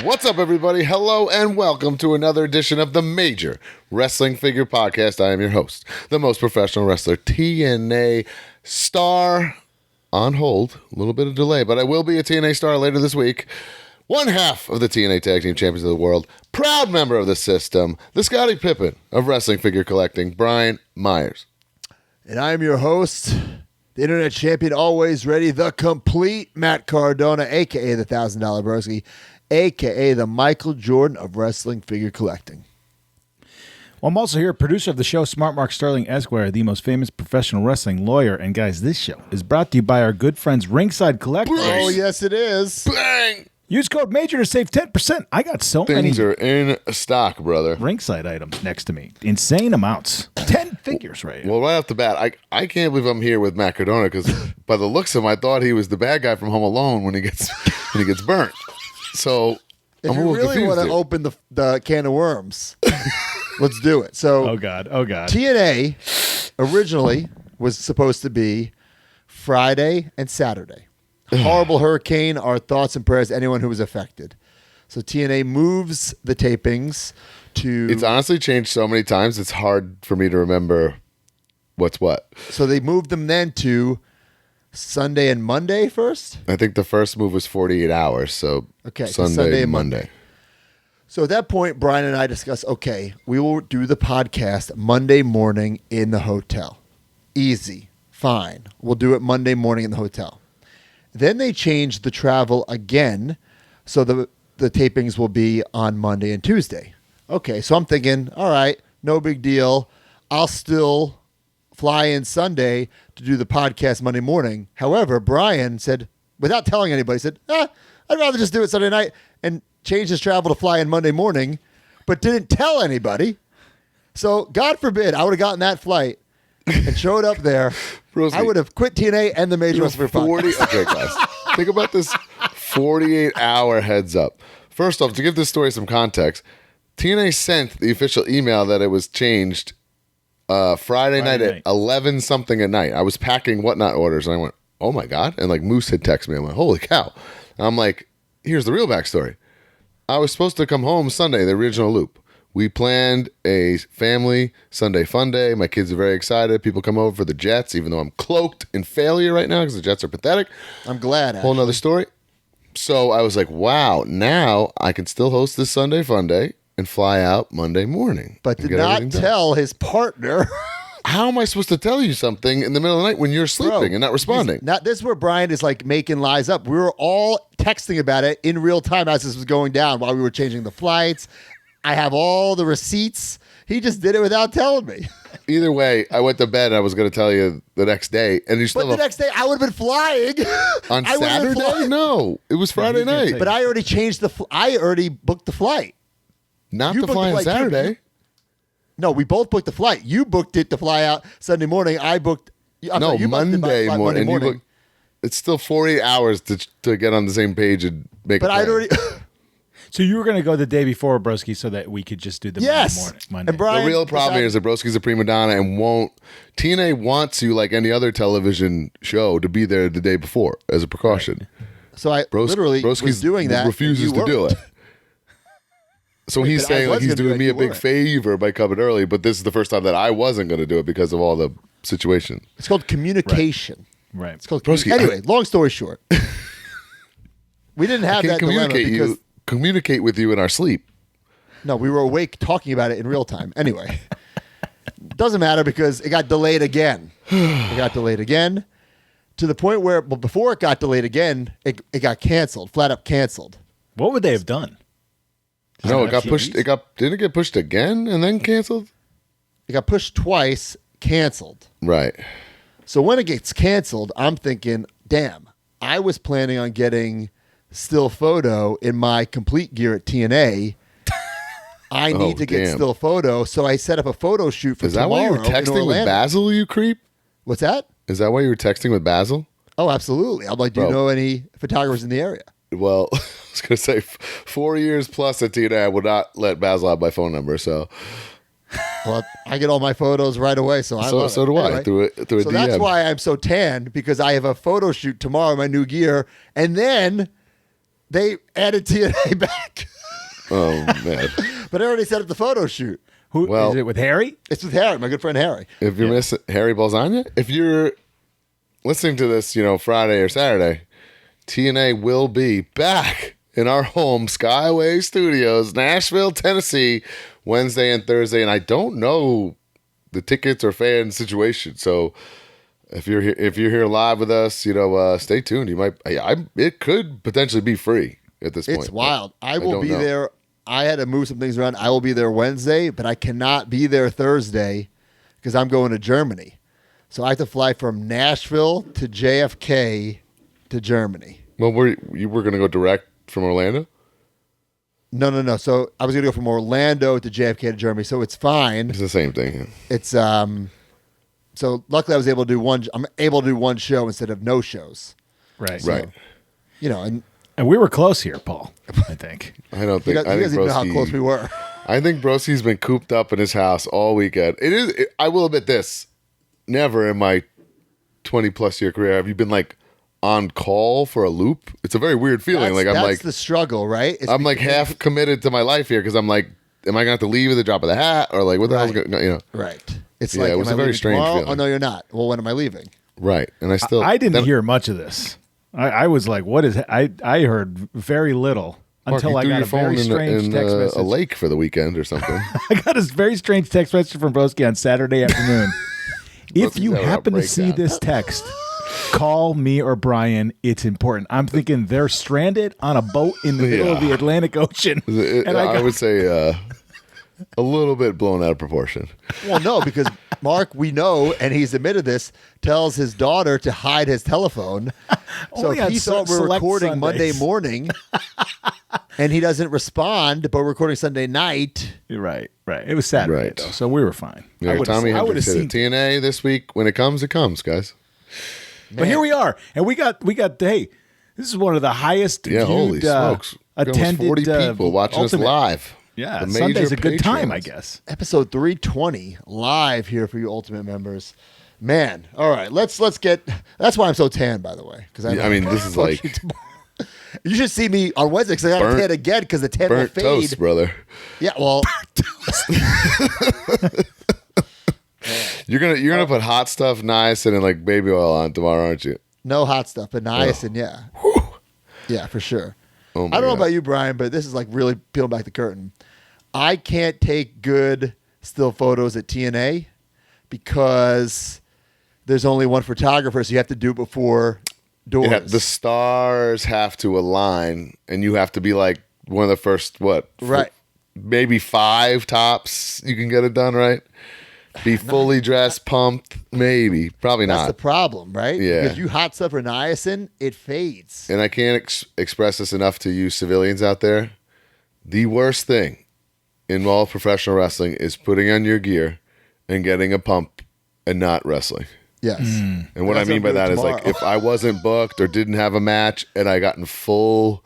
What's up, everybody? Hello, and welcome to another edition of the Major Wrestling Figure Podcast. I am your host, the most professional wrestler, TNA star, on hold. A little bit of delay, but I will be a TNA star later this week. One half of the TNA Tag Team Champions of the World, proud member of the system, the Scottie Pippen of wrestling figure collecting, Brian Myers. And I am your host, the internet champion, always ready, the complete Matt Cardona, a.k.a. the $1,000 Broski, a.k.a. the Michael Jordan of wrestling figure collecting. Well, I'm also here, producer of the show, Smart Mark Sterling Esquire, the most famous professional wrestling lawyer. And guys, this show is brought to you by our good friends Ringside Collectors. Oh, yes, it is. Bang! Use code MAJOR to save 10%. I got so many Things are in stock, brother. Ringside items next to me. Insane amounts. 10 figures right here. Well, right off the bat, I can't believe I'm here with Matt Cardona because by the looks of him, I thought he was the bad guy from Home Alone when he gets burnt. So If I'm a you little really confused want to here. open the can of worms, let's do it. So, Oh, God. Oh, God. TNA originally was supposed to be Friday and Saturday. Horrible hurricane. Our thoughts and prayers to anyone who was affected. So TNA moves the tapings to... It's honestly changed so many times, it's hard for me to remember what's what. So they moved them then to Sunday and Monday first? I think the first move was 48 hours, so Okay, so Sunday, Sunday and Monday. So at that point, Brian and I discussed, okay, we will do the podcast Monday morning in the hotel. Easy. Fine. We'll do it Monday morning in the hotel. Then they changed the travel again, so the tapings will be on Monday and Tuesday. Okay, so I'm thinking, all right, no big deal. I'll still fly in Sunday to do the podcast Monday morning. However, Brian said, without telling anybody, said, I'd rather just do it Sunday night, and changed his travel to fly in Monday morning, but didn't tell anybody. So, God forbid, I would have gotten that flight and showed up there. Rosie, I would have quit TNA and the Major Wrestling Podcast. Okay, guys, think about this 48-hour heads up. First off, to give this story some context, TNA sent the official email that it was changed Friday night at 11-something at night. I was packing whatnot orders, and I went, oh, my God. And, like, Moose had texted me. I'm like, holy cow. And I'm like, here's the real backstory. I was supposed to come home Sunday, the original loop. We planned a family Sunday fun day. My kids are very excited. People come over for the Jets, even though I'm cloaked in failure right now because the Jets are pathetic. I'm glad. Whole nother story. So I was like, wow, now I can still host this Sunday fun day and fly out Monday morning. But and did get not everything done. tell his partner. How am I supposed to tell you something in the middle of the night when you're sleeping and not responding? Not this is where Brian is like making lies up. We were all texting about it in real time as this was going down while we were changing the flights. I have all the receipts. He just did it without telling me. Either way, I went to bed and I was going to tell you the next day. And you still But the next day, I would have been flying. on I would have been Saturday? flying. No, it was Friday night. But I already changed I already booked the flight. Not You to booked fly the on flight, too. Saturday. No, we both booked the flight. You booked it to fly out Sunday morning. I booked. I'm No, sorry, you booked it by Monday flight morning. Monday morning. It's still 48 hours to get on the same page and make But a I'd plan. already. So you were going to go the day before, Broski, so that we could just do the Yes. Monday. And Brian, The real problem here is that Broski's a prima donna and won't. TNA wants you, like any other television show, to be there the day before as a precaution. So I literally was doing that. refuses and you to do weren't. it. So he's but I saying like was he's gonna do doing it, me you a big weren't. favor by coming early, but this is the first time that I wasn't going to do it because of all the situation. It's called communication. Right. It's called Broski, anyway. Long story short, we didn't have I that can't dilemma because communicate with you in our sleep. no, we were awake talking about it in real time. Anyway, doesn't matter because it got delayed again. It got delayed again to the point where, well, before it got delayed again, it got canceled, flat up canceled. What would they have done? No, it have got TVs? pushed. Didn't it get pushed again and then canceled? It got pushed twice, canceled. Right. So when it gets canceled, I'm thinking, damn, I was planning on getting still photo in my complete gear at TNA. I need to get damn. still photo. So I set up a photo shoot for Is that tomorrow why you were in texting with Orlando. Basil, you creep? What's that? Is that why you were texting with Basil? Oh, absolutely. I'm like, do you Bro. know any photographers in the area? Well, I was going to say 4 years plus at TNA, I would not let Basil have my phone number. So Well, I get all my photos right away, so I love so it. do I Anyway, through a so DM. that's why I'm so tanned, because I have a photo shoot tomorrow in my new gear, and then they added TNA back. Oh man. But I already set up the photo shoot. Who Well- is it with Harry? It's with Harry, my good friend Harry. If you're missing Harry Balzania, if you're listening to this, Friday or Saturday, TNA will be back in our home Skyway Studios, Nashville, Tennessee, Wednesday and Thursday. And I don't know the tickets or fan situation, so if you're here live with us, stay tuned. You might, it could potentially be free at this point. It's wild. I will don't be know. there. I had to move some things around. I will be there Wednesday, but I cannot be there Thursday because I'm going to Germany. So I have to fly from Nashville to JFK to Germany. Well, you were going to go direct from Orlando? No. So I was going to go from Orlando to JFK to Germany. So it's fine. It's the same thing. Yeah. It's So luckily I was able to do one. I'm able to do one show instead of no shows. Right. Right. And we were close here, Paul, I think. I don't You think. guys even know how Broski- close we were. I think Broski's been cooped up in his house all weekend. I will admit this. Never in my 20-plus year career have you been like on call for a loop. It's a very weird feeling. That's the struggle, right? It's I'm like half committed to my life here because I'm like, am I gonna have to leave at the drop of the hat or like what the hell's going? Right. It's Yeah, like, it was am a I very leaving strange tomorrow? feeling. Oh no, you're not. Well, when am I leaving? Right. And I didn't hear much of this. I was like, what is it? I heard very little Mark, until you I threw got your a very phone strange in text a message. lake for the weekend or something. I got a very strange text message from Broski on Saturday afternoon. If Broski's you having a happen to see breakdown. this text, call me or Brian. It's important. I'm thinking they're stranded on a boat in the middle of the Atlantic Ocean. I would say a little bit blown out of proportion. Well, no, because Mark, we know, and he's admitted this, tells his daughter to hide his telephone. So Only if on he thought we're select recording Monday Sundays. morning, and he doesn't respond, but we're recording Sunday night. Right. It was Saturday, Right. though, so we were fine. Yeah, I would've Tommy seen- I would Hendricks have said seen it. TNA this week. When it comes, guys. But here we are, and we got. Hey, this is one of the highest Yeah, holy viewed, smokes. Almost attended 40 people watching Ultimate. us live. Yeah, The major Sunday's a good time, I patrons. guess. Episode 320 live here for you Ultimate members. Man, all right, let's get. That's why I'm so tan, by the way. Because Yeah, I mean, this is like you should see me on Wednesday because I got Burnt- tan again because the tan will burnt fade. toast, brother. Yeah, well, You're gonna put hot stuff, niacin, and like baby oil on tomorrow, aren't you? no hot stuff, but niacin, yeah, yeah, for sure. Oh my I don't know God. about you, Brian, but this is like really peeling back the curtain. I can't take good still photos at TNA because there's only one photographer, so you have to do it before doors. Yeah, the stars have to align, and you have to be like one of the first Right. maybe 5 tops. You can get it done, right? Be fully dressed, pumped, maybe, probably That's not. the problem, right? Yeah. Because you hot stuff or niacin, it fades. And I can't express this enough to you civilians out there. The worst thing in all professional wrestling is putting on your gear and getting a pump and not wrestling. Yes. And what I That's mean by what I'm that is doing like if I wasn't booked or didn't have a match and I got in full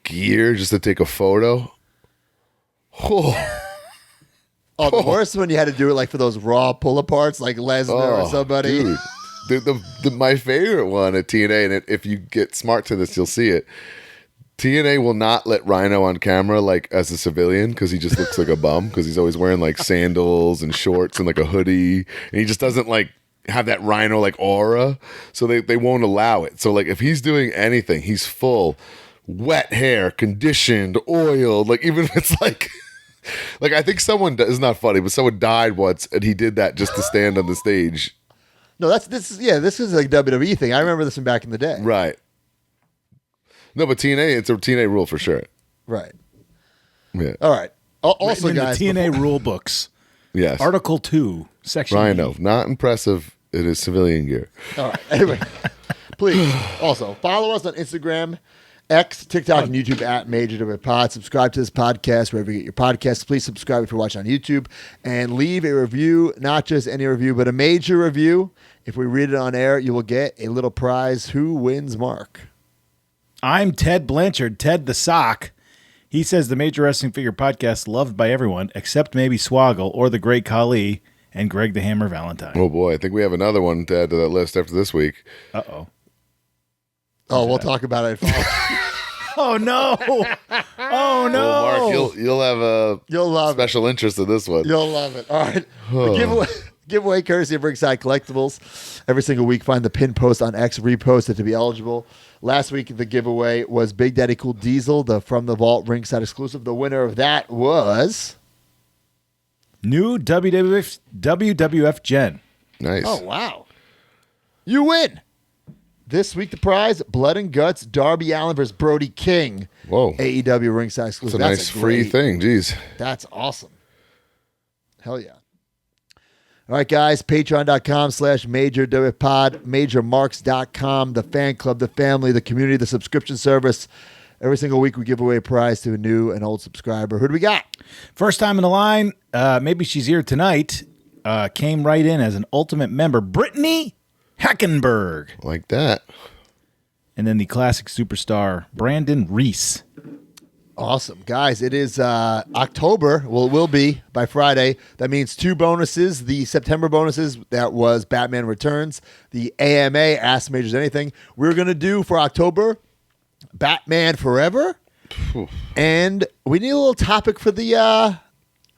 gear just to take a photo. Oh, the worst when you had to do it like for those raw pull aparts, like Lesnar or somebody. Dude, my favorite one at TNA, and if you get smart to this, you'll see it. TNA will not let Rhino on camera like as a civilian because he just looks like a bum because he's always wearing like sandals and shorts and like a hoodie, and he just doesn't like have that Rhino like aura. So they won't allow it. So like if he's doing anything, he's full wet hair, conditioned, oiled. Like even if it's like. Like I think it's not funny, but someone died once and he did that just to stand on the stage. No, this is like a WWE thing. I remember this from back in the day. Right. No, but TNA, it's a TNA rule for sure. Right. Yeah. All right. Also, in guys, the TNA rule books, Yes. Article 2, Section Rhino, E. not impressive. It is civilian gear. all right. Anyway, please also follow us on Instagram, X, TikTok, and YouTube at Major W Pod. Subscribe to this podcast wherever you get your podcasts. Please subscribe if you're watching on YouTube and leave a review, not just any review, but a major review. If we read it on air, you will get a little prize. Who wins, Mark? I'm Ted Blanchard, Ted the Sock. He says the Major Wrestling Figure podcast loved by everyone except maybe Swoggle or the Great Khali and Greg the Hammer Valentine. Oh boy, I think we have another one to add to that list after this week. Uh-oh. Oh, we'll talk about it. Oh, no. Oh, no. Well, Mark, you'll have a You'll love special interest in this one. You'll love it. All right. The giveaway courtesy of Ringside Collectibles. Every single week, find the pin post on X, repost it to be eligible. Last week, the giveaway was Big Daddy Cool Diesel, the From the Vault Ringside exclusive. The winner of that was... New WWF Gen. Nice. Oh, wow. You win. This week, the prize, Blood and Guts, Darby Allin versus Brody King. Whoa. AEW Ringside exclusive. It's a nice free thing. Jeez. That's awesome. Hell yeah. All right, guys. Patreon.com/MajorWPod, MajorMarks.com, the fan club, the family, the community, the subscription service. Every single week, we give away a prize to a new and old subscriber. Who do we got? First time in the line. Maybe she's here tonight. Came right in as an ultimate member. Brittany Hackenberg. Like that. And then the classic superstar, Brandon Reese. Awesome. Guys, it is October. Well, it will be by Friday. That means 2 bonuses. The September bonuses, that was Batman Returns. The AMA, Ask Majors Anything. We're going to do for October, Batman Forever. And we need a little topic for the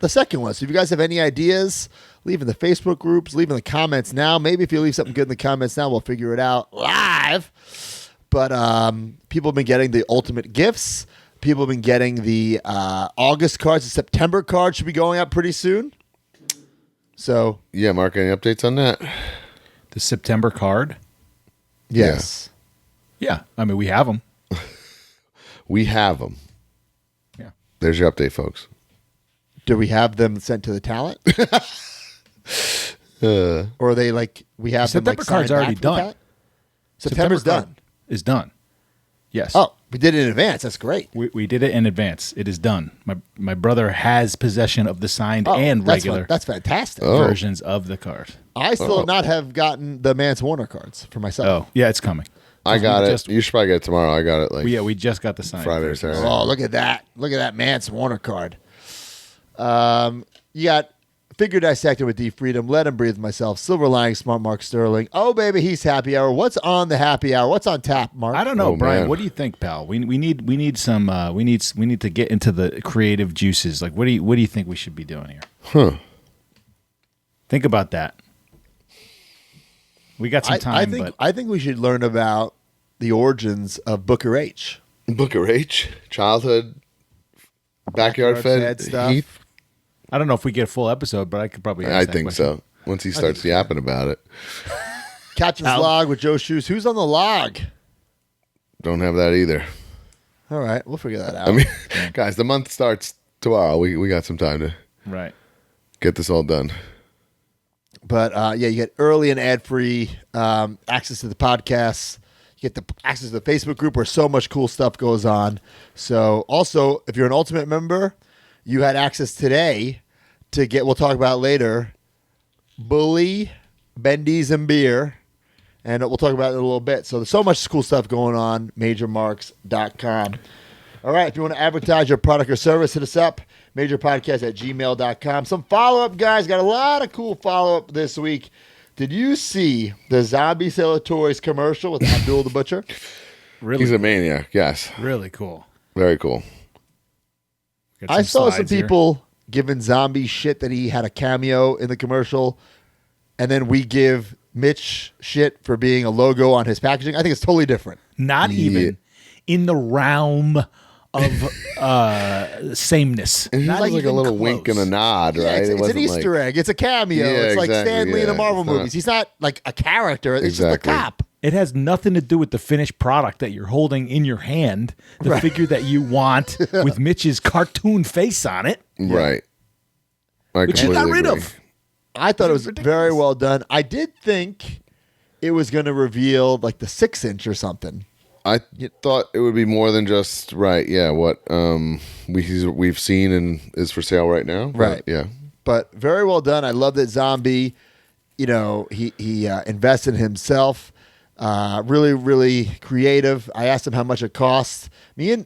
second one. So if you guys have any ideas, leave in the Facebook groups, leave in the comments now. Maybe if you leave something good in the comments now, we'll figure it out live. But people have been getting the ultimate gifts. People have been getting the August cards. The September cards should be going out pretty soon. So Yeah, Mark, any updates on that? The September card. yes. Yeah. I mean, we have them. We have them. Yeah. There's your update, folks. Do we have them sent to the talent? Or are they like we have them September like card's signed already back for the done. talent? September's September done. card is done. Yes. Oh, we did it in advance. That's great. We did it in advance. It is done. My brother has possession of the signed Oh, and that's regular that's fantastic. versions of the card. I still not have gotten the Mance Warner cards for myself. Oh, yeah, it's coming. I got we it. just- You should probably get it tomorrow. I got it like We just got the signed Friday or version. Saturday. Oh, look at that. Look at that Mance Warner card. You got Figure Dissected with D Freedom, Let Him Breathe Myself, Silver Lining, Smart Mark Sterling. Oh, baby, he's happy hour. What's on the happy hour? What's on tap, Mark? I don't know, Oh, Brian. man. What do you think, pal? We need some we need to get into the creative juices. Like what do you think we should be doing here? Think about that. We got some time, I think we should learn about the origins of Booker H. Booker H, childhood, backyard fed stuff. Heath. I don't know if we get a full episode, but I could probably. I Ask that think question. so. Once he starts yapping about it, Captain's Log with Joe Shoes. Who's on the log? don't have that either. All right, we'll figure that out. I mean, guys, the month starts tomorrow. We got some time to Right. get this all done. But yeah, you get early and ad-free access to the podcasts. You get the access to the Facebook group where so much cool stuff goes on. So also, if you're an Ultimate member, you had access today to get, we'll talk about it later, Bully, Bendies, and Beer. And we'll talk about it in a little bit. So there's so much cool stuff going on, MajorMarks.com. All right, if you want to advertise your product or service, hit us up, majorpodcast@gmail.com. Some follow-up, guys. Got a lot of cool follow-up this week. Did you see the Zombie Sailor Toys commercial with Abdul the Butcher? Really, He's a maniac. Yes, really cool. very cool. Got I saw some slides here. people giving Zombie shit that he had a cameo in the commercial, and then we give Mitch shit for being a logo on his packaging. I think it's totally different. Not even in the realm of sameness. And he Not was like a even little wink and a close. nod, Yeah, right? it's It an wasn't Easter egg. It's a cameo. Yeah, It's like exactly, Stan Lee in the yeah. Marvel It's not- movies. He's not like a character. It's Exactly. just a cop. It has nothing to do with the finished product that you're holding in your hand, the figure that you want with Mitch's cartoon face on it. Right. I Which you got completely rid agree. of. I thought it was ridiculous. very well done. I did think it was going to reveal like the 6-inch or something. I thought it would be more than just right. Yeah, what we've seen and is for sale right now. But, Right. yeah. But very well done. I love that Zombie, you know, he invested in himself. Really, really creative. I asked him how much it cost. Me and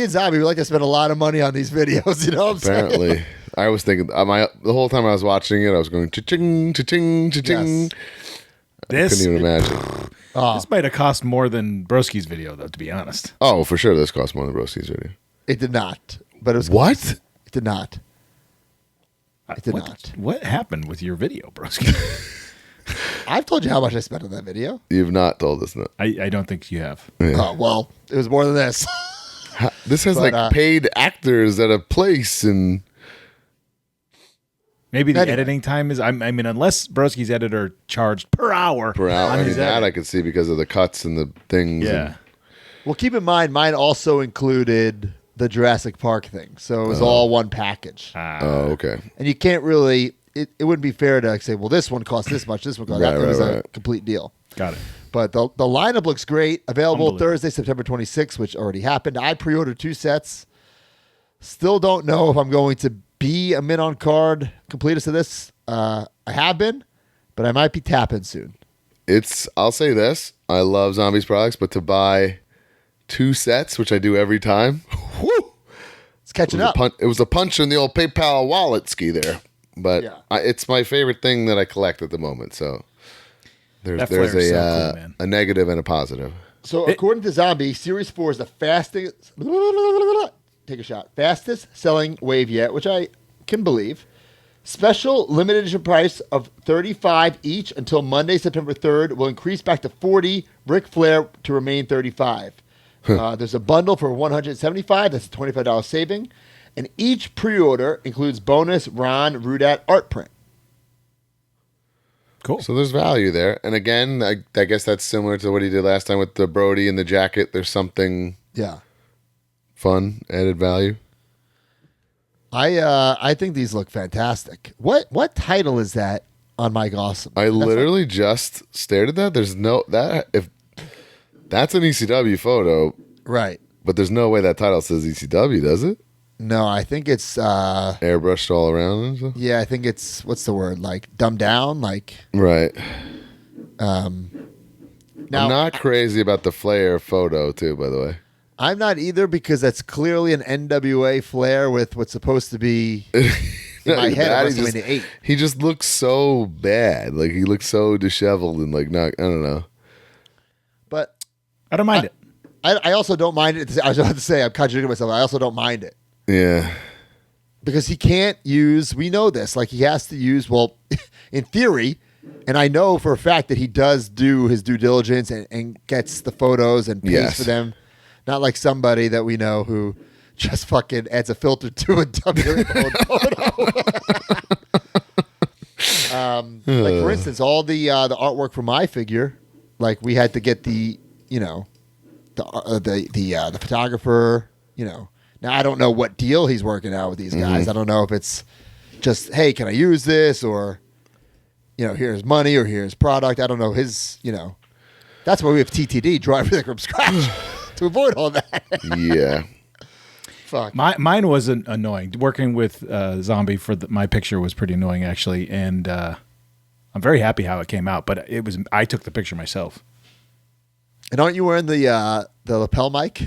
Zombie, we like to spend a lot of money on these videos. You know what I'm saying? Apparently, I was thinking the whole time I was watching it, I was going cha-ching, cha-ching, cha-ching. Yes. This Couldn't even imagine. this might have cost more than Broski's video, though. To be honest, Oh, for sure, this cost more than Broski's video. It did not. but it was What? close. It did not. It did not. What happened with your video, broski? I've told you how much I spent on that video. You've not told us that. I don't think you have. Yeah. Oh, well, it was more than this. This has But, like paid actors at a place and Maybe the Anyway. editing time is. I mean, unless Broski's editor charged per hour. per hour. on I his mean, that edit. I could see because of the cuts and the things. Yeah. Well, keep in mind, mine also included the Jurassic Park thing. So it was all one package. Oh, okay. And you can't really, it wouldn't be fair to say, well, this one costs this much, this one costs that. It was a Right. complete deal. Got it. But the lineup looks great. Available Unbelievable. Thursday, September 26th, which already happened. I pre-ordered 2 sets. Still don't know if I'm going to be a min on card completist of this. I have been, but I might be tapping soon. I'll say this. I love Zombies products, but to buy 2 sets, which I do every time, whew, It's catching up. it was a punch in the old PayPal wallet ski there. But Yeah. it's my favorite thing that I collect at the moment. So there's That flare's so cool, man. a negative and a positive. So according to Zombie, Series 4 is the fastest. Take a shot. Fastest selling wave yet, which I can believe. Special limited edition price of $35 each until Monday, September 3rd. Will increase back to $40. Ric Flair to remain $35. There's a bundle for $175. That's a $25 saving. And each pre-order includes bonus Ron Rudat art print. Cool. So there's value there. And again, I guess that's similar to what he did last time with the Brody and the jacket. There's something Yeah. fun, added value. I think these look fantastic. What title is that on Mike Awesome? I literally just stared at that. There's no if that's an ECW photo, Right. but there's no way that title says ECW, does it? No, I think it's Airbrushed all around and stuff. yeah, I think it's what's the word? Like dumbed down, like Right. now I'm not crazy about the Flair photo too, by the way. I'm not either because that's clearly an NWA flair with what's supposed to be in my head Bad, of WrestleMania 8. he just looks so bad. Like he looks so disheveled and like not. I don't know. But I don't mind it. I also don't mind it. I was about to say I'm contradicting myself. I also don't mind it Yeah. because he can't use. We know this. Like he has to use. Well, in theory, and I know for a fact that he does do his due diligence and gets the photos and pays Yes. for them. Not like somebody that we know who just fucking adds a filter to a WWE photo. Like for instance, all the artwork for my figure, like we had to get the photographer. Now I don't know what deal he's working out with these guys. I don't know if it's just hey, can I use this or here's money or here's product. I don't know his. That's why we have TTD, draw everything from scratch. To avoid all that. Yeah. Fuck. Mine was annoying. Working with Zombie for my picture was pretty annoying actually, and I'm very happy how it came out. But I took the picture myself. And aren't you wearing the lapel mic?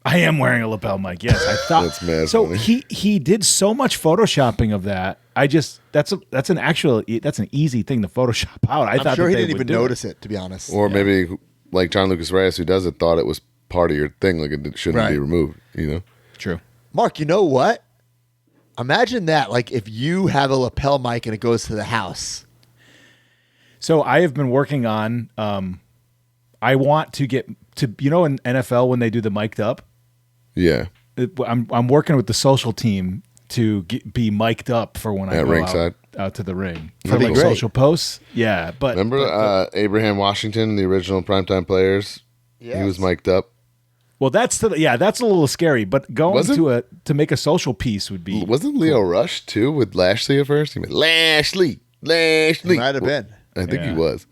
I am wearing a lapel mic. Yes, I thought That's mad so. funny. He did so much photoshopping of that. That's an easy thing to Photoshop out. I I'm thought sure that he they didn't would even do it. notice it, to be honest. Or maybe like John Lucas Reyes, who does it, thought it was part of your thing. Like it shouldn't be Right. removed. True. Mark, you know what? Imagine that. Like if you have a lapel mic and it goes to the house. So I have been working on. I want to get to in NFL when they do the mic'd up. Yeah. I'm working with the social team to be mic'd up for when I At go ringside? out to the ring for That'd be like great. social posts. Yeah, but Remember Abraham Washington, the original Primetime Players? Yes. He was mic'd up. well, that's a little scary. But going Was it? to make a social piece would be Wasn't Leo Rush too with Lashley at first? He went Lashley. It might have been. I think he Yeah. was.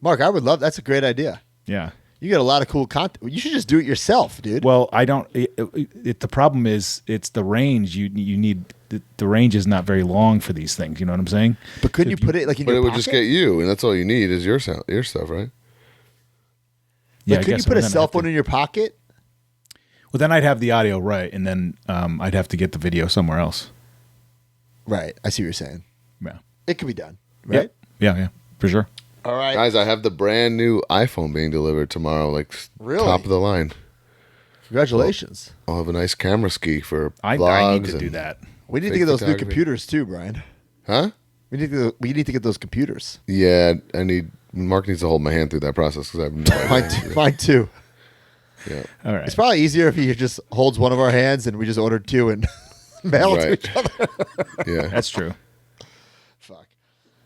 Mark, I would love that's a great idea. yeah. You get a lot of cool content. You should just do it yourself, dude. Well, I don't. The problem is it's the range. You need the range is not very long for these things. You know what I'm saying? But couldn't you put it like in But your it would pocket? just get you, and that's all you need is your stuff, right? Yeah. But couldn't you put a cell phone in your pocket? Well, then I'd have the audio right, and then I'd have to get the video somewhere else. Right. I see what you're saying. Yeah. It could be done. Right? Yeah, for sure. All right. Guys, I have the brand new iPhone being delivered tomorrow, like Really? top of the line. Congratulations. I'll have a nice camera ski for I vlogs. need to do that. We need to fake get those new photography. computers too, Brian. Huh? We need to get those computers. Yeah, Mark needs to hold my hand through that process because I have no idea. Mine too. Yeah. All right. It's probably easier if he just holds one of our hands and we just ordered two and mail it to Right. each other. Yeah. That's true. Fuck.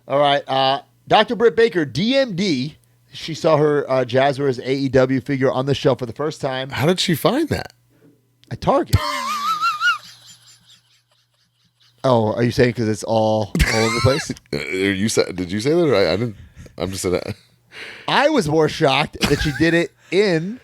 All right. Dr. Britt Baker, DMD. She saw her Jazzwares AEW figure on the shelf for the first time How did she find that? at Target. Oh, are you saying because it's all over the place? Did you say that? Or I didn't. I'm just saying that. I was more shocked that she did it in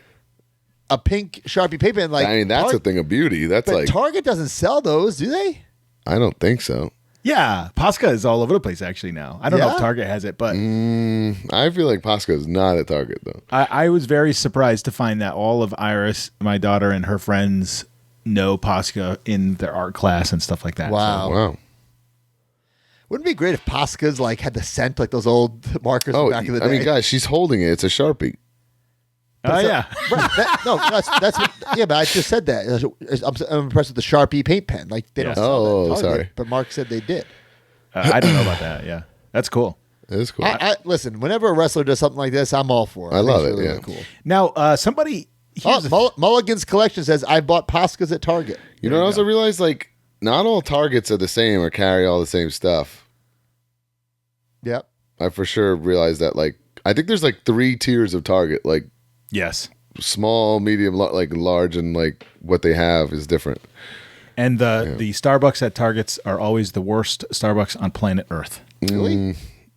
a pink Sharpie paper. And like, I mean, that's a thing of beauty. That's But like, Target doesn't sell those, do they? I don't think so. Yeah, Posca is all over the place actually now. I don't know Yeah? if Target has it, but I feel like Posca is not at Target though. I was very surprised to find that all of Iris, my daughter, and her friends know Posca in their art class and stuff like that. Wow. Wow. Wouldn't it be great if Posca's like had the scent like those old markers from Oh, back in the day? I mean, guys, she's holding it. It's a Sharpie. Oh yeah. Right, that's what, yeah, but I just said that. I'm impressed with the Sharpie paint pen. Like they don't Yeah. sell that Oh, at Target, sorry. but Mark said they did. I don't know about that. Yeah, that's cool. It is cool. I listen. Whenever a wrestler does something like this, I'm all for it. I think love it's it, Really, yeah. really cool. Now, somebody. Here's Mulligan's collection says I bought Posca's at Target. You know, I also realized like not all Targets are the same or carry all the same stuff. Yep. I for sure realized that. Like, I think there's like 3 tiers of Target, like yes, small, medium, like large, and like what they have is different. and the Starbucks at Targets are always the worst Starbucks on planet Earth. Really?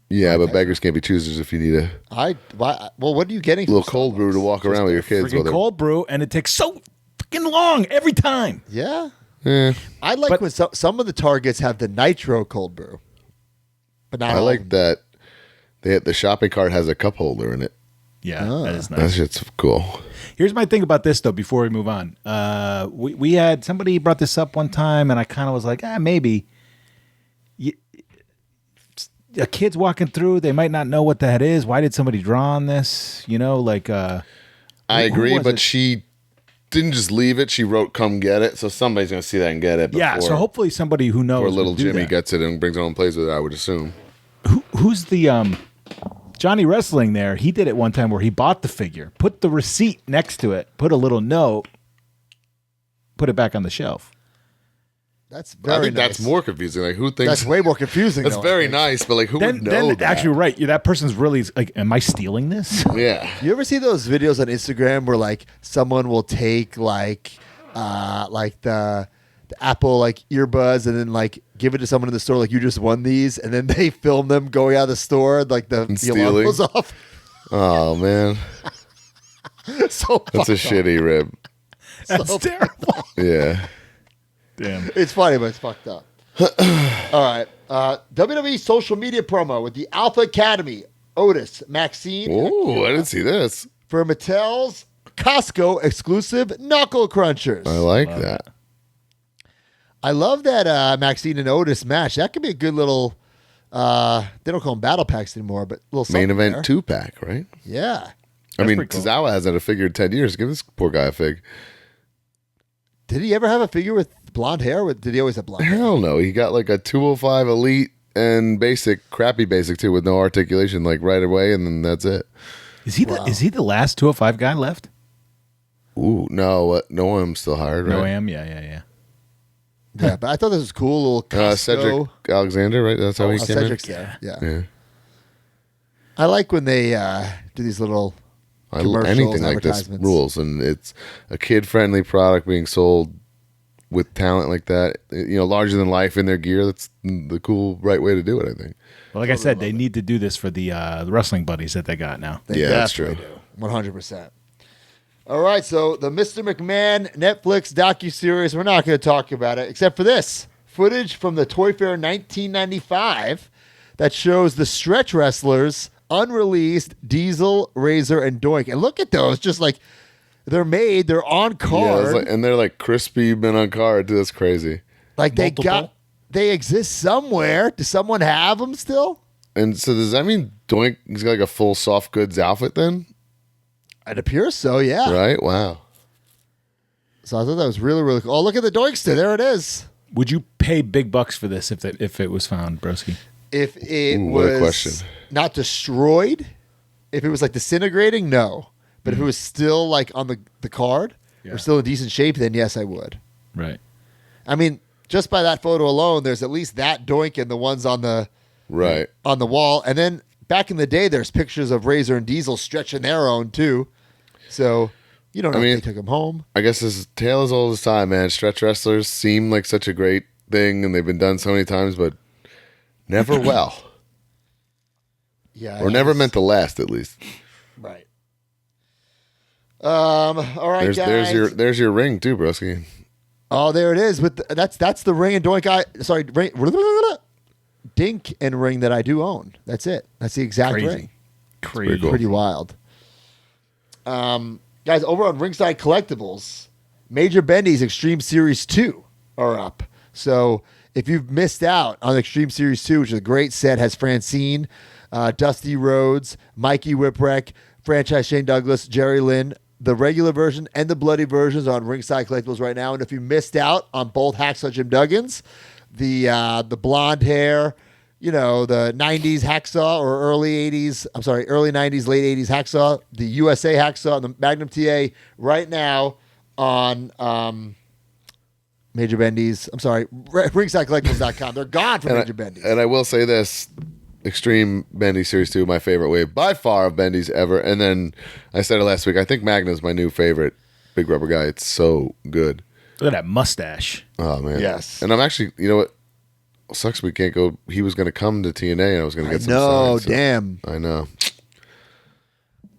Yeah, but beggars can't be choosers if you need a Well, what are you getting? little from cold brew to walk around with your kids. Freaking cold brew, and it takes so freaking long every time. Yeah. Yeah, I like But- when some of the Targets have the nitro cold brew, but not I all of like them. that. The shopping cart has a cup holder in it. Yeah, that is That nice. shit's cool. Here's my thing about this though. Before we move on, we had somebody brought this up one time, and I kind of was like, maybe. A kid's walking through, they might not know what that is. Why did somebody draw on this? You know, like I who agree, was but it? she didn't just leave it. She wrote, "Come get it." So somebody's gonna see that and get it. yeah. So hopefully somebody who knows. or little would do Jimmy that. gets it and brings it home and plays with it. I would assume. Who's the Johnny Wrestling there? He did it one time where he bought the figure, put the receipt next to it, put a little note, put it back on the shelf. That's very I think nice. that's more confusing. Like, who thinks That's way more confusing. that's though, I very think. nice? But like, who would know Then that? actually, right? Yeah, that person's really like, am I stealing this? Yeah. You ever see those videos on Instagram where like someone will take like the Apple like earbuds and then like give it to someone in the store like you just won these and then they film them going out of the store like the alarm stealing? goes off. Oh man, So that's a fucked up. shitty rib. That's terrible. Yeah. Damn. It's funny, but it's fucked up. All right. WWE social media promo with the Alpha Academy, Otis, Maxine, Oh, I didn't see this. for Mattel's Costco exclusive Knuckle Crunchers. I like that. I love that Maxine and Otis match. That could be a good little. They don't call them battle packs anymore, but little Main something event there. 2-pack, right? Yeah. I mean, pretty cool. Tozawa hasn't had a figure in 10 years. Give this poor guy a fig. Did he ever have a figure with blonde hair? Or did he always have blonde hair? Hell no. He got like a 205 Elite and basic, crappy basic too, with no articulation, like right away, and then that's it. Is he the last 205 guy left? Ooh, no. Noam's still hired, right? No, I am. Yeah. Yeah, but I thought this was cool. Little Costco. Cedric Alexander, right? That's how he came Cedric's in? there. Yeah. Yeah. I like when they do these little commercials, Anything like this advertisements. rules, and it's a kid-friendly product being sold with talent like that. You know, larger than life in their gear. That's the cool, right way to do it, I think. Well, like I said, they need to do this for the wrestling buddies that they got now. They Yeah, that's definitely true. do. 100%. All right, so the Mr. McMahon Netflix docuseries, we're not going to talk about it, except for this footage from the Toy Fair 1995 that shows the stretch wrestlers unreleased Diesel, Razor, and Doink. And look at those, just like they're made, they're on Yeah, card. it's like, and they're like crispy, been on card. That's crazy. like multiple. they exist somewhere. Does someone have them still? And so does that mean Doink? He's got like a full soft goods outfit then, It appears so, yeah. right? Wow. So I thought that was really, really cool. Oh, look at the Doinkster. There it is. Would you pay big bucks for this if it was found, broski? If it what a was question. not destroyed, if it was like disintegrating, no. But if it was still like on the card or still in decent shape, then yes, I would. Right. I mean, just by that photo alone, there's at least that Doink and the ones on the wall. And then back in the day, there's pictures of Razor and Diesel stretching their own too. So you don't know if they took them home. I guess this is tale as old as time, man. Stretch wrestlers seem like such a great thing, and they've been done so many times, but never well. Yeah. Or never meant to last, at least. Right. All right, guys. There's your ring too, broski. Oh, there it is. That's the ring and Doink Dink and ring that I do own. That's it. That's the exact ring. Crazy. Cool. Pretty wild. Guys, over on Ringside Collectibles, Major Bendies Extreme Series 2 are up. So if you've missed out on Extreme Series 2, which is a great set, has Francine, Dusty Rhodes, Mikey Whipwreck, franchise Shane Douglas, Jerry Lynn, the regular version and the bloody versions are on Ringside Collectibles right now. And if you missed out on both Hacksaw Jim Duggins, the blonde hair, the 90s Hacksaw or early 90s, late 80s Hacksaw, the USA Hacksaw, and the Magnum TA right now on Major Bendies. RingsideCollectibles.com. They're gone from Major Bendies. And I will say this, Extreme Bendy Series 2, my favorite wave by far of Bendies ever. And then I said it last week, I think Magnum's my new favorite big rubber guy. It's so good. Look at that mustache. Oh, man. Yes. And I'm actually, you know what? Sucks we can't go. He was going to come to TNA and I was going to get some No, signs, so- damn. I know.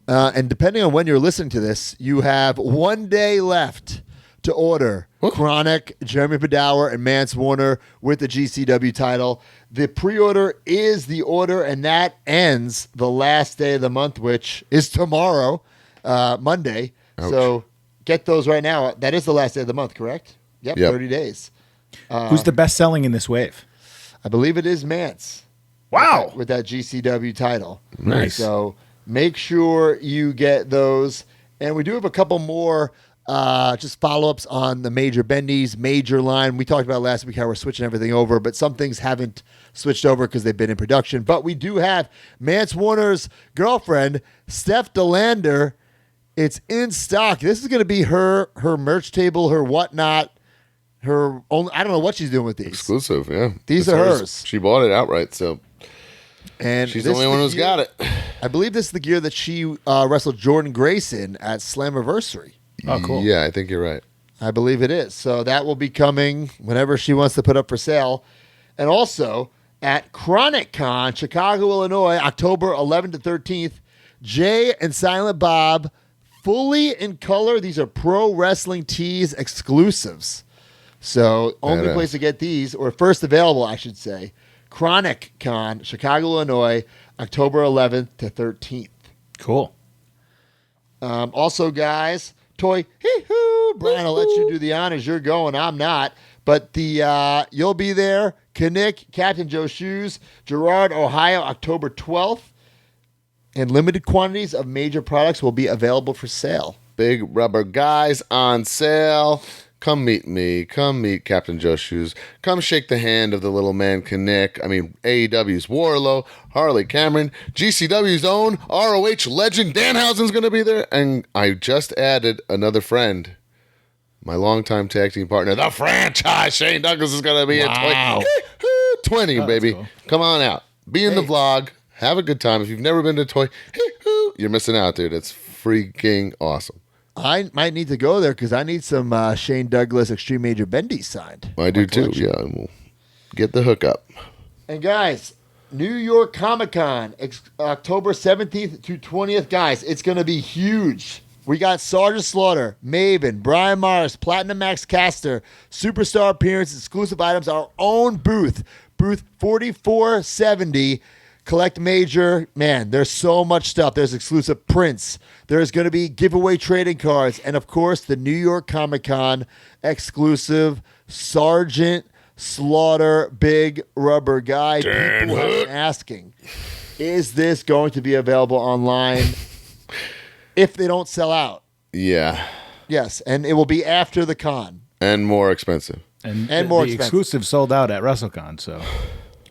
And depending on when you're listening to this, you have 1 day left to order Chronic, Jeremy Padower, and Mance Warner with the GCW title. The pre-order is the order, and that ends the last day of the month, which is tomorrow, Monday. Ouch. So get those right now. That is the last day of the month, correct? Yep. 30 days. Who's the best selling in this wave? I believe it is Mance. Wow. With that GCW title. Nice. So make sure you get those. And we do have a couple more just follow-ups on the Major Bendies Major line. We talked about last week how we're switching everything over, but some things haven't switched over because they've been in production. But we do have Mance Warner's girlfriend, Steph DeLander. It's in stock. This is going to be her merch table, her whatnot. Her own, I don't know what she's doing with these. Exclusive, yeah. These It's are hers. hers. She bought it outright, so And she's the this only is one who's gear- got it. I believe this is the gear that she wrestled Jordan Grayson at Slammiversary. Oh, cool. Yeah, I think you're right. I believe it is. So that will be coming whenever she wants to put up for sale. And also at Chronic Con, Chicago, Illinois, October 11th to 13th, Jay and Silent Bob, fully in color. These are Pro Wrestling Tees exclusives. So only Badass. place to get these, or first available, I should say, Chronic Con, Chicago, Illinois, October 11th to 13th. Cool. Also, guys, toy hee-hoo. Brian, I'll let you do the honors. You're going. I'm not. But you'll be there. Kinnick, Captain Joe Shoes, Girard, Ohio, October 12th. And limited quantities of major products will be available for sale. Big rubber guys on sale. Come meet me. Come meet Captain Joe Shoes. Come shake the hand of the little man Kinnick. I mean, AEW's Warlow, Harley Cameron, GCW's own ROH legend Danhausen's going to be there. And I just added another friend. My longtime tag team partner, the franchise Shane Douglas, is going to be Wow. at 20, baby. cool. Come on out. Be in the vlog. Have a good time. If you've never been to Toy, you're missing out, dude. It's freaking awesome. I might need to go there because I need some Shane Douglas Extreme Major Bendy signed. I do too. Yeah, and we'll get the hookup. And guys, New York Comic Con, October 17th to 20th. Guys, it's going to be huge. We got Sergeant Slaughter, Maven, Brian Morris, Platinum Max Caster, superstar appearance, exclusive items, our own booth 4470. Collect Major. Man, there's so much stuff. There's exclusive prints. There's going to be giveaway trading cards. And, of course, the New York Comic Con exclusive Sergeant Slaughter big rubber guy. People have been asking, is this going to be available online if they don't sell out? Yeah. Yes, and it will be after the con. And more expensive. And more the expensive. exclusive sold out at WrestleCon. So,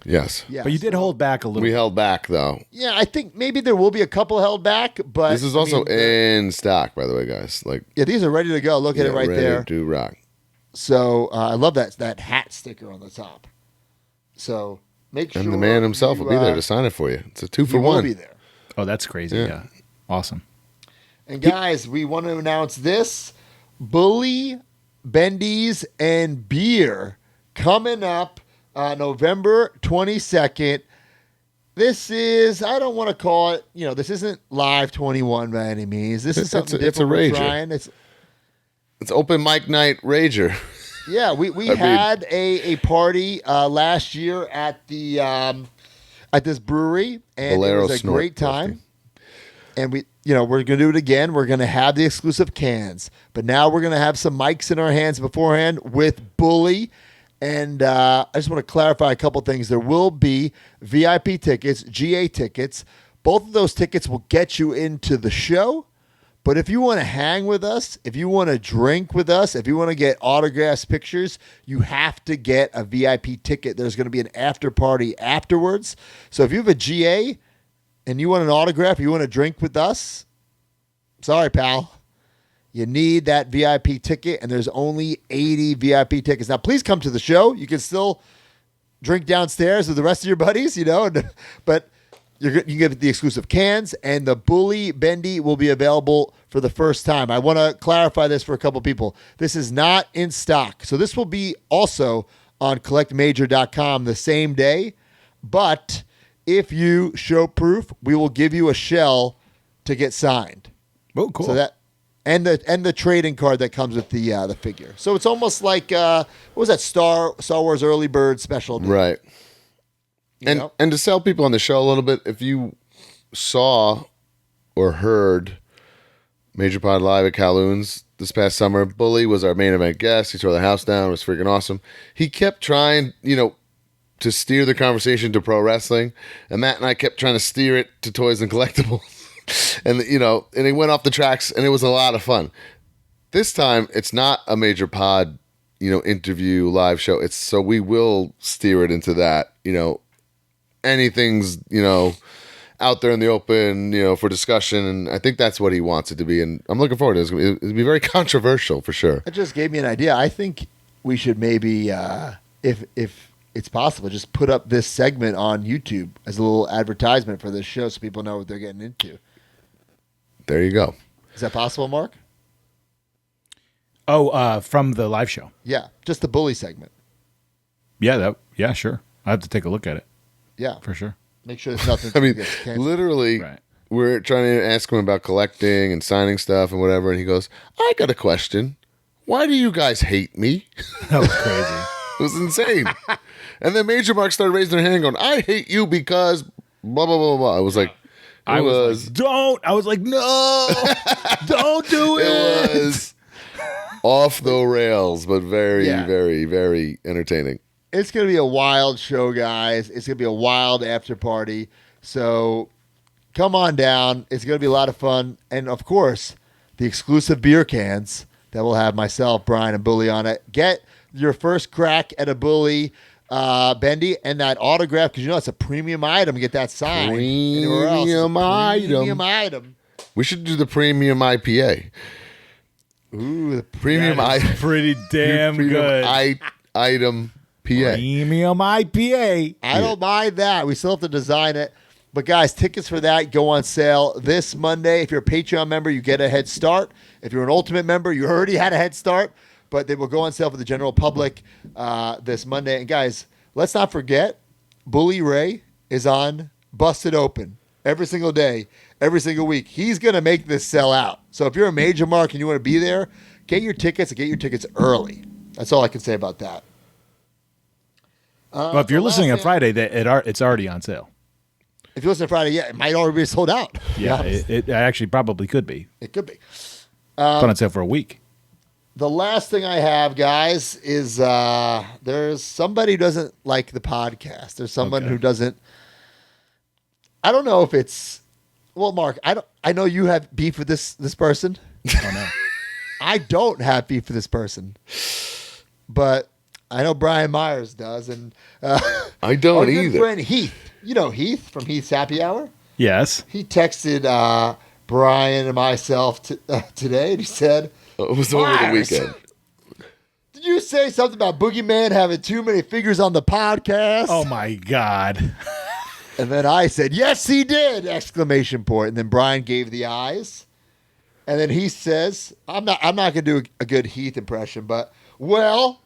Yes. Yeah, but you did hold back a little. We held back, though. Yeah, I think maybe there will be a couple held back, but This is also in stock, by the way, guys. Like, yeah, these are ready to go. Look at it right ready there. to rock. So I love that hat sticker on the top. So make sure. And the man himself will be there to sign it for you. It's a 2 for he will 1. be there. Oh, that's crazy. Yeah. Awesome. And guys, we want to announce this: Bully, Bendies, and Beer coming up November 22nd. This is, I don't want to call it, this isn't Live 21 by any means. This is something different. It's a we're rager. trying. It's open mic night rager. Yeah, we had a party last year at the at this brewery, and Bolero it was a Snort great time. And we're going to do it again. We're going to have the exclusive cans, but now we're going to have some mics in our hands beforehand with Bully. And I just want to clarify a couple things. There will be VIP tickets, GA tickets. Both of those tickets will get you into the show. But if you want to hang with us, if you want to drink with us, if you want to get autographs, pictures, you have to get a VIP ticket. There's going to be an after party afterwards. So if you have a GA and you want an autograph, you want to drink with us, sorry, pal. You need that VIP ticket, and there's only 80 VIP tickets. Now, please come to the show. You can still drink downstairs with the rest of your buddies, but you can get the exclusive cans, and the Bully Bendy will be available for the first time. I want to clarify this for a couple people. This is not in stock. So this will be also on collectmajor.com the same day. But if you show proof, we will give you a shell to get signed. Oh, cool. So that and the trading card that comes with the figure. So it's almost like what was that Star Wars Early Bird special? Right. And to sell people on the show a little bit, if you saw or heard Major Pod Live at Calhoun's this past summer, Bully was our main event guest. He tore the house down. It was freaking awesome. He kept trying, to steer the conversation to pro wrestling, and Matt and I kept trying to steer it to toys and collectibles. And, and he went off the tracks, and it was a lot of fun. This time, it's not a Major Pod, interview live show. It's so we will steer it into that, anything's, out there in the open, for discussion. And I think that's what he wants it to be. And I'm looking forward to it. It'll be very controversial for sure. It just gave me an idea. I think we should maybe, if it's possible, just put up this segment on YouTube as a little advertisement for this show so people know what they're getting into. There you go. Is that possible, Mark? Oh, from the live show. Yeah, just the Bully segment. Yeah, sure. I have to take a look at it. Yeah. For sure. Make sure there's nothing. I mean, gets canceled. literally, Right. we're trying to ask him about collecting and signing stuff and whatever. And he goes, I got a question. Why do you guys hate me? That was crazy. It was insane. And then Major Mark started raising their hand going, I hate you because blah, blah, blah, blah. I was like, I was like, don't. I was like, no, don't do it. It was off the rails, but very, very, very entertaining. It's going to be a wild show, guys. It's going to be a wild after party. So come on down. It's going to be a lot of fun. And, of course, the exclusive beer cans that will have myself, Brian, and Bully on it. Get your first crack at a Bully Bendy and that autograph, because it's a premium item. Get that signed. Premium item. We should do the premium IPA. Ooh, the Premium item. Pretty damn good. Item PA. Premium IPA. I don't mind that. We still have to design it. But, guys, tickets for that go on sale this Monday. If you're a Patreon member, you get a head start. If you're an Ultimate member, you already had a head start. But they will go on sale for the general public this Monday. And, guys, let's not forget, Bully Ray is on Busted Open every single day, every single week. He's going to make this sell out. So if you're a Major Mark and you want to be there, get your tickets and get your tickets early. That's all I can say about that. Well, if you're listening on Friday, it's already on sale. If you listen to Friday, it might already be sold out. Yeah, it actually probably could be. It could be. It's on sale for a week. The last thing I have, guys, is there's somebody who doesn't like the podcast. There's someone who doesn't. I don't know if it's. Well, Mark, I know you have beef with this person. Oh no. I don't have beef for this person, but I know Brian Myers does, and I don't our good either. friend Heath, you know Heath from Heath's Happy Hour. Yes. He texted Brian and myself today, and he said, It was over the Myers, weekend. did you say something about Boogeyman having too many figures on the podcast? Oh my God. And then I said, yes, he did! Exclamation point. And then Brian gave the eyes. And then he says, I'm not going to do a good Heath impression, but, well,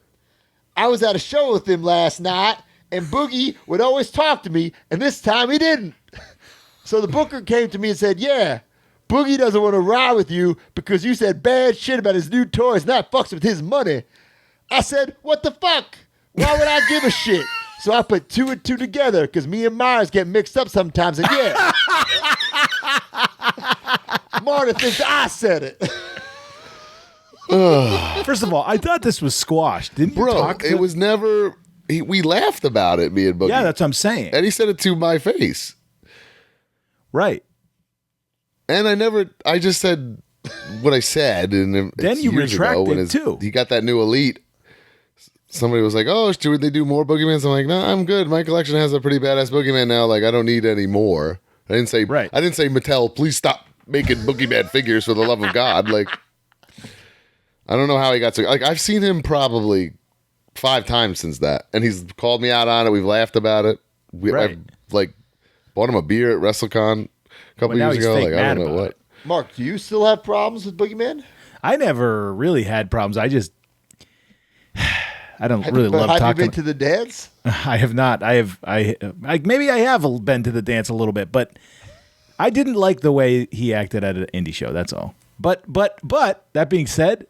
I was at a show with him last night, and Boogie would always talk to me, and this time he didn't. So the booker came to me and said, yeah, Boogie doesn't want to ride with you because you said bad shit about his new toys, and that fucks with his money. I said, what the fuck? Why would I give a shit? So I put 2 and 2 together because me and Myers get mixed up sometimes. And yeah, Marta thinks I said it. First of all, I thought this was squashed. Didn't you Bro, talk to it was never. We laughed about it, me and Boogie. Yeah, that's what I'm saying. And he said it to my face. Right. And I just said what I said. And Then it's you years ago retracted, when too. He got that new Elite. Somebody was like, oh, should they do more Boogeymans? I'm like, no, I'm good. My collection has a pretty badass Boogeyman now. Like, I don't need any more. I didn't say, Right. I didn't say, Mattel, please stop making Boogeyman figures for the love of God. Like, I don't know how he got so, like, I've seen him probably 5 times since that. And he's called me out on it. We've laughed about it. Right. I've, like, bought him a beer at WrestleCon a couple Well, now years he's ago. fake Like, I mad don't know about what. it. Mark, do you still have problems with Boogeyman? I never really had problems. I just, I don't really But love have talking. you been to the dance? I have not. Maybe I have been to the dance a little bit, but I didn't like the way he acted at an indie show. That's all. But that being said,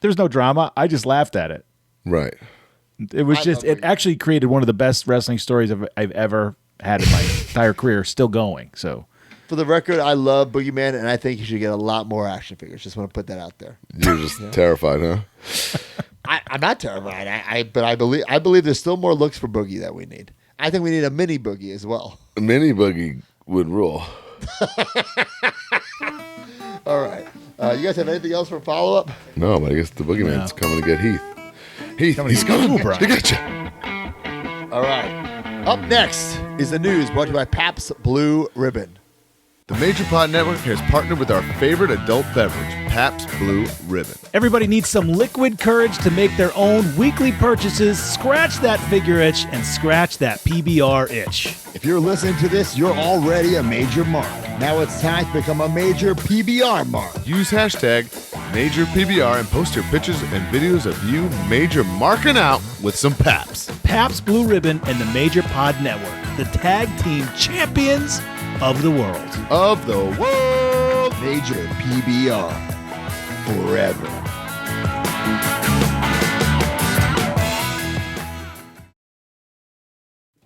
there's no drama. I just laughed at it. Right. It was I just, love it actually created one of the best wrestling stories I've ever had in my entire career, still going. So For the record, I love Boogeyman, and I think you should get a lot more action figures. Just want to put that out there. You're just terrified, huh? I'm not terrified, but I believe there's still more looks for Boogie that we need. I think we need a mini Boogie as well. A mini Boogie would rule. All right. You guys have anything else for follow-up? No, but I guess the Boogeyman's coming to get Heath. Heath, he's to get coming. you, Brian. He got you. All right. Up next is the news brought to you by Pabst Blue Ribbon. The Major Pod Network has partnered with our favorite adult beverage, Pabst Blue Ribbon. everybody needs some liquid courage to make their own weekly purchases. Scratch that figure itch and scratch that PBR itch. If you're listening to this, you're already a major mark. Now it's time to become a major PBR mark. Use hashtag MajorPBR and post your pictures and videos of you major marking out with some Paps. Pabst Blue Ribbon and the Major Pod Network, the tag team champions of the world. Of the world. Major PBR. Forever.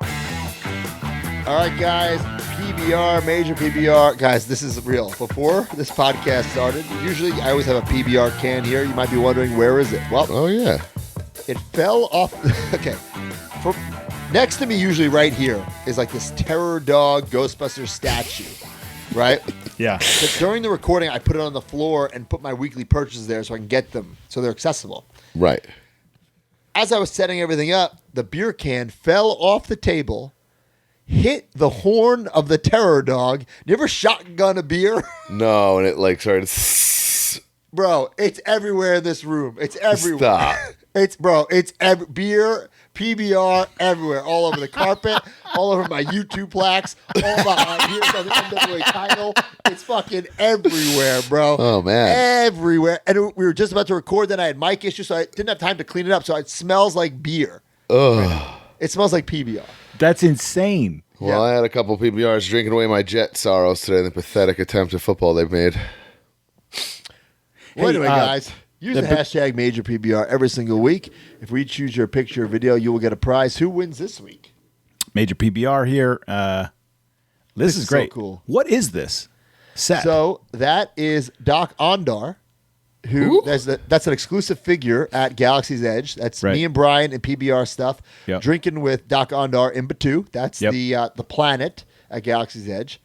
All right, guys. PBR, major PBR. Guys, this is real. Before this podcast started, usually I always have a PBR can here. You might be wondering, where is it? Well, Oh, yeah. it fell off. Okay. Next to me, usually right here, is like this Terror Dog Ghostbusters statue, right? Yeah. But during the recording, I put it on the floor and put my weekly purchases there so I can get them, so they're accessible. Right. As I was setting everything up, the beer can fell off the table, hit the horn of the Terror Dog. You ever shotgun a beer? No, and it like started. Bro, it's everywhere in this room. It's everywhere. Stop. It's beer, PBR, everywhere. All over the carpet, all over my YouTube plaques, all behind here on the NWA title. It's fucking everywhere, bro. Oh, man. Everywhere. And we were just about to record, then I had mic issues, so I didn't have time to clean it up. So it smells like beer. Ugh. It smells like PBR. That's insane. Well, I had a couple PBRs drinking away my Jet sorrows today in the pathetic attempt at football they've made. Well, Hey, anyway, guys, use the hashtag Major PBR every single week. If we choose your picture or video, you will get a prize. Who wins this week? Major PBR here. This is is so great. cool. What is this set? So that is Doc Ondar, who that's an exclusive figure at Galaxy's Edge. That's Right. me and Brian and PBR stuff. Yep. Drinking with Doc Ondar in Batu. That's Yep. the planet at Galaxy's Edge.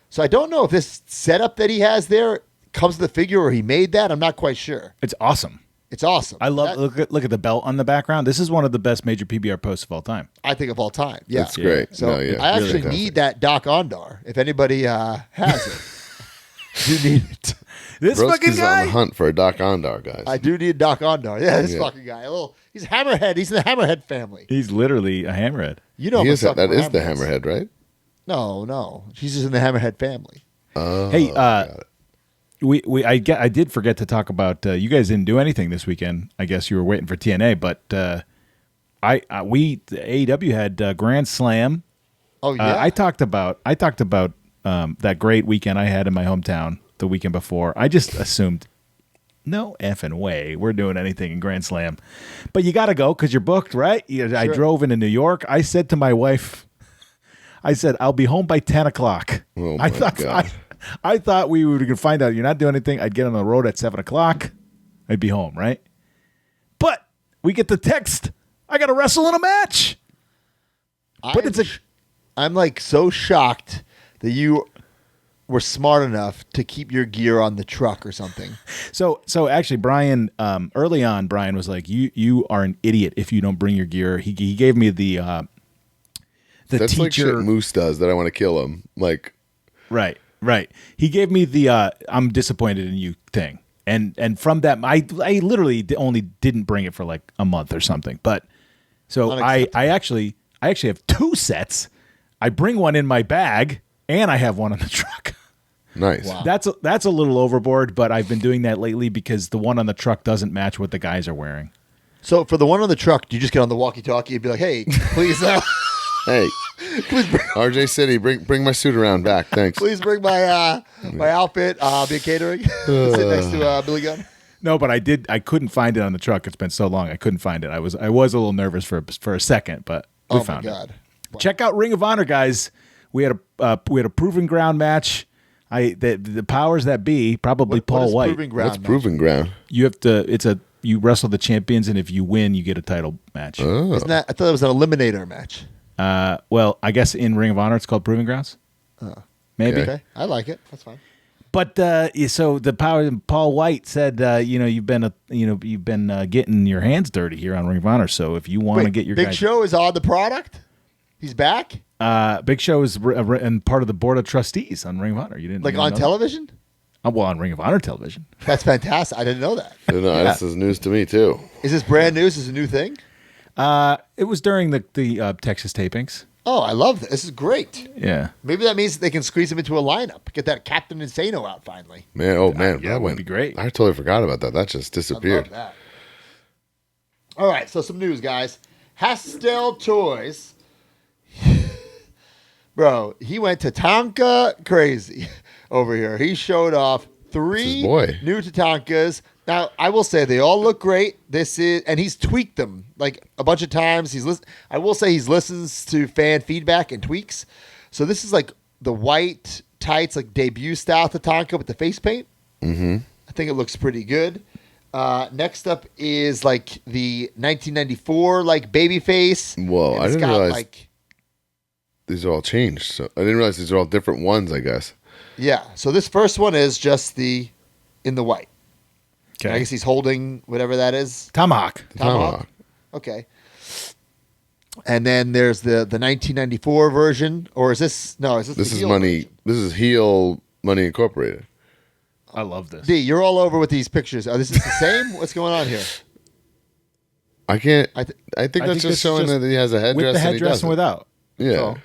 So I don't know if this setup that he has there comes to the figure or he made that. I'm not quite sure. It's awesome. It's awesome. I love look at the belt on the background. This is one of the best major PBR posts of all time. I think of all time. Yeah, That's great. So I actually need that Doc Ondar. If anybody has it, you need it. This fucking Broski's guy. on the hunt for a Doc Ondar, guys. I do need Doc Ondar. Yeah, this fucking guy. He's a hammerhead. He's in the hammerhead family. He's literally a hammerhead. You know, that is the hammerheads. hammerhead, right? No. She's just in the hammerhead family. Hey, I did forget to talk about. You guys didn't do anything this weekend. I guess you were waiting for TNA, but AEW had Grand Slam. Oh yeah. I talked about that great weekend I had in my hometown the weekend before. I just assumed no effing way we're doing anything in Grand Slam, but you got to go because you're booked, right? I drove into New York. I said to my wife, I said I'll be home by 10 o'clock. Oh my God. I thought we were going to find out you're not doing anything. I'd get on the road at 7 o'clock. I'd be home, right? But we get the text. I got to wrestle in a match. I'm like so shocked that you were smart enough to keep your gear on the truck or something. So actually, Brian, early on, Brian was like, "You are an idiot if you don't bring your gear." He gave me the That's teacher. like shit Moose does that I want to kill him. Like, Right. He gave me the "I'm disappointed in you" thing, and from that, I literally only didn't bring it for like a month or something. But so I actually have two sets. I bring one in my bag, and I have one on the truck. nice. Wow. That's a little overboard, but I've been doing that lately because the one on the truck doesn't match what the guys are wearing. So for the one on the truck, do you just get on the walkie-talkie and be like, "Hey, please, Hey, RJ City, bring my suit around back. Thanks. please bring my my outfit. Be catering. Sit next to Billy Gunn." No, but I couldn't find it on the truck. It's been so long. I couldn't find it. I was a little nervous for a second, but we Oh found my it. God! Wow. Check out Ring of Honor, guys. We had a proving ground match. The powers that be, probably What Paul is White. Proving Ground What's match? proving ground? You have to. You wrestle the champions, and if you win, you get a title match. Oh, Isn't that? I thought it was an eliminator match. Well, I guess in Ring of Honor, it's called Proving Grounds. Maybe. Okay. Okay, I like it. That's fine. But so the power. Paul White said, you've been getting your hands dirty here on Ring of Honor. So if you want to Wait, get your Big guys, Show is on the product. He's back, Big Show is and part of the board of trustees on Ring of Honor. You didn't like you on know that? television. Well, on Ring of Honor television. That's fantastic. I didn't know that. I don't know. This is news to me too. Is this brand new? Is this a new thing? It was during the Texas tapings. Oh, I love this. This is great. Yeah. Maybe that means they can squeeze him into a lineup. Get that Captain Insano out finally. Man, yeah, that would be great. I totally forgot about that. That just I disappeared. love that. All right, so some news, guys. Hastel Toys. Bro, he went to Tonka crazy over here. He showed off It's 3 his boy. new Tatankas. Now, I will say they all look great. And he's tweaked them like a bunch of times. I will say he's listens to fan feedback and tweaks. So this is like the white tights, like debut style Tatanka with the face paint. Mm-hmm. I think it looks pretty good. Next up is like the 1994 like baby face. Whoa, And I it's didn't got, realize like, these are all changed. So I didn't realize these are all different ones, I guess. yeah. So this first one is just in the white. Okay. I guess he's holding whatever that is. Tomahawk. Tomahawk. Okay. And then there's the 1994 version, or is this? No, is this? This the is heel Money. version? This is Heel Money Incorporated. I love this. D, you're all over with these pictures. Are this the same? What's going on here? I can't. I I th- think I that's think just this is showing just that he has a headdress. With the and he headdress doesn't. and without. Yeah. Oh.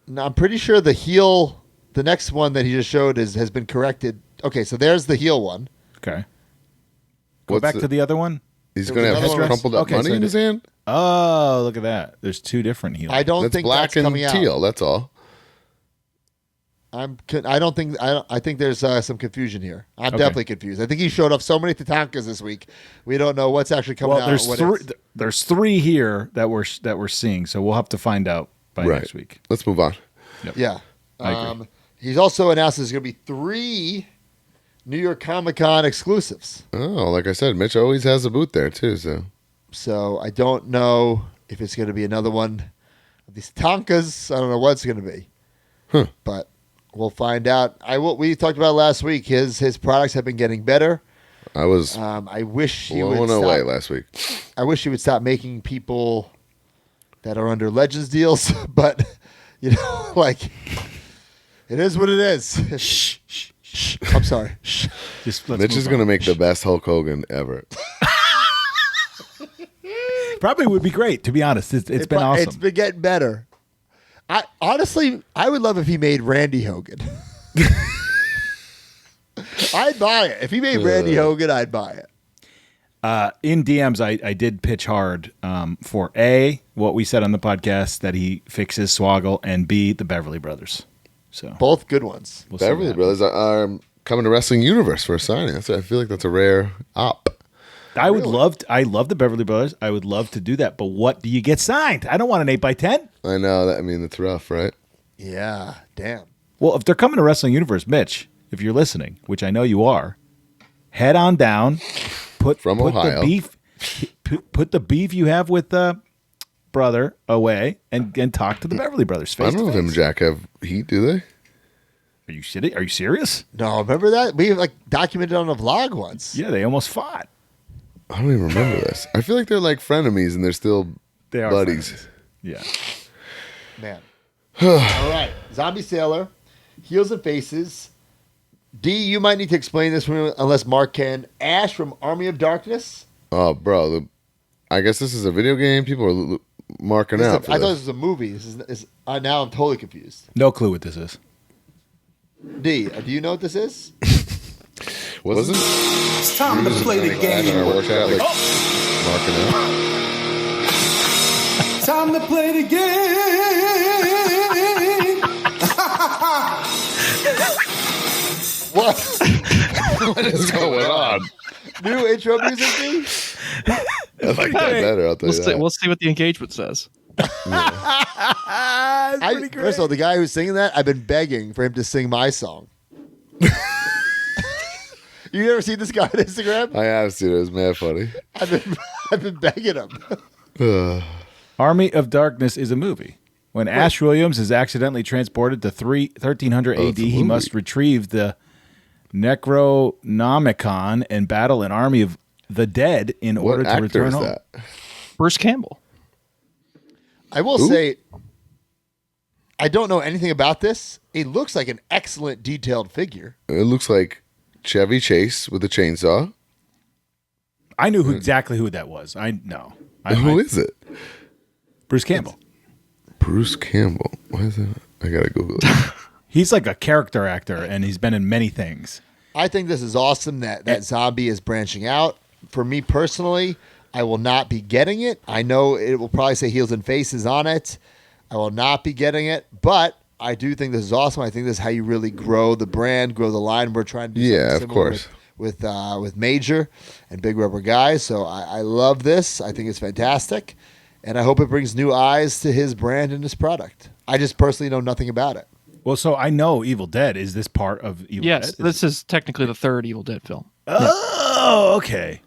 Now, I'm pretty sure the next one that he just showed has been corrected. Okay, so there's the heel one. Okay. Go What's back the- to the other one. He's There going to was have another one. crumpled up Okay, money so in his hand. Oh, look at that. There's 2 different heels. I don't That's think black that's and coming teal. out. That's all. I think there's some confusion here. I'm definitely confused. I think he showed off so many Tatankas this week. We don't know what's actually coming Well, out. there's what 3. is. There's 3 here that we're seeing, so we'll have to find out by Right. next week. Let's move on. Yeah. I agree. He's also announced there's going to be 3 New York Comic Con exclusives. Oh, like I said, Mitch always has a booth there too. So I don't know if it's going to be another one of these Tonkas. I don't know what it's going to be. Huh. But We'll find out. We talked about last week. His products have been getting better. I was I wish he would blown stop. away last week. I wish he would stop making people that are under Legends deals, but like it is what it is. Shh, shh, shh. I'm sorry. Shh. Mitch is going to make the best Hulk Hogan ever. Probably would be great, to be honest. It's been awesome. It's been getting better. I would love if he made Randy Hogan. I'd buy it. If he made Randy Hogan, I'd buy it. In DMs, I did pitch hard for A, what we said on the podcast, that he fixes Swoggle, and B, the Beverly Brothers. So both good ones. We'll see Beverly Brothers are coming to Wrestling Universe for a signing. I feel like that's a rare op. I love the Beverly Brothers. I would love to do that, but what do you get signed? I don't want an 8x10. I know. It's rough, right? Yeah, damn. Well, if they're coming to Wrestling Universe, Mitch, if you're listening, which I know you are, head on down. Put Ohio. Put the beef you have with brother away and talk to the Beverly Brothers. I don't know if him and Jack have heat, do they? Are you shitty? Are you serious? No, remember that? We documented on a vlog once. Yeah, they almost fought. I don't even remember this. I feel like they're like frenemies and they're still buddies. Frenemies. Yeah. Man. All right. Zombie Sailor, Heels and Faces. D, you might need to explain this one unless Mark can. Ash from Army of Darkness. Oh, bro. I guess this is a video game. People are marking out. I thought this was a movie. Now I'm totally confused. No clue what this is. D, do you know what this is? Was it? It's time to play the game. Marking out. Time to play the game. What? What is going on? New intro music, D? I like that better. I'll tell you that. We'll see what the engagement says. First of all, the guy who's singing that, I've been begging for him to sing my song. You ever seen this guy on Instagram? I have seen it. It's mad funny. I've been begging him. Army of Darkness is a movie. When Ash Williams is accidentally transported to 1300 AD, he must retrieve the Necronomicon and battle an army of the dead in order to return home. That? Bruce Campbell. I will say, I don't know anything about this. It looks like an excellent detailed figure. It looks like Chevy Chase with a chainsaw. I knew exactly who that was. Who is it? Bruce Campbell. Bruce Campbell. Why is that? I gotta Google it. He's like a character actor, and he's been in many things. I think this is awesome that Zombie is branching out. For me personally, I will not be getting it. I know it will probably say Heels and Faces on it. I will not be getting it, but I do think this is awesome. I think this is how you really grow the brand, grow the line. We're trying to do something of course. with Major and Big Rubber Guys. So I love this. I think it's fantastic, and I hope it brings new eyes to his brand and his product. I just personally know nothing about it. Well, so I know Evil Dead. Is this part of Evil Dead? Yes, this is technically the third Evil Dead film. Oh, okay.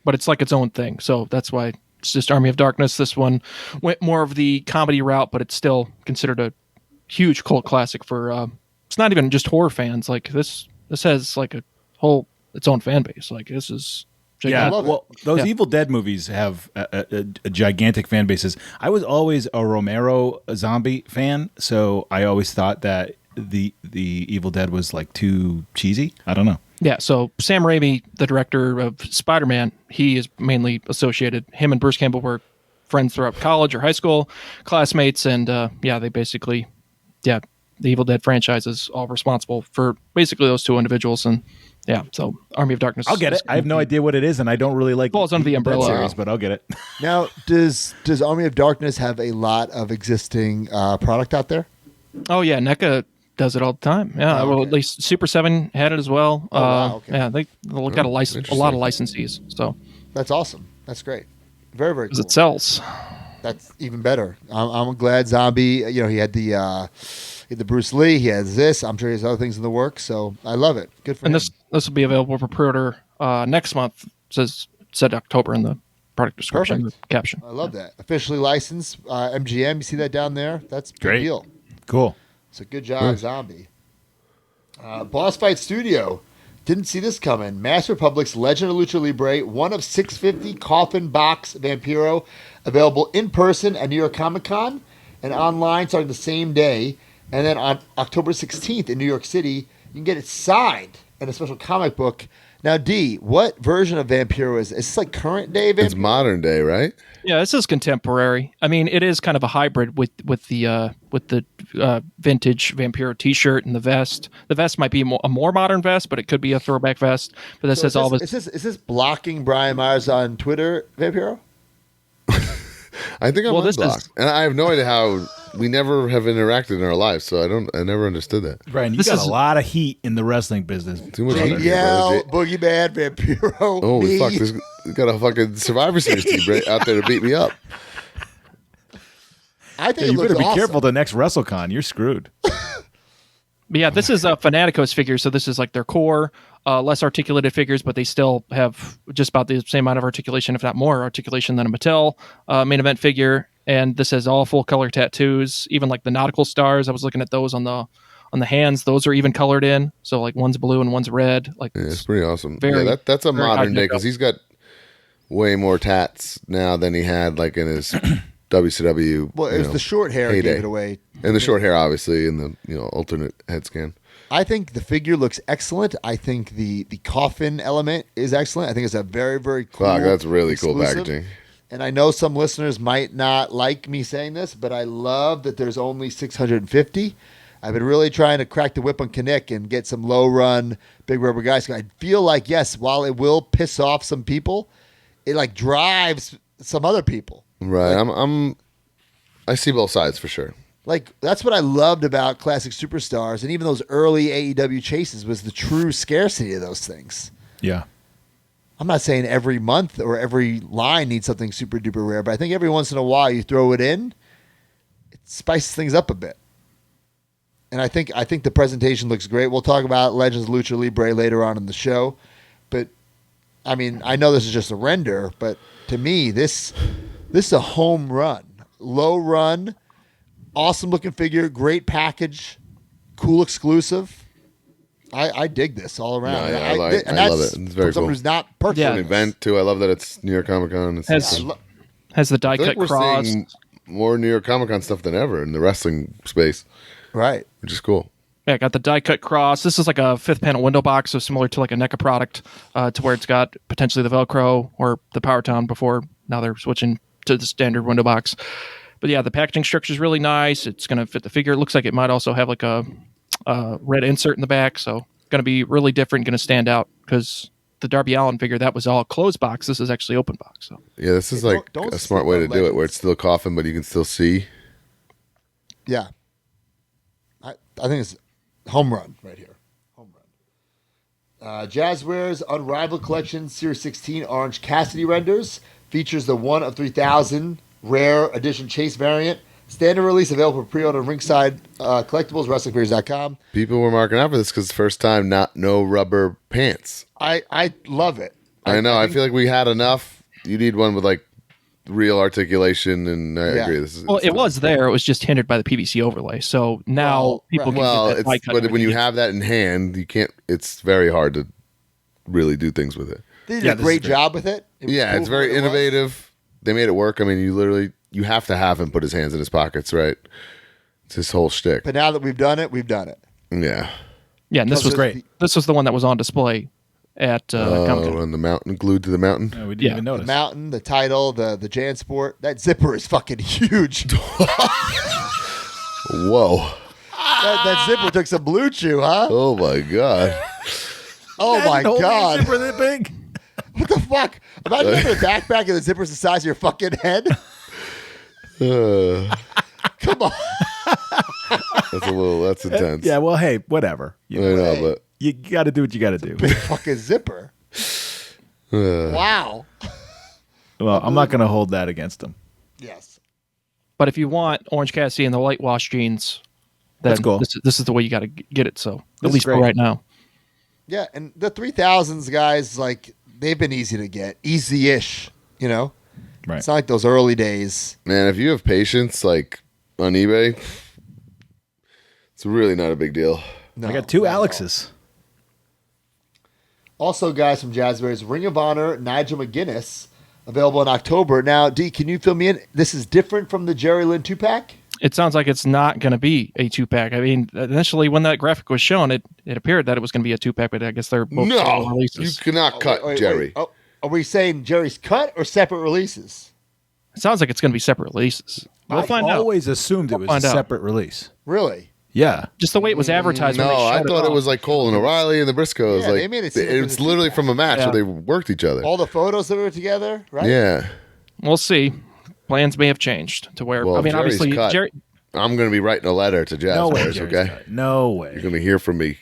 But it's like its own thing. So that's why it's just Army of Darkness. This one went more of the comedy route, but it's still considered a huge cult classic for it's not even just horror fans. Like this has like a whole its own fan base. Like this is yeah. Well, those Evil Dead movies have a gigantic fan bases. I was always a Romero zombie fan, so I always thought that the Evil Dead was like too cheesy. I don't know. Yeah, so Sam Raimi, the director of Spider-Man, he is mainly associated. Him and Bruce Campbell were friends throughout college or high school, classmates, and they basically, the Evil Dead franchise is all responsible for basically those two individuals. And so Army of Darkness. I'll get it. I have no idea what it is, and I don't really like. Falls under the umbrella series, but I'll get it. Now, does Army of Darkness have a lot of existing product out there? Oh yeah, NECA does it all the time. Yeah, well, at least Super 7 had it as well. Yeah, they got a lot of licensees. So that's awesome. That's great. Very, very cool. Because it sells. That's even better. I'm glad Zombie. He had the Bruce Lee. He has this. I'm sure he has other things in the works. So I love it. Good for him. And this will be available for pre-order next month. Said October in the product description caption. I love that. Officially licensed MGM. You see that down there? That's a big deal. Cool. So good job, Zombie. Boss Fight Studio. Didn't see this coming. Master Republic's Legend of Lucha Libre, one of 650 coffin box Vampiro, available in person at New York Comic Con and online starting the same day. And then on October 16th in New York City, you can get it signed in a special comic book. Now, D, what version of Vampiro is this? Like current day Vampiro? It's modern day, right? Yeah, this is contemporary. I mean, it is kind of a hybrid with the vintage Vampiro T-shirt and the vest. The vest might be a more modern vest, but it could be a throwback vest. But this has all this. Is this blocking Brian Myers on Twitter, Vampiro? I think I'm this unblocked, and I have no idea how. We never have interacted in our lives, so I never understood that. Brian, you This got is- a lot of heat in the wrestling business. Too much heat here, JBL, bro. Boogeyman, Vampiro. Holy me. fuck! This got a fucking Survivor Series team out there to beat me up. I think Yeah, it you looks better be awesome. careful the next WrestleCon. You're screwed. But yeah, this is a Fanaticos figure, so this is like their core, less articulated figures, but they still have just about the same amount of articulation, if not more articulation, than a Mattel main event figure. And this has all full color tattoos, even like the nautical stars. I was looking at those on the hands; those are even colored in. So like one's blue and one's red. Like Yeah, it's pretty awesome. Very- yeah, that's a very modern high day because he's got way more tats now than he had like in his WCW. Well, it was the short hair heyday. gave it away. And the short hair, obviously, and the alternate head scan. I think the figure looks excellent. I think the coffin element is excellent. I think it's a very, very cool. Fuck, that's really cool exclusive. packaging. And I know some listeners might not like me saying this, but I love that there's only 650. I've been really trying to crack the whip on Kinnick and get some low run, big rubber guys. I feel like, yes, while it will piss off some people, it like drives some other people. Right. I see both sides for sure. Like, that's what I loved about classic superstars. And even those early AEW chases was the true scarcity of those things. Yeah. I'm not saying every month or every line needs something super duper rare, but I think every once in a while you throw it in, it spices things up a bit. And I think the presentation looks great. We'll talk about Legends Lucha Libre later on in the show. But I mean, I know this is just a render, but to me, this is a home run. Low run, awesome looking figure, great package, cool exclusive. I dig this all around. No, yeah, I love that's it. It's very from someone cool. who's not purchasing Yeah. An event too. I love that it's New York Comic Con. has the die I feel cut like we're cross. seeing more New York Comic Con stuff than ever in the wrestling space, Right. which is cool. Yeah, got the die cut cross. This is like a 5th panel window box, so similar to like a NECA product, to where it's got potentially the Velcro or the Power Town before. Now they're switching to the standard window box. But yeah, the packaging structure is really nice. It's going to fit the figure. It looks like it might also have like a red insert in the back, so going to be really different, going to stand out because the Darby Allin figure, that was all closed box. This is actually open box. So Yeah, this is Don't- like don't a smart way to sleep on do it, where Legends. it's still coffin, but you can still see. Yeah. I think it's home run right here. Home run. Jazzwares Unrivaled Collection Series 16 Orange Cassidy renders features the 1 of 3,000 rare edition chase variant. Standard release available for pre-order on Ringside Collectibles, WrestlingFigures.com. People were marking out for this because first time, no rubber pants. I love it. I know. I feel like we had enough. You need one with like real articulation, and I Yeah. agree. This is well, it was there. It was just hindered by the PVC overlay. So now Well, people right. can well, get that die it's, cut but and when you everything. have that in hand, you can't. It's very hard to really do things with it. They did Yeah, a this is great great. job with it. It was Yeah, cool it's for what very it was. innovative. They made it work. I mean, you have to have him put his hands in his pockets, right? It's his whole shtick. But now that we've done it, we've done it. Yeah. Yeah, and this Plus was it's great. the- This was the one that was on display at Comic-Con. On the mountain, glued to the mountain. No, we didn't Yeah. even The notice. mountain, the title, the JanSport. That zipper is fucking huge. Whoa! that zipper took some blue chew, huh? Oh my god! Oh my Holding a god. zipper that big. What the fuck? Imagine having a backpack and the zipper's the size of your fucking head. Come on. That's intense. Yeah, well, hey, whatever. I know, but You got to do what you got to do. Big fucking zipper. Wow. Well, I'm not going to hold that against them. Yes. But if you want Orange Cassidy and the light wash jeans, then That's cool. this is the way you got to get it. So This at is least for great. right now. Yeah, and the 3000s guys, like, they've been easy to get. Easy-ish, you know? Right. It's not like those early days. man, if you have patience, like on eBay, It's really not a big deal. No, I got 2 not at all. Alexes. Also, guys from Jazzwares, Ring of Honor, Nigel McGuinness, available in October. Now, D, can you fill me in? This is different from the Jerry Lynn 2-pack? It sounds like it's not going to be a 2-pack. I mean, initially when that graphic was shown, it appeared that it was going to be a 2-pack, but I guess they're both No, you releases. cannot cut Wait. Jerry. Oh, are we saying Jerry's cut or separate releases? It sounds like it's going to be separate releases. We'll find out. Always assumed it was a find out. separate release. Really? Yeah. Just the way it was advertised. when No, they I showed thought it off. was like Cole and O'Reilly and the Briscoes. Yeah, like they made it seem like it's it was a literally 2-pack. from a match Yeah. where they worked each other. All the photos that were together, right? Yeah. We'll see. Plans may have changed to where Well, I mean, Jerry's obviously, cut. Jerry. I'm going to be writing a letter to No way. Jazzwares, Jerry's okay? cut. No way. You're going to hear from me.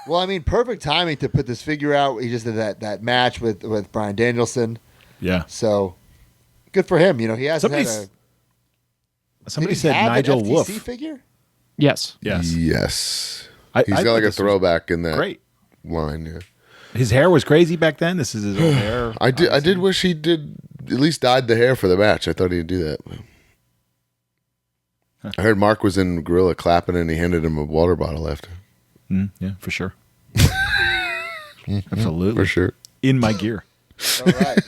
Well, I mean, perfect timing to put this figure out. He just did that match with Bryan Danielson. Yeah. So good for him. You know, he hasn't had Somebody did he said have Nigel an FTC Wolf. figure? Yes. Yes. Yes. I He's got thought like a this was throwback in that Great. line, yeah. His hair was crazy back then. This is his old hair. I did wish he did at least dyed the hair for the match. I thought he'd do that. I heard Mark was in Gorilla clapping and he handed him a water bottle after. Yeah, for sure. Absolutely. For sure. In my gear. All right.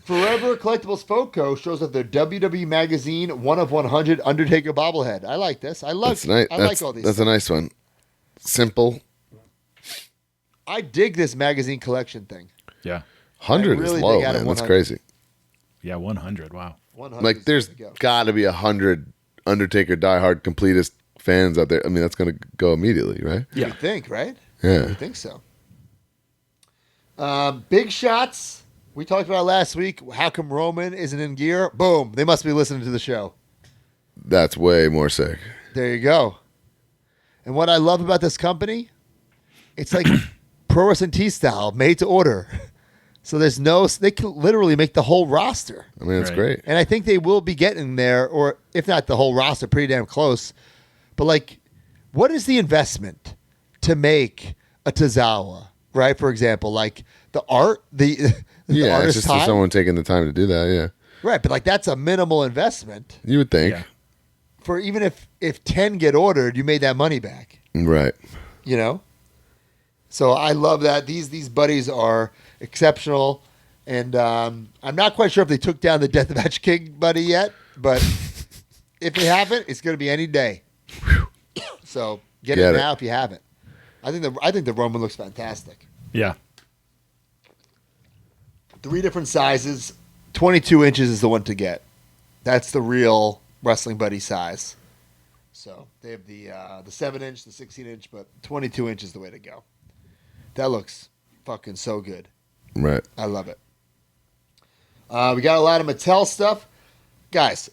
Forever Collectibles Photo shows off their WWE Magazine 1 of 100 Undertaker bobblehead. I like this. I That's nice. like all these. That's a nice one. Simple. I dig this magazine collection thing. Yeah. 100 really is low, dig out of man. That's 100. crazy. Yeah, 100. Wow. 100 Like, is there's the way to go. got to be 100 Undertaker diehard completist fans out there. I mean, that's going to go immediately, right? You would think, right? Yeah. I think so. Big shots. We talked about last week. How come Roman isn't in gear? Boom. They must be listening to the show. That's way more sick. There you go. And what I love about this company, it's like Pro Wrestling T style, made to order. So they can literally make the whole roster. I mean, it's Right. great. And I think they will be getting there, or if not the whole roster, pretty damn close. But like, what is the investment to make a Tozawa, right? For example, like the art, the Yeah, it's artist just time, someone taking the time to do that, yeah. right? But like, that's a minimal investment You would think. Yeah. for even if 10 get ordered, you made that money back. Right. You know. So I love that these buddies are exceptional, and I'm not quite sure if they took down the Deathmatch King buddy yet, but if they haven't, it's going to be any day. So get it now if you haven't. I think the Roman looks fantastic. Yeah. 3 different sizes. 22 inches is the one to get. That's the real Wrestling Buddy size. So they have the 7-inch, the 16-inch, but 22 inch is the way to go. That looks fucking so good. Right. I love it. We got a lot of Mattel stuff. Guys,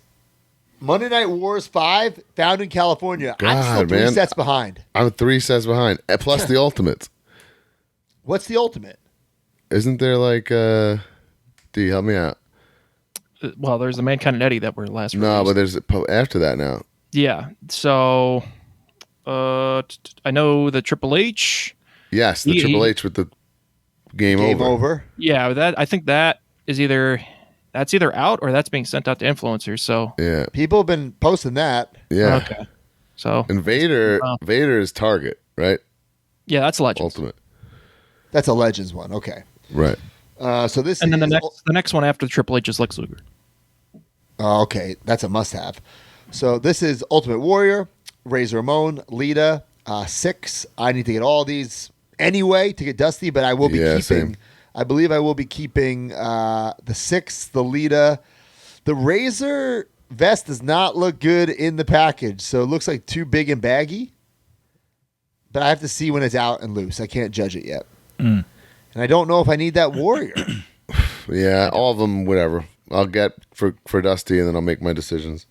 Monday Night Wars 5, found in California. I'm still God, 3 man. sets behind. I'm 3 sets behind. Plus the Ultimates. What's the ultimate? Isn't there like D, help me out. Well, there's the Mankind and Eddie that were last. No, released. but there's after that now. Yeah. So, I know the Triple H. Yes, the He- Triple H with the game over. Yeah, that I think that is either out or that's being sent out to influencers. So Yeah. People have been posting that. Yeah. okay. So And Vader is Target, right? yeah, that's Legends. Ultimate. That's a Legends one. Okay. Right. So this And then is the next one after Triple H is Lex Luger. Oh, okay, that's a must-have. So this is Ultimate Warrior, Razor Ramon, Lita, 6. I need to get all these anyway to get Dusty, but I will be Yeah, keeping. same. I believe I will be keeping the 6, the Lita, the Razor vest does not look good in the package, so it looks like too big and baggy. But I have to see when it's out and loose. I can't judge it yet, and I don't know if I need that Warrior. Yeah, all of them, whatever. I'll get for Dusty and then I'll make my decisions.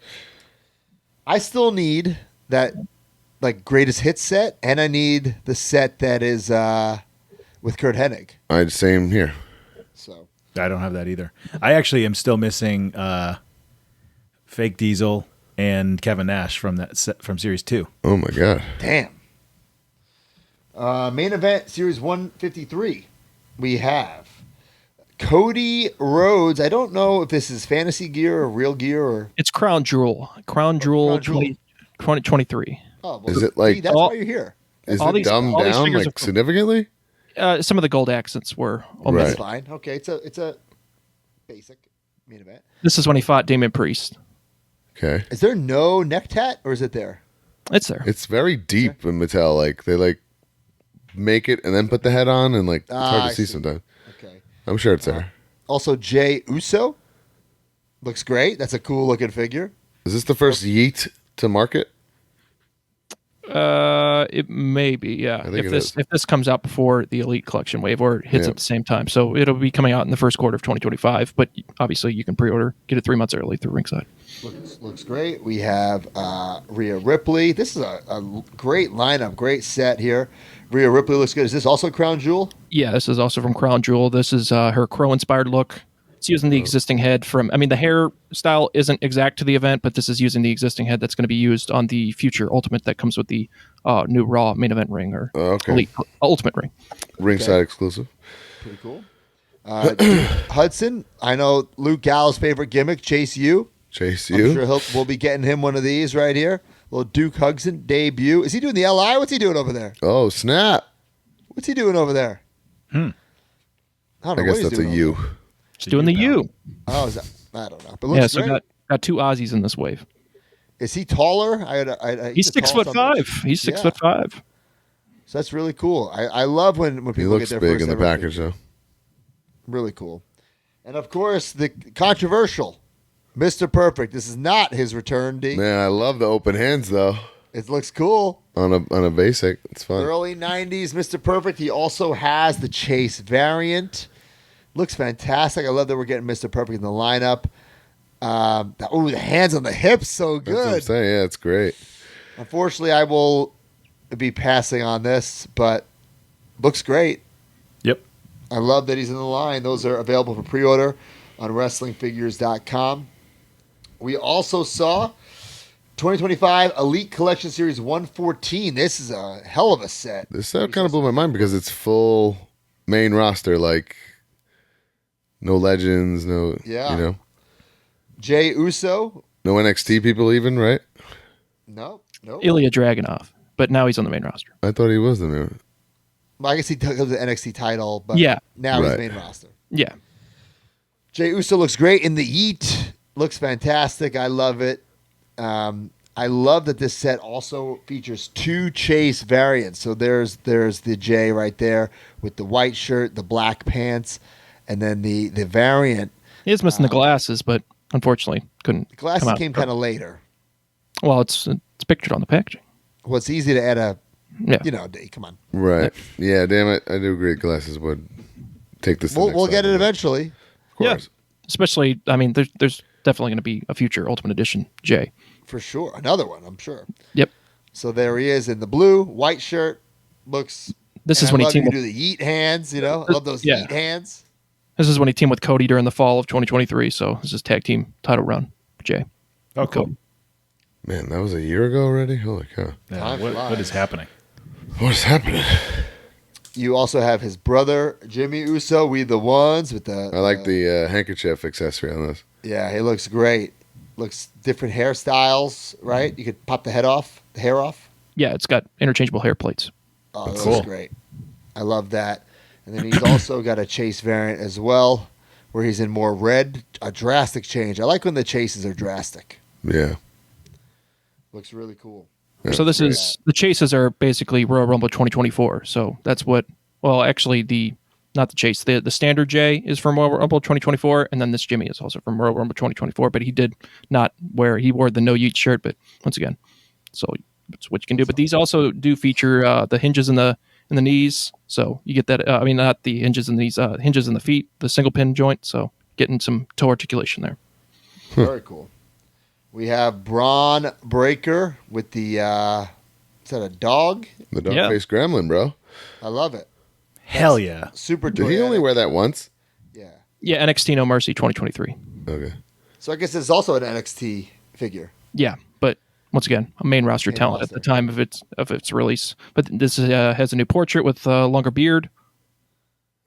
I still need that like greatest hit set, and I need the set that is with Kurt Hennig. Same here. So I don't have that either. I actually am still missing Fake Diesel and Kevin Nash from that set, from Series 2. Oh my God. damn. Main event Series 153. We have Cody Rhodes. I don't know if this is fantasy gear or real gear or It's Crown Jewel. Crown Jewel Crown Jewel. 2023. Oh, well, Is it like- see, that's all- why you're here. Is all it these- dumbed all these down figures like are cool. significantly? Some of the gold accents were That's omitted. Right. fine. Okay, it's a basic main event. This is when he fought Damian Priest. Okay. Is there no neck tat, or is it there? It's there. It's very deep in Mattel. Like they like make it and then put the head on, and like it's hard I to see see. sometimes. Okay. I'm sure it's there. Also, Jay Uso looks great. That's a cool looking figure. Is this the first Yeet to market? It may be, yeah. think it is. If this comes out before the Elite Collection wave or hits Yeah. at the same time, so it'll be coming out in the first quarter of 2025. But obviously, you can pre-order, get it 3 months early through Ringside. Looks great. We have Rhea Ripley. This is a great lineup, great set here. Rhea Ripley looks good. Is this also Crown Jewel? Yeah, this is also from Crown Jewel. This is her Crow-inspired look. It's using the existing head from. I mean, the hairstyle isn't exact to the event, but this is using the existing head that's going to be used on the future Ultimate that comes with the new Raw main event ring or Okay. Elite Ultimate ring. Ringside exclusive. Pretty cool. Hudson, I know Luke Gallows' favorite gimmick, Chase U. Chase I'm you. sure we'll be getting him one of these right here. Little Duke Hudson debut. Is he doing the LI? What's he doing over there? Oh snap! What's he doing over there? I don't know I what guess he's that's a doing over U. there. It's doing the U. Oh, is that? I don't know. But Yeah, looks so great. got two Aussies in this wave. Is he taller? He's a tall 6'5". He's Yeah. 6'5". So that's really cool. I love when He people looks get their big first in the ever package figure. though. Really cool. And of course, the controversial Mr. Perfect. This is not his return, D. Man, I love the open hands though. It looks cool. On a basic, it's fun. Early 90s Mr. Perfect. He also has the Chase variant. Looks fantastic. I love that we're getting Mr. Perfect in the lineup. The hands on the hips, so That's what I'm good. saying. Yeah, it's great. Unfortunately, I will be passing on this, but looks great. Yep. I love that he's in the line. Those are available for pre-order on WrestlingFigures.com. We also saw 2025 Elite Collection Series 114. This is a hell of a set. This set kind of blew my mind because it's full main roster, like no legends, no, Yeah. you know, Jay Uso. no NXT people even, right? No. Ilya Dragunov, but now he's on the main roster. I thought he was the main. Well, I guess he took the NXT title, but Yeah. now he's Right. main roster. Yeah. Jay Uso looks great in the Yeet. Looks fantastic. I love it. I love that this set also features two Chase variants. So there's the Jay right there with the white shirt, the black pants, and then the variant. He is missing the glasses, but unfortunately couldn't. The glasses come out. came kind of later. Well, it's pictured on the packaging. Well, it's easy to add a, Yeah. come on. Right. Yeah, damn it. I do agree. Glasses would take this. to the We'll next get it level. eventually. Of course. Especially, I mean, there's definitely going to be a future Ultimate Edition Jay. For sure. Another one, I'm sure. Yep. So there he is in the blue, white shirt. Looks. This and is I when he love teamed you with, do the Yeet hands, I love those Yeah. Yeet hands. this is when he teamed with Cody during the fall of 2023. So this is tag team title run, Jay. Oh, Cody. cool. Man, that was a year ago already. Holy cow! Yeah, Time what flies. is happening? What is happening? You also have his brother, Jimmy Uso. We the ones with the. I like the handkerchief accessory on this. Yeah, he looks great. Looks different hairstyles, right? You could pop the hair off. Yeah, it's got interchangeable hair plates. Oh, that Cool. looks great. I love that. And then he's also got a Chase variant as well, where he's in more red. A drastic change. I like when the chases are drastic. Yeah. Looks really cool. So this is the chases are basically Royal Rumble 2024. So that's what. Well, actually, not the chase. The standard J is from Royal Rumble 2024, and then this Jimmy is also from Royal Rumble 2024. But he did not he wore the No Yeet shirt. But once again, so it's what you can do. But these also do feature the hinges in the knees. So you get that. I mean, not the hinges in the knees, hinges in the feet, the single pin joint. So getting some toe articulation there. Very cool. We have Braun Breaker with the. Is that a dog? The dog Yeah. faced gremlin, bro. I love it. Hell yeah. Super. Did he only toyetic. wear that once? Yeah. Yeah, NXT No Mercy 2023. Okay. So I guess it's also an NXT figure. Yeah, but once again, a main roster Main talent roster. at the time of its release. But this has a new portrait with a longer beard.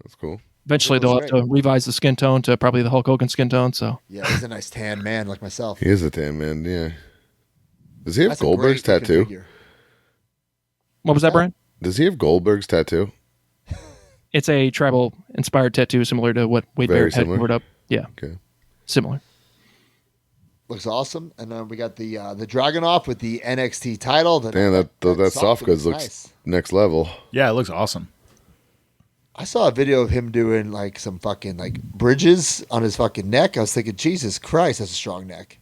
That's cool. Eventually, It they'll looks have to revise the skin tone to probably the Hulk Hogan skin tone. So Yeah, he's a nice tan man like myself. He is a tan man. Yeah. Does he have That's a Goldberg's great looking tattoo? figure. What was that, Brian? Does he have Goldberg's tattoo? It's a tribal-inspired tattoo, similar to what Wade Very Barrett had similar. covered up. Yeah, Okay. similar. Looks awesome. And then we got the Dragunov with the NXT title. Damn, that soft goods looks nice. next level. Yeah, it looks awesome. I saw a video of him doing like some fucking like bridges on his fucking neck. I was thinking, Jesus Christ, that's a strong neck.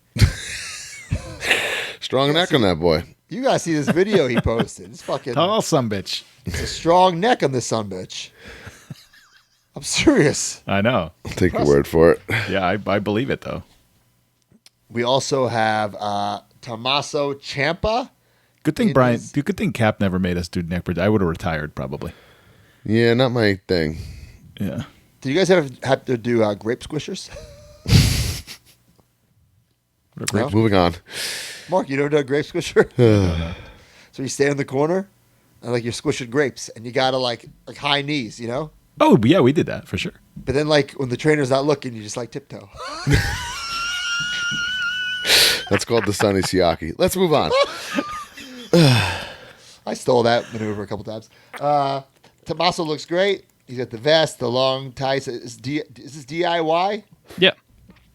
Strong neck on that boy. You guys see this video he posted? It's fucking Tall son bitch. it's a strong neck on this sonbitch. I'm serious. I know. I'll take your word for it. Yeah, I believe it though. We also have Tommaso Ciampa. Good thing It Brian. is- Good thing Cap never made us do neck bridge. I would have retired probably. Yeah, not my thing. Yeah. Did you guys ever have to do grape squishers? No? Moving on. Mark, you never done a grape squisher? So you stand in the corner and like you're squishing grapes and you gotta like high knees, you know? Oh yeah, we did that for sure. But then like when the trainer's not looking, you just like tiptoe. That's called the Sunny Siaki. Let's move on. I stole that maneuver a couple times. Tommaso looks great. He's got the vest, the long ties. Is this DIY? Yeah.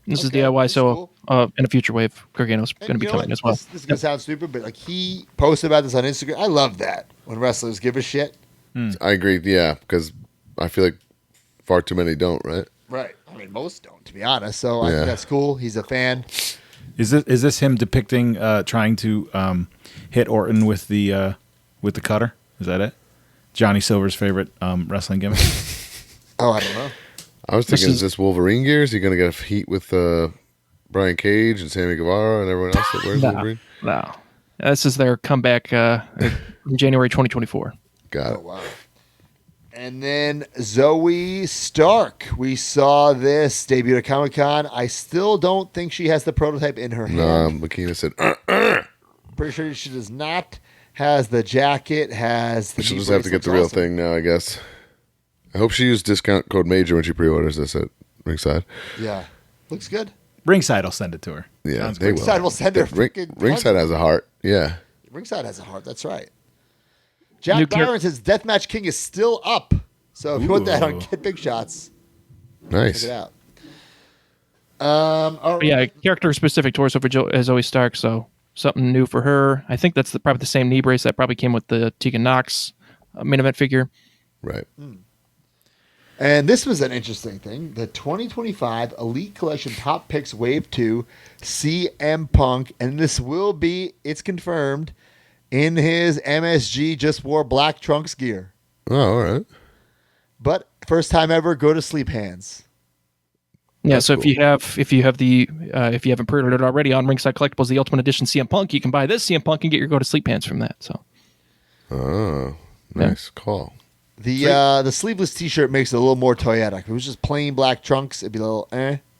This is Okay, DIY, that's so cool. in a future wave, Gargano's going to And be you know coming what? as well. This is going to sound stupid, but like he posted about this on Instagram. I love that when wrestlers give a shit. I agree. Yeah, because I feel like far too many don't, right? Right. I mean, most don't, to be honest. So I Yeah. think that's cool. He's a fan. Is this him depicting trying to hit Orton with the cutter? Is that it? Johnny Silver's favorite wrestling gimmick. Oh, I don't know. I was thinking, is- is this Wolverine gear? Is he going to get a heat with Brian Cage and Sammy Guevara and everyone else that wears Wolverine? No. This is their comeback in January 2024. Got Oh, it. wow. And then Zoe Stark. We saw this debut at Comic-Con. I still don't think she has the prototype in her hand. Makina said, Pretty sure she does not. Has the jacket, has the she'll knee just have to brace. get the Looks real awesome. thing now, I guess. I hope she used discount code MAJOR when she pre-orders this at Ringside. Yeah. Looks good. Ringside will send it to her. Yeah, Sounds they good. will. Ringside will send her Ring- freaking Ringside has a heart. Yeah. Ringside has a heart. That's right. Jack Nuclear- Byron says Deathmatch King is still up. So if you want that on Ooh. Get Big Shots, Nice. check it out. All right. But yeah, character-specific torso for Zoe Stark, so something new for her. I think that's probably the same knee brace that probably came with the Tegan Knox main event figure. Right. And this was an interesting thing. The 2025 Elite Collection Top Picks Wave 2 CM Punk. And this will be, it's confirmed, in his MSG Just Wore Black Trunks gear. Oh, all right. But first time ever, go to sleep hands. Yeah, so if you haven't pre-ordered it already on Ringside Collectibles, the Ultimate Edition CM Punk, you can buy this CM Punk and get your go to sleep pants from that. So Oh, nice call. The sleeveless T-shirt makes it a little more toyetic. If it was just plain black trunks, it'd be a little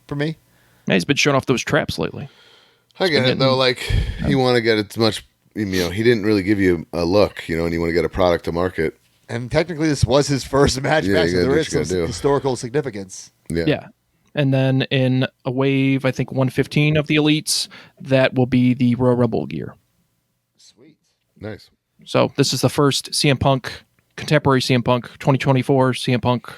for me. yeah, he's been showing off those traps lately. I get it, though. Like, you want to get as much, he didn't really give you a look, and you want to get a product to market. And technically, this was his first match Yeah, back, you so gotta do there what is you some gotta do. historical significance. Yeah. And then in a wave, I think 115 of the Elites, that will be the Royal Rumble gear. Sweet. Nice. So this is the first CM Punk, contemporary CM Punk, 2024 CM Punk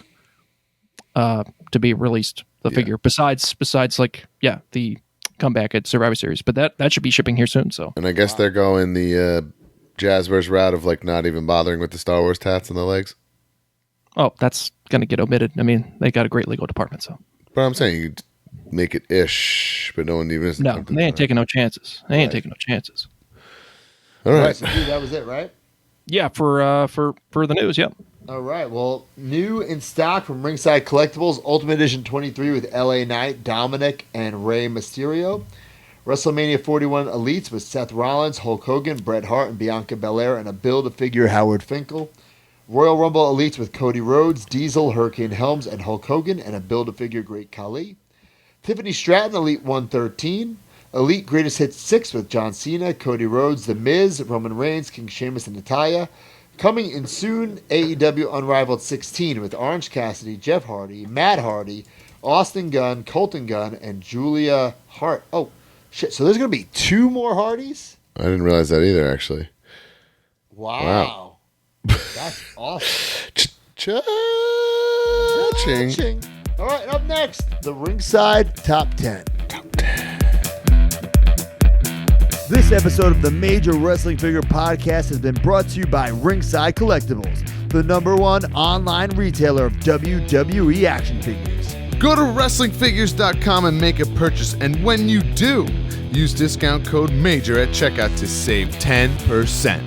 to be released, the figure. Besides the comeback at Survivor Series. But that should be shipping here soon. So And I guess they're going the Jazzwares route of, like, not even bothering with the Star Wars tats on the legs. oh, that's gonna get omitted. I mean, they got a great legal department, so But I'm saying you make it ish, but no one even is. no, they ain't taking no chances. They ain't taking no chances. All All right. right, so dude, that was it, right? Yeah, for the news, yep. All right. Well, new in stock from Ringside Collectibles, Ultimate Edition 23 with LA Knight, Dominic, and Rey Mysterio. WrestleMania 41 Elites with Seth Rollins, Hulk Hogan, Bret Hart, and Bianca Belair, and a Build-A-Figure Howard Finkel. Royal Rumble Elites with Cody Rhodes, Diesel, Hurricane Helms, and Hulk Hogan, and a Build-A-Figure Great Khali. Tiffany Stratton, Elite 113. Elite Greatest Hits 6 with John Cena, Cody Rhodes, The Miz, Roman Reigns, King Sheamus, and Natalya. Coming in soon, AEW Unrivaled 16 with Orange Cassidy, Jeff Hardy, Matt Hardy, Austin Gunn, Colton Gunn, and Julia Hart. Oh, shit. So there's going to be 2 more Hardys? I didn't realize that either, actually. Wow. That's awesome. Cha-ching. Ching. All right, up next, the Ringside Top 10. This episode of the Major Wrestling Figure Podcast has been brought to you by Ringside Collectibles, the #1 online retailer of WWE action figures. Go to WrestlingFigures.com and make a purchase, and when you do, use discount code MAJOR at checkout to save 10%.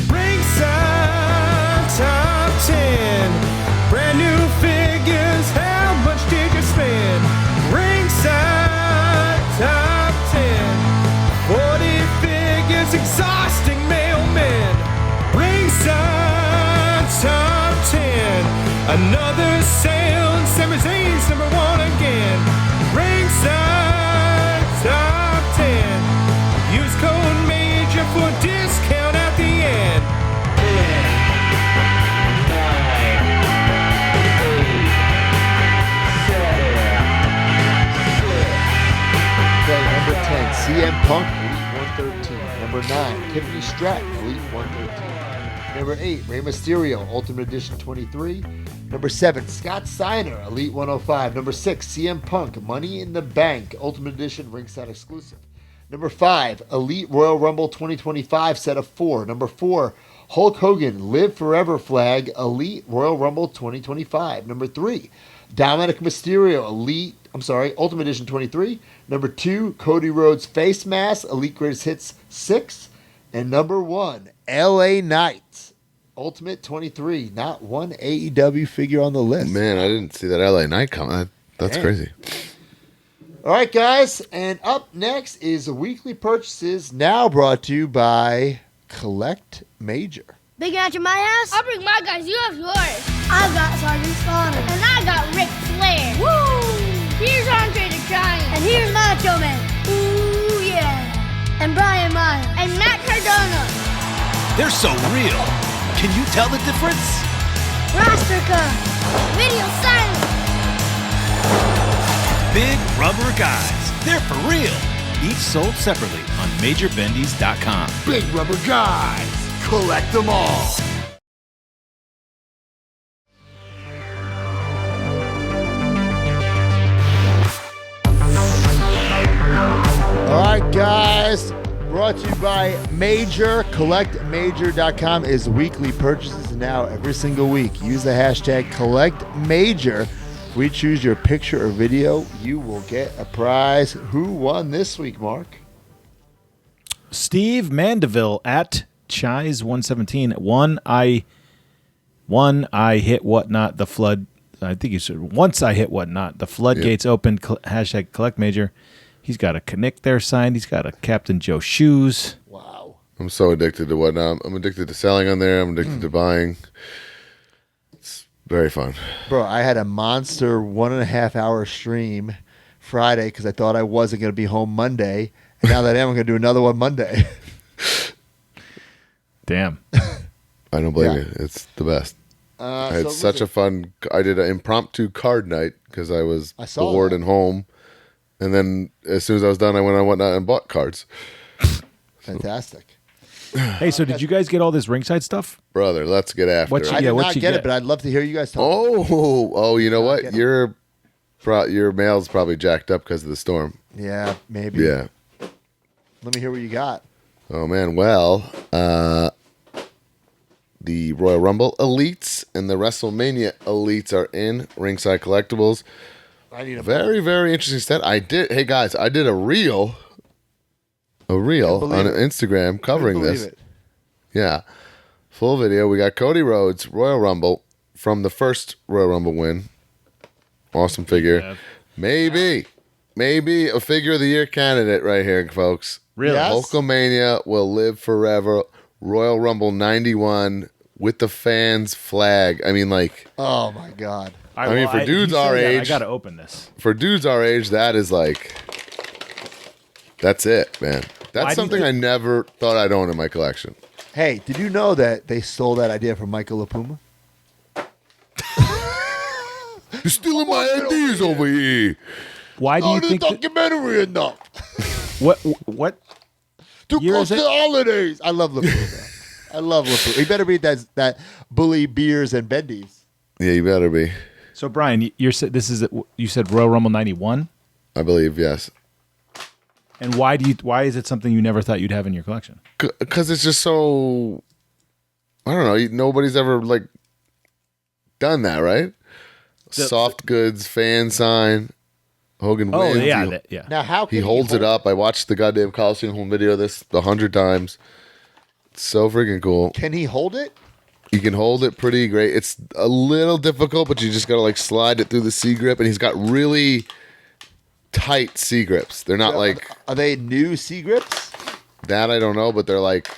Ringside Top 10. Brand new figures, how much did you spend? Ringside Top 10. 40 figures, exhausting mailmen. Ringside Top 10. Another sale, and Sami Zayn's #1 again. Ringside Top 10. Use code MAJOR for discount at the end. Okay, number 10, CM Punk, Elite 113. Number 9, Tiffany Stratton, Elite 113. Number 8, Rey Mysterio, Ultimate Edition 23. Number 7, Scott Steiner, Elite 105. Number 6, CM Punk, Money in the Bank, Ultimate Edition, Ringside Exclusive. Number 5, Elite Royal Rumble 2025, set of 4. Number 4, Hulk Hogan, Live Forever flag, Elite Royal Rumble 2025. Number 3, Dominic Mysterio, Ultimate Edition 23. Number 2, Cody Rhodes Face Mask, Elite Greatest Hits 6. And number 1, LA Knight, Ultimate 23. Not one AEW figure on the list. Man, I didn't see that LA Knight coming. That's Damn. crazy. All right, guys. And up next is weekly purchases, now brought to you by Collect Major. Big match in my house? I'll bring my guys. You have yours. I got Sergeant Slaughter. And I got Ric Flair. Woo! Here's Andre the Giant. And here's Macho Man. Ooh, yeah. And Brian Myers. And Matt Cardona. They're so real. Can you tell the difference? Roster Cup. Video silence. Big rubber guys. They're for real. Each sold separately on MajorBendies.com. Big rubber guys. Collect them all. All right, guys. Brought to you by Major. CollectMajor.com is weekly purchases now every single week. Use the hashtag CollectMajor. If we choose your picture or video, you will get a prize. Who won this week, Mark? Steve Mandeville at Chise117. I hit whatnot, the flood. I think you said once I hit whatnot, the floodgates opened. Hashtag collect major. He's got a Connect there signed. He's got a Captain Joe shoes. Wow. I'm so addicted to whatnot. I'm addicted to selling on there. I'm addicted to buying. It's very fun. Bro, I had a monster 1.5 hour stream Friday because I thought I wasn't going to be home Monday. And now that I am, I'm going to do another one Monday. Damn. I don't blame you. It's the best. I had such a fun. I did an impromptu card night because I was bored and home, and then as soon as I was done, I went on whatnot and bought cards. Fantastic. Hey, so did you guys get all this ringside stuff? Brother, let's get after it. I did not get it, but I'd love to hear you guys talk. Oh, you know what? Your mail's probably jacked up because of the storm. Yeah, maybe. Yeah. Let me hear what you got. Oh man, well, the Royal Rumble Elites and the WrestleMania Elites are in Ringside Collectibles. I need a very, very interesting set. Hey guys, I did a reel on Instagram covering this. Yeah, full video. We got Cody Rhodes Royal Rumble from the first Royal Rumble win. Awesome figure. Yeah. Maybe a figure of the year candidate right here, folks. Really? Yes. Hulkamania will live forever. Royal Rumble 91 with the fans flag. I mean, like. Oh my God. I mean, for dudes our age. I gotta open this. For dudes our age, that is like. That's it, man. That's something I never thought I'd own in my collection. Hey, did you know that they stole that idea from Michael LaPuma? You're stealing my ideas over here. Why do you the think documentary enough? what Too year close is to it? the holidays. I love LePoo. I love LePoo. He better be that bully beers and bendies. Yeah, you better be. So Brian, you said Royal Rumble 91? I believe, yes. And why is it something you never thought you'd have in your collection? Because it's just so, I don't know. Nobody's ever like done that, right? Soft goods fan sign. Hogan wins. Oh yeah, He- yeah. Now, how can He holds it up. I watched the goddamn Coliseum home video of this 100 times. It's so freaking cool. Can he hold it? He can hold it pretty great. It's a little difficult, but you just gotta like slide it through the C grip, and he's got really tight C grips. They're not like Are they new C grips? that. I don't know, but they're like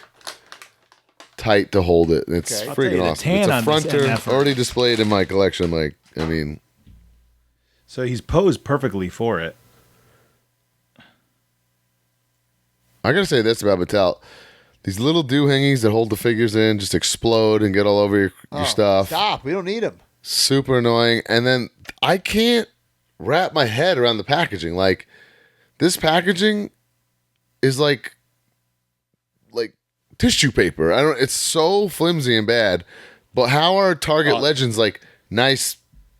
tight to hold it. It's Okay. I'll tell you, freaking the awesome. tan It's a on this fronter NF already displayed in my collection. Like, I mean, So he's posed perfectly for it. I gotta say this about Mattel. These little doohickeys that hold the figures in just explode and get all over your stuff. Stop. We don't need them. Super annoying. And then I can't wrap my head around the packaging. Like, this packaging is like tissue paper. It's so flimsy and bad. But how are Target Legends like nice,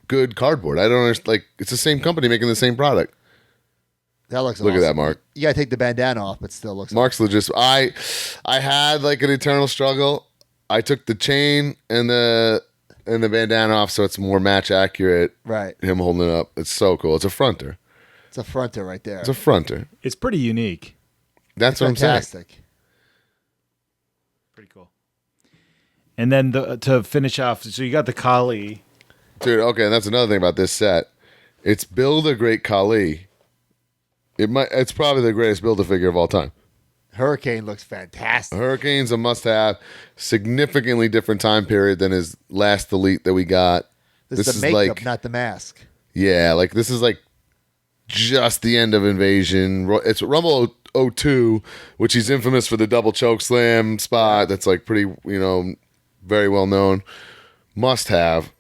good cardboard? I don't understand. Like, it's the same company making the same product. That looks Look at awesome. that, Mark. You gotta take the bandana off, but still looks Mark's legit. I had like an eternal struggle. I took the chain and the bandana off, so it's more match accurate. right. Him holding it up. It's so cool. It's a fronter. It's a fronter right there. It's a fronter. It's pretty unique. That's what I'm saying. Fantastic. Pretty cool. And then to finish off, so you got the Kali. Dude, okay, and that's another thing about this set. It's Build a Great Khali. It's probably the greatest Build-A-Figure of all time. Hurricane looks fantastic. Hurricane's a must-have. Significantly different time period than his last Elite that we got. This is the makeup, not the mask. Yeah, like this is like just the end of Invasion. It's Rumble 02, which he's infamous for the double choke slam spot. That's like pretty, very well known. Must have.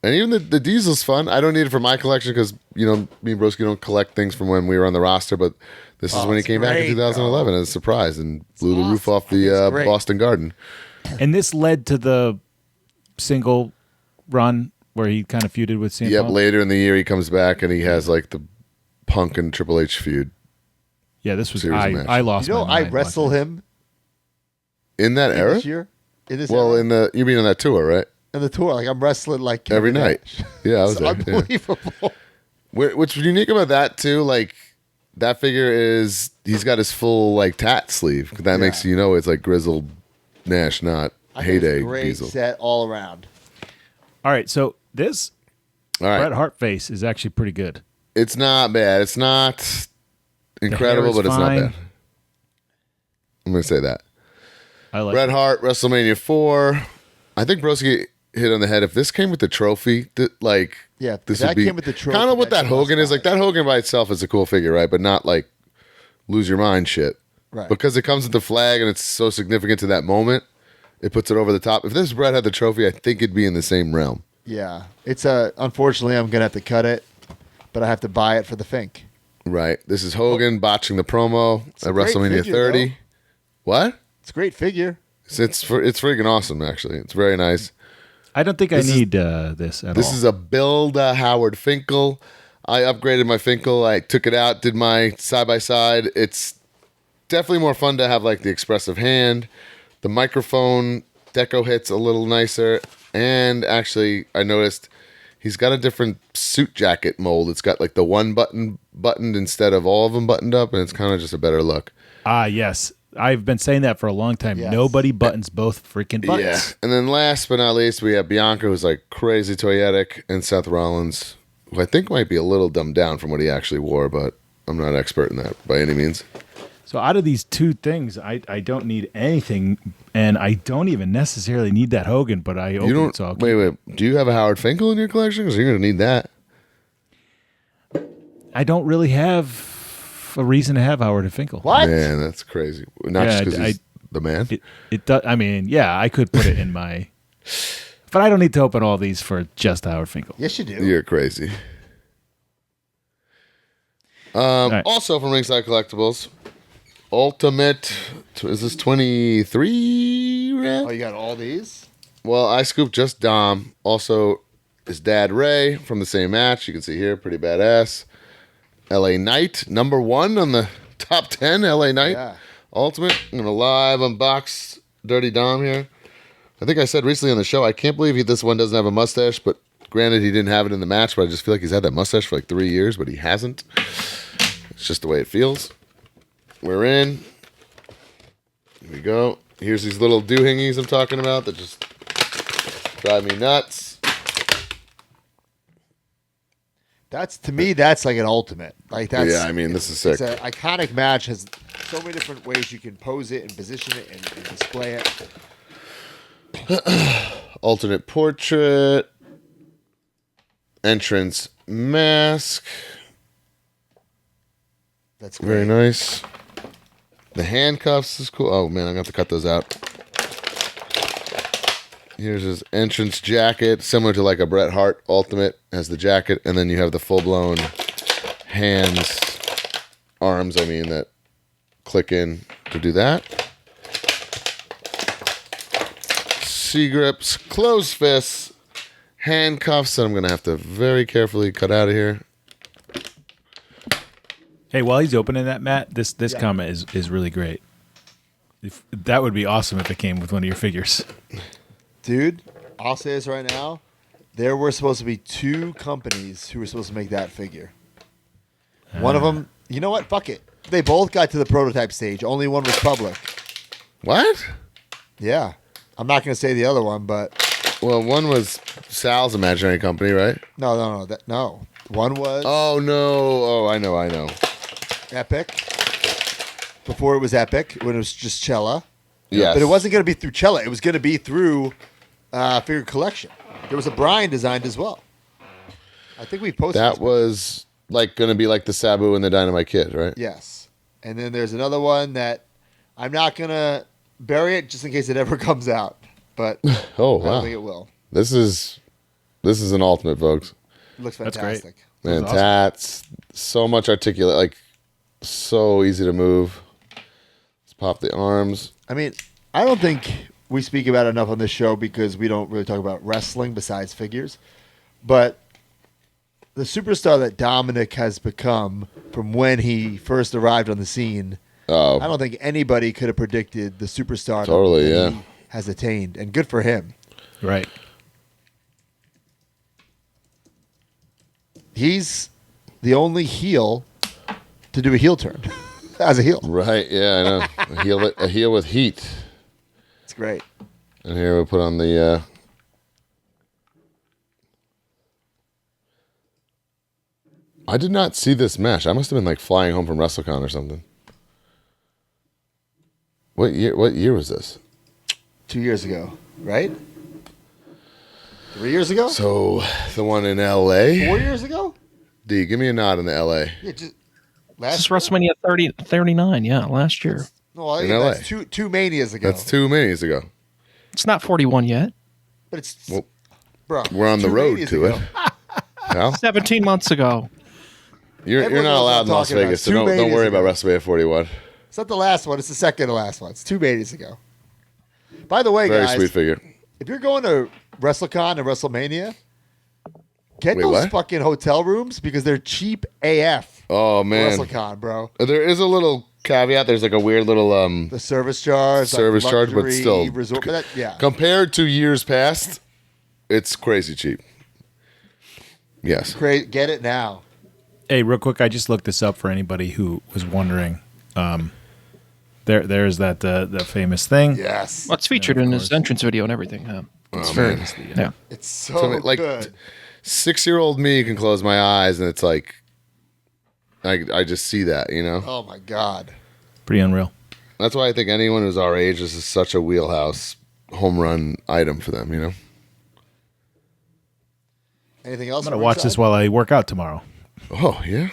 And even the Diesel's fun. I don't need it for my collection because, me and Broski don't collect things from when we were on the roster, but this is when he came back in 2011 as a surprise and blew the roof off the Boston Garden. And this led to the single run where he kind of feuded with CM Yep, Punk. later in the year he comes back and he has like the Punk and Triple H feud. Yeah, this was Series of matches. I lost. my I mind wrestle watching him In that era? this year. In this Well, era? you mean on that tour, right? In the tour, like I'm wrestling like Every night. Yeah, I was It's there. Yeah. unbelievable. What's unique about that too, like that figure is he's got his full like tat sleeve. That makes it's like grizzled Nash, not I think it's a heyday great Diesel. set all around. it. All right, so this All right, Bret Hart face is actually pretty good. it's not bad. It's not incredible, is but it's fine. not bad. I'm gonna say that. I like. Bret Hart, WrestleMania 4. I think Broski hit on the head. If this came with the trophy, Yeah, this that would be came with the trophy, kind of what that that shit was Hogan is. fine. Like that Hogan by itself is a cool figure, right? But not like lose your mind shit. Right. Because it comes with the flag and it's so significant to that moment, it puts it over the top. If this Bret had the trophy, I think it'd be in the same realm. Yeah, it's unfortunately I'm gonna have to cut it, but I have to buy it for the Fink. Right. This is Hogan botching the promo a at great WrestleMania figure, 30. though. What? It's a great figure. It's freaking awesome, actually. It's very nice. I don't think This I is- need this at all. This is a build Howard Finkel. I upgraded my Finkel. I took it out, did my side-by-side. It's definitely more fun to have like the expressive hand. The microphone deco hits a little nicer. And actually, I noticed he's got a different suit jacket mold. It's got like the one button buttoned instead of all of them buttoned up. And it's kind of just a better look. Yes. I've been saying that for a long time. Yes. Nobody buttons both freaking buttons. Yeah. And then last but not least, we have Bianca, who's like crazy toyetic, and Seth Rollins, who I think might be a little dumbed down from what he actually wore, but I'm not expert in that by any means. So out of these two things, I don't need anything, and I don't even necessarily need that Hogan, but I open You don't. it, so I'll keep Wait. Do you have a Howard Finkel in your collection? Because you're going to need that. I don't really have a reason to have Howard and Finkel. What? Man, that's crazy. Not Yeah, just because he's the man. It does. I mean, yeah, I could put it in my But I don't need to open all these for just Howard Finkel. Yes, you do. You're crazy. Right. Also from Ringside Collectibles, Ultimate. Is this 23? Oh, you got all these? Well, I scooped just Dom. Also, his dad Ray from the same match. You can see here, pretty badass. LA Knight, number 1 on the top 10. LA Knight, Yeah. Ultimate. I'm gonna live unbox Dirty Dom here. I think I said recently on the show, I can't believe this one doesn't have a mustache. But granted, he didn't have it in the match. But I just feel like he's had that mustache for like 3 years, but he hasn't. It's just the way it feels. We're in. Here we go. Here's these little doohingies I'm talking about that just drive me nuts. To me, that's like an ultimate. Like that's. Yeah, I mean, this is sick. It's an iconic match. Has so many different ways you can pose it and position it and display it. Alternate portrait. Entrance mask. That's great. Very nice. The handcuffs is cool. Oh, man, I'm going to have to cut those out. Here's his entrance jacket, similar to like a Bret Hart Ultimate, has the jacket, and then you have the full-blown arms, that click in to do that. C-grips, closed fists, handcuffs that I'm going to have to very carefully cut out of here. Hey, while he's opening that, Matt, this comment is really great. That would be awesome if it came with one of your figures. Dude, I'll say this right now. There were supposed to be 2 companies who were supposed to make that figure. One of them, you know what? Fuck it. They both got to the prototype stage. Only one was public. What? Yeah. I'm not going to say the other one, but... Well, one was Sal's imaginary company, right? No. No. One was... Oh, no. Oh, I know. Epic. Before it was Epic, when it was just Cella. Yes. But it wasn't going to be through Cella. It was going to be through Figure Collection. There was a Brian designed as well. I think we posted that was like going to be like the Sabu and the Dynamite Kid, right? Yes. And then there's another one that I'm not going to bury it just in case it ever comes out. But Oh, I wow. don't think it will. This is an ultimate, folks. It looks That's great. fantastic. Man, awesome. tats, so much articulate, like so easy to move. Let's pop the arms. I mean, I don't think we speak about it enough on this show because we don't really talk about wrestling besides figures. But the superstar that Dominic has become from when he first arrived on the scene, Oh, I don't think anybody could have predicted the superstar Totally, that yeah. he has attained. And good for him. Right. He's the only heel to do a heel turn as a heel. right. Yeah, I know. A heel with heat. It's great. And here we put on the. I did not see this match. I must have been like flying home from WrestleCon or something. What year was this? 2 years ago, right? 3 years ago? So the one in LA. 4 years ago? D, give me a nod in the LA. Yeah, just This is WrestleMania 39, yeah, last year. No, I In think LA. that's two manias ago. That's 2 Manias ago. It's not 41 yet. But it's Well, bro. We're on the 2 road manias to ago. it. Al, 17 months ago. you're Everyone not knows what allowed I'm in Las talking about. Vegas, so 2 don't Manias worry ago. about WrestleMania 41. It's not the last one. It's the second to last one. It's 2 manias ago. By the way, Very guys, sweet figure. if you're going to WrestleCon and WrestleMania, get Wait, those what? fucking hotel rooms because they're cheap AF. Oh man, WrestleCon, bro. there is a little caveat. There's like a weird little The service charge, Service like charge, but luxury still- resort. But that, yeah, compared to years past, it's crazy cheap. Yes. great. Get it now. Hey, real quick, I just looked this up for anybody who was wondering. There's that the famous thing. Yes, Well, it's featured in his entrance video and everything. Huh? Oh, Very man. nicely, Yeah. it's so So, like, good. 6-year-old me can close my eyes and it's like, I just see that, you know? Oh my god. Pretty unreal. That's why I think anyone who's our age, this is such a wheelhouse home run item for them, you know? Anything else? I'm gonna from watch Ringside? this while I work out tomorrow. Oh, yeah?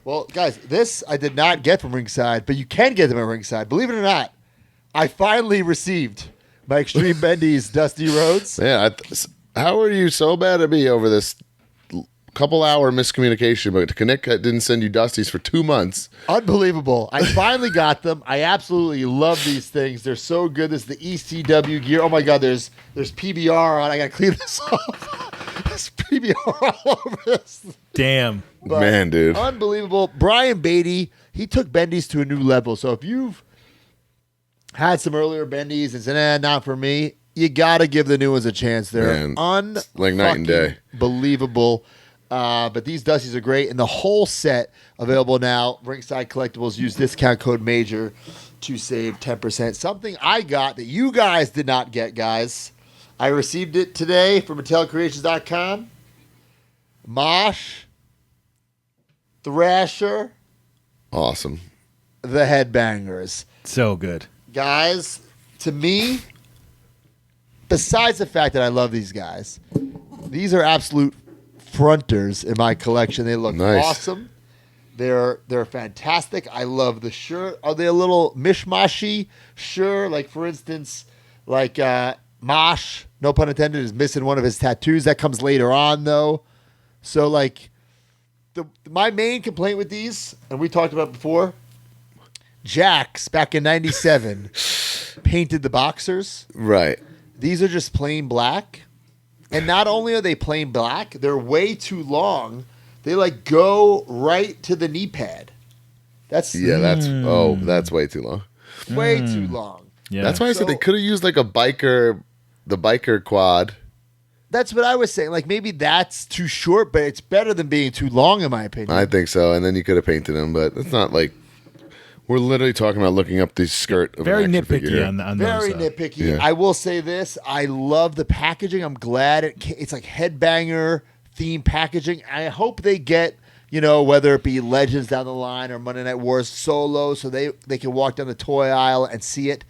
Well, guys, this I did not get from Ringside, but you can get them at Ringside. Believe it or not, I finally received my Extreme Bendies Dusty Rhodes. Yeah, How are you so bad at me over this couple hour miscommunication? But Connect didn't send you Dusties for 2 months. Unbelievable. I finally got them. I absolutely love these things. They're so good. This is the ECW gear. Oh my God, there's PBR on. I gotta clean this off. There's PBR all over this. Damn. But Man, dude. unbelievable. Brian Beatty, he took Bendies to a new level. So if you've had some earlier Bendies and said, not for me, you got to give the new ones a chance. They're Man, like night and day. Believable. But these Dusties are great. And the whole set available now. Ringside Collectibles. Use discount code MAJOR to save 10%. Something I got that you guys did not get, guys. I received it today from MattelCreations.com. Mosh. Thrasher. Awesome. The Headbangers. So good. Guys, to me, besides the fact that I love these guys, these are absolute fronters in my collection. They look awesome. They're fantastic. I love the shirt. Are they a little mishmashy? Sure. Like, for instance, like Mosh, no pun intended, is missing one of his tattoos. That comes later on, though. So, like, my main complaint with these, and we talked about it before, Jax, back in 97, painted the boxers. Right. These are just plain black. And not only are they plain black, they're way too long. They, like, go right to the knee pad. That's that's way too long. way too long. Yeah. That's why I said they could have used like the biker quad. That's what I was saying. Like, maybe that's too short, but it's better than being too long, in my opinion. I think so. And then you could have painted them, but it's not like we're literally talking about looking up the skirt of very an action nitpicky figure. on those. Very nitpicky. Yeah. I will say this. I love the packaging. I'm glad it's like headbanger themed packaging. I hope they get, whether it be Legends down the line or Monday Night Wars solo, so they can walk down the toy aisle and see it.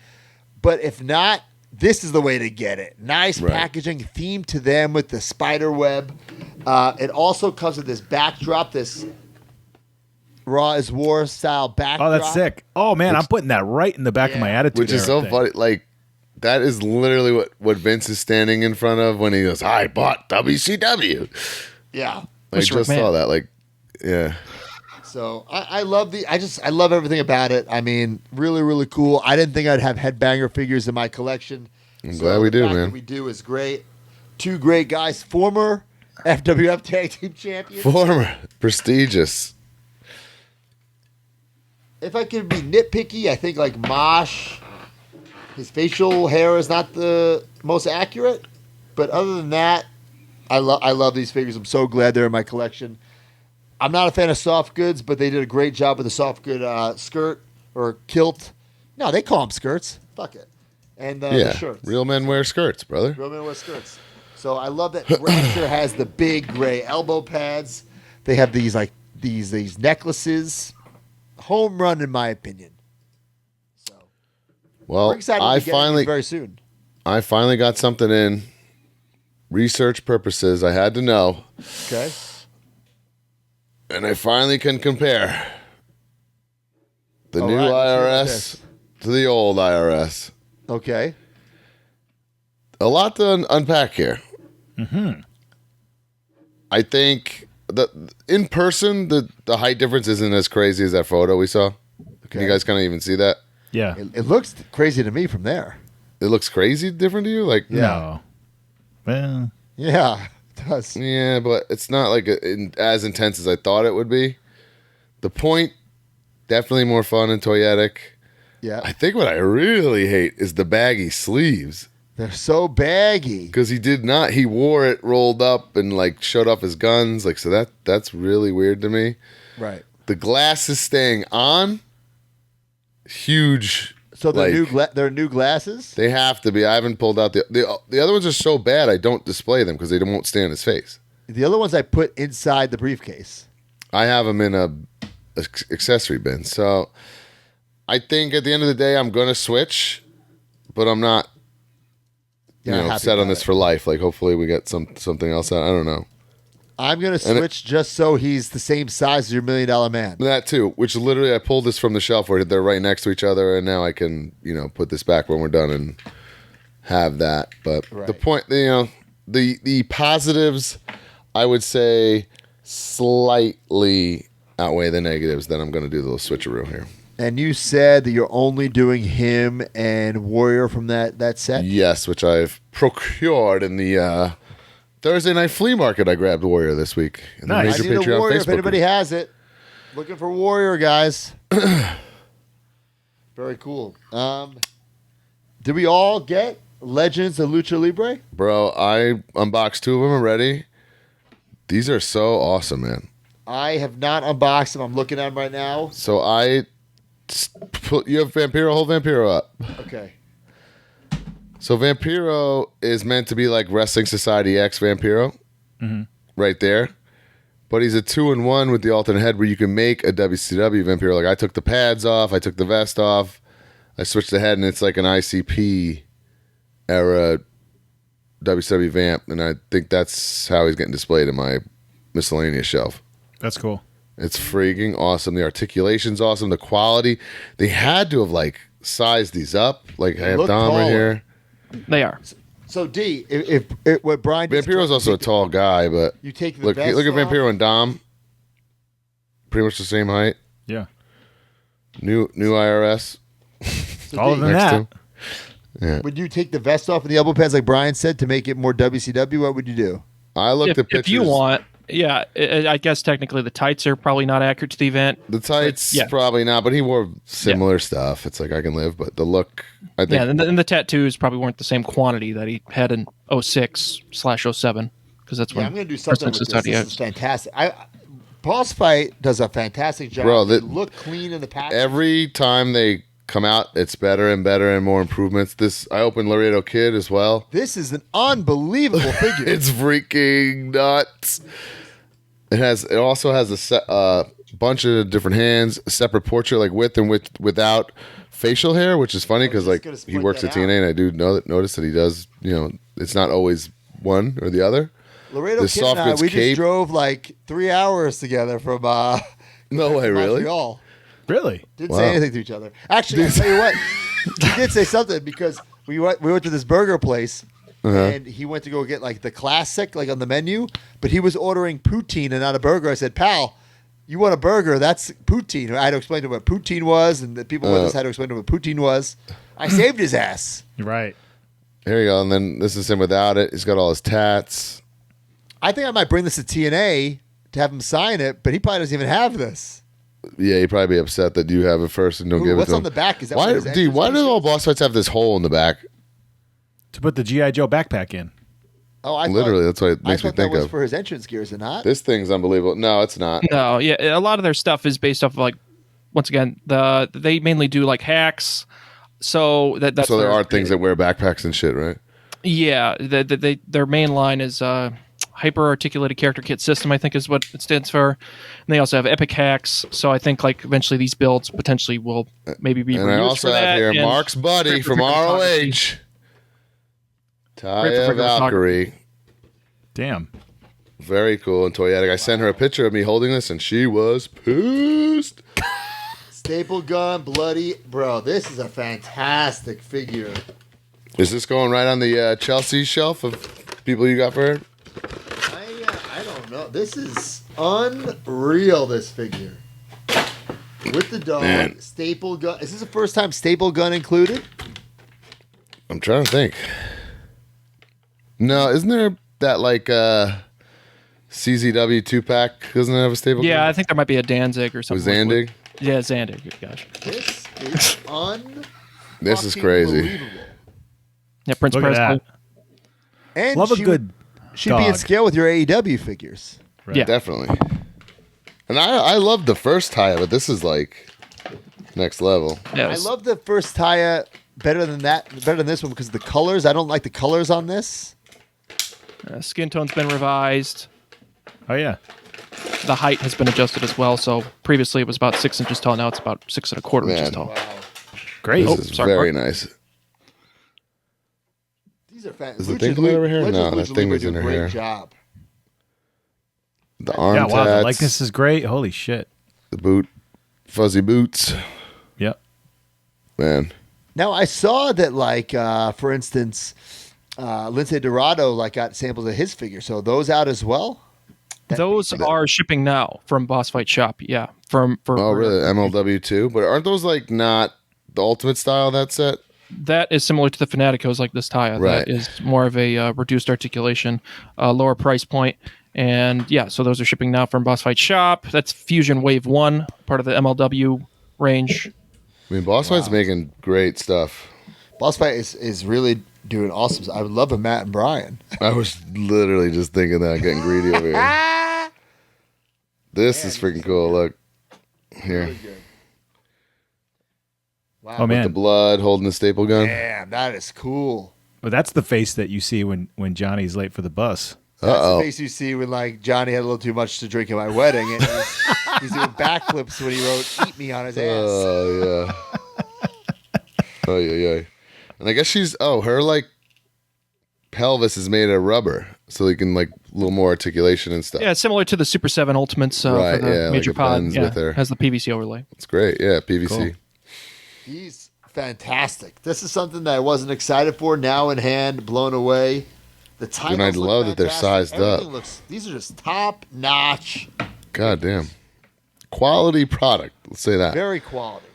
But if not, this is the way to get it. Nice packaging, themed to them with the spider web. It also comes with this backdrop, this Raw is War style backdrop. Oh, that's sick. Oh, man, I'm putting that right in the back of my attitude. Which is so funny. Like, that is literally what Vince is standing in front of when he goes, I bought WCW. Yeah. I just saw that. Like, yeah. So I love I love everything about it. I mean, really, really cool. I didn't think I'd have headbanger figures in my collection. I'm glad we do, man. That we do is great. Two great guys, former FWF Tag Team Champions. Former. Prestigious. If I could be nitpicky, I think like Mosh, his facial hair is not the most accurate. But other than that, I love these figures. I'm so glad they're in my collection. I'm not a fan of soft goods, but they did a great job with the soft good skirt or kilt. No, they call them skirts. Fuck it. And the shirts. Real men wear skirts, brother. Real men wear skirts. So I love that Rapture has the big gray elbow pads. They have these these necklaces. Home run, in my opinion. So, well, I finally very soon. I finally got something in. Research purposes, I had to know. Okay. And I finally can compare the new IRS to the old IRS. Okay. A lot to unpack here. Mm-hmm. I think in person, the height difference isn't as crazy as that photo we saw. Can you guys kind of even see that? Yeah. It looks crazy to me from there. It looks crazy different to you? Like, no. Well. Yeah, it does. Yeah, but it's not like as intense as I thought it would be. The point, definitely more fun and toyetic. Yeah. I think what I really hate is the baggy sleeves. They're so baggy. Because he wore it rolled up and like showed off his guns. Like, so that's really weird to me. Right. The glasses staying on, huge. So they're new glasses? They have to be. I haven't pulled out the other ones are so bad I don't display them because they won't stay on his face. The other ones I put inside the briefcase. I have them in a accessory bin. So I think at the end of the day I'm going to switch, but I'm not set on this for life. Like, hopefully we get something else out. I don't know. I'm going to switch just so he's the same size as your $1 Million Man. That too, which literally I pulled this from the shelf where they're right next to each other, and now I can, put this back when we're done and have that. But the point, the the positives, I would say, slightly outweigh the negatives. Then I'm going to do the little switcheroo here. And you said that you're only doing him and Warrior from that set? Yes, which I've procured in the Thursday night flea market. I grabbed Warrior this week. In Nice. the I major need a Patreon Warrior Facebook if anybody group. has it. Looking for Warrior, guys. Very cool. Did we all get Legends of Lucha Libre? Bro, I unboxed 2 of them already. These are so awesome, man. I have not unboxed them. I'm looking at them right now. So you have Vampiro, hold Vampiro up. Okay. So Vampiro is meant to be like Wrestling Society X Vampiro, right there. But he's a 2-in-1 with the alternate head where you can make a WCW Vampiro. Like I took the pads off, I took the vest off, I switched the head, and it's like an ICP era WCW Vamp, and I think that's how he's getting displayed in my miscellaneous shelf. That's cool. It's freaking awesome. The articulation's awesome. The quality. They had to have like sized these up. Like I have look Dom right taller. here. They are. So D, if what Brian just Vampiro's told- also a tall guy, but You take the look vest at off? Vampiro and Dom. Pretty much the same height. Yeah. New IRS. Taller than next to that. him. Yeah. Would you take the vest off and the elbow pads like Brian said to make it more WCW? What would you do? I looked at pictures. If you want, yeah, I guess technically the tights are probably not accurate to the event. The tights, Yeah. probably not, but he wore similar stuff. It's like I can live, but the look, I think. Yeah, and the tattoos probably weren't the same quantity that he had in 06/07 because that's when Yeah, I'm going to do something with Wrestling this. Society This is fantastic. Boss Fight does a fantastic job. Bro, They look clean in the package. Every time they come out, it's better and better and more improvements. I opened Laredo Kid as well. This is an unbelievable figure. It's freaking nuts. It also has a bunch of different hands, a separate portrait, like with and without facial hair, which is funny because like gonna he split works that at TNA, and I do notice that he does. It's not always one or the other. Laredo the Kid and soft I, goods we cape. just drove like 3 hours together from No way, really? Montreal. Really? Didn't Wow. say anything to each other. Actually, I'll tell you what. He did say something because we went to this burger place and he went to go get like the classic like on the menu, but he was ordering poutine and not a burger. I said, "Pal, you want a burger? That's poutine." I had to explain to him what poutine was, and the people with us had to explain to him what poutine was. I saved his ass. You're right. Here you go. And then this is him without it. He's got all his tats. I think I might bring this to TNA to have him sign it, but he probably doesn't even have this. Yeah, he'd probably be upset that you have it first and don't Ooh, give it what's to him. on the back? Is that why? what his D, entrance why do piece all is? boss fights have this hole in the back? To put the G.I. Joe backpack in. Oh, I Literally, thought, that's what it I makes me thought that think was of. for his entrance gear, is it not? This thing's unbelievable. No, it's not. No, yeah, a lot of their stuff is based off of like, once again, they mainly do like hacks. So that's So there their- are things that wear backpacks and shit, right? Yeah, their main line is hyper articulated character kit system. I think is what it stands for. And they also have epic hacks. So I think like eventually these builds potentially will maybe be And reused I also for that. have here and Mark's buddy great for from photography. ROH, Great Taya for Valkyrie. Damn. Very cool and toyetic. I sent her a picture of me holding this, and she was pissed. Staple gun, bloody. Bro, this is a fantastic figure. Is this going right on the Chelsea shelf of people you got for her? I don't know. This is unreal, this figure. With the dog, Man. staple gun. Is this the first time staple gun included? I'm trying to think. No, isn't there that like CZW 2-pack? Doesn't it have a staple? Yeah, I gun? think there might be a Danzig or something. With Zandig? Yeah, Zandig. Gosh. This is This is crazy. unbelievable. Yeah, Prince Look at Presley. that. And Love a she good She'd be in dog. scale with your AEW figures. Yeah. Definitely. And I love the first Taya, but this is like next level. Yeah, it I was- love the first Taya better than this one because of the colors. I don't like the colors on this. skin tone's been revised. Oh, yeah. The height has been adjusted as well. So previously it was about 6 inches tall. Now it's about 6 1/4 inches Man. tall. Great. This is sorry, very Mark. nice. These are fat. Is the thing over here? No, that thing was in her great hair. job. The arm Yeah, wow. The tats, likeness is great. Holy shit. the boot, fuzzy boots. Yep. Man. Now I saw that, like, for instance, Lindsay Dorado got samples of his figure. So are those out as well? Those are shipping now from Boss Fight Shop. Yeah, for really? MLW too, but aren't those not the Ultimate style? That set. That is similar to the Fanaticos, like this Taya. Right. That is more of a reduced articulation, lower price point. And yeah, so those are shipping now from Boss Fight Shop. That's Fusion Wave 1, part of the MLW range. I mean, Boss Fight's making great stuff. Boss Fight is really doing awesome. I would love a Matt and Brian. I was literally just thinking that, getting greedy over here. This is freaking cool. Look. Here. Really good. Wow. Oh, man. With the blood, holding the staple gun. Damn, that is cool. Well, that's the face that you see when Johnny's late for the bus. That's Uh-oh. the face you see when Johnny had a little too much to drink at my wedding, and he's doing backflips when he wrote "Eat Me" on his ass. Oh yeah. Oh yeah. And I guess her pelvis is made of rubber, so they can a little more articulation and stuff. Yeah, similar to the Super 7 Ultimates Right, for the yeah, Major it Pod. bends Yeah, with her. has the PVC overlay. It's great. Yeah, PVC. Cool. He's fantastic. This is something that I wasn't excited for. Now in hand, blown away. The titles I look love that they're fantastic. sized up. Everything these are just top notch. God damn. Quality product. Let's say that. Very quality.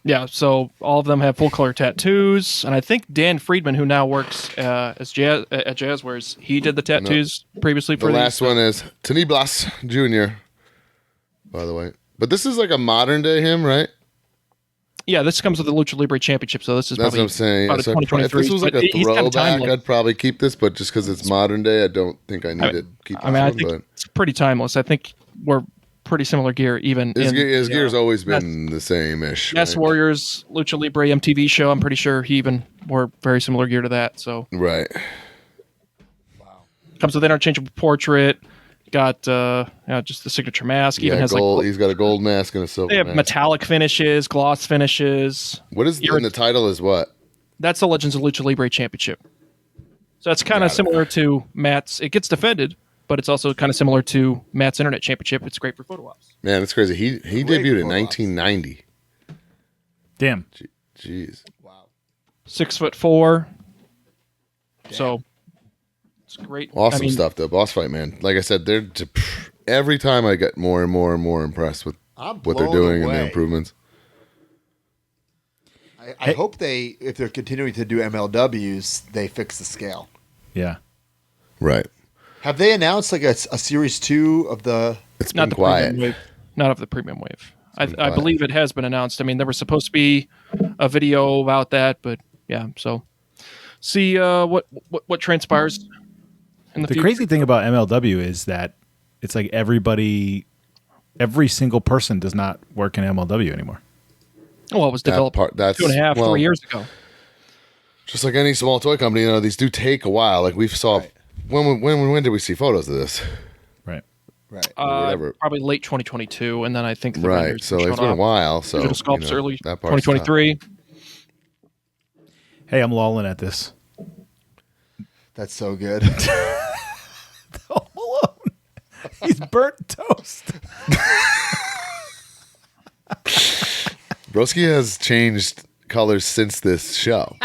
Yeah, so all of them have full color tattoos, and I think Dan Friedman, who now works at Jazzwares, he did the tattoos previously for The these. last one is Tony Blas Jr., by the way. But this is a modern day him, right? Yeah, this comes with the Lucha Libre Championship, so this is That's probably what I'm saying. about a So if 2023. this was but a he's kinda throwback, timeless. I'd probably keep this, but just because it's modern day, I don't think I need to keep this I one. think But it's pretty timeless. I think we're pretty similar gear, even his gear's always been the same-ish. Yes, right? Warriors Lucha Libre MTV show. I'm pretty sure he even wore very similar gear to that. So Right. comes with interchangeable portrait. Got just the signature mask. Even has gold. He's got a gold mask and a silver they have mask. metallic finishes, gloss finishes. What is in the title is what? That's the Legends of Lucha Libre Championship. So that's kind of similar to Matt's. It gets defended, but it's also kind of similar to Matt's Internet Championship. It's great for photo ops. Man, it's crazy. He debuted in 1990. Damn. Jeez. 6'4". So it's great. Awesome stuff, though. Boss Fight, man. Like I said, every time I get more and more and more impressed with what they're doing and the improvements. I hope if they're continuing to do MLWs, they fix the scale. Yeah. Right. Have they announced a series 2 of the? It's not been the quiet. premium wave. Not of the premium wave. I believe it has been announced. I mean, there was supposed to be a video about that, but yeah. So see what transpires in the The future. crazy thing about MLW is that it's like every single person does not work in MLW anymore. Well, it was developed 2.5, 3 years ago. Just like any small toy company, these do take a while. Like we saw, when did we see photos of this? Right. Whatever. Probably late 2022, and then I think the Right. renders So showed it's been a up. while. So Digital sculpts early that part's 2023. Hey, I'm lolling at this. That's so good. Home Alone. He's burnt toast. Broski has changed colors since this show.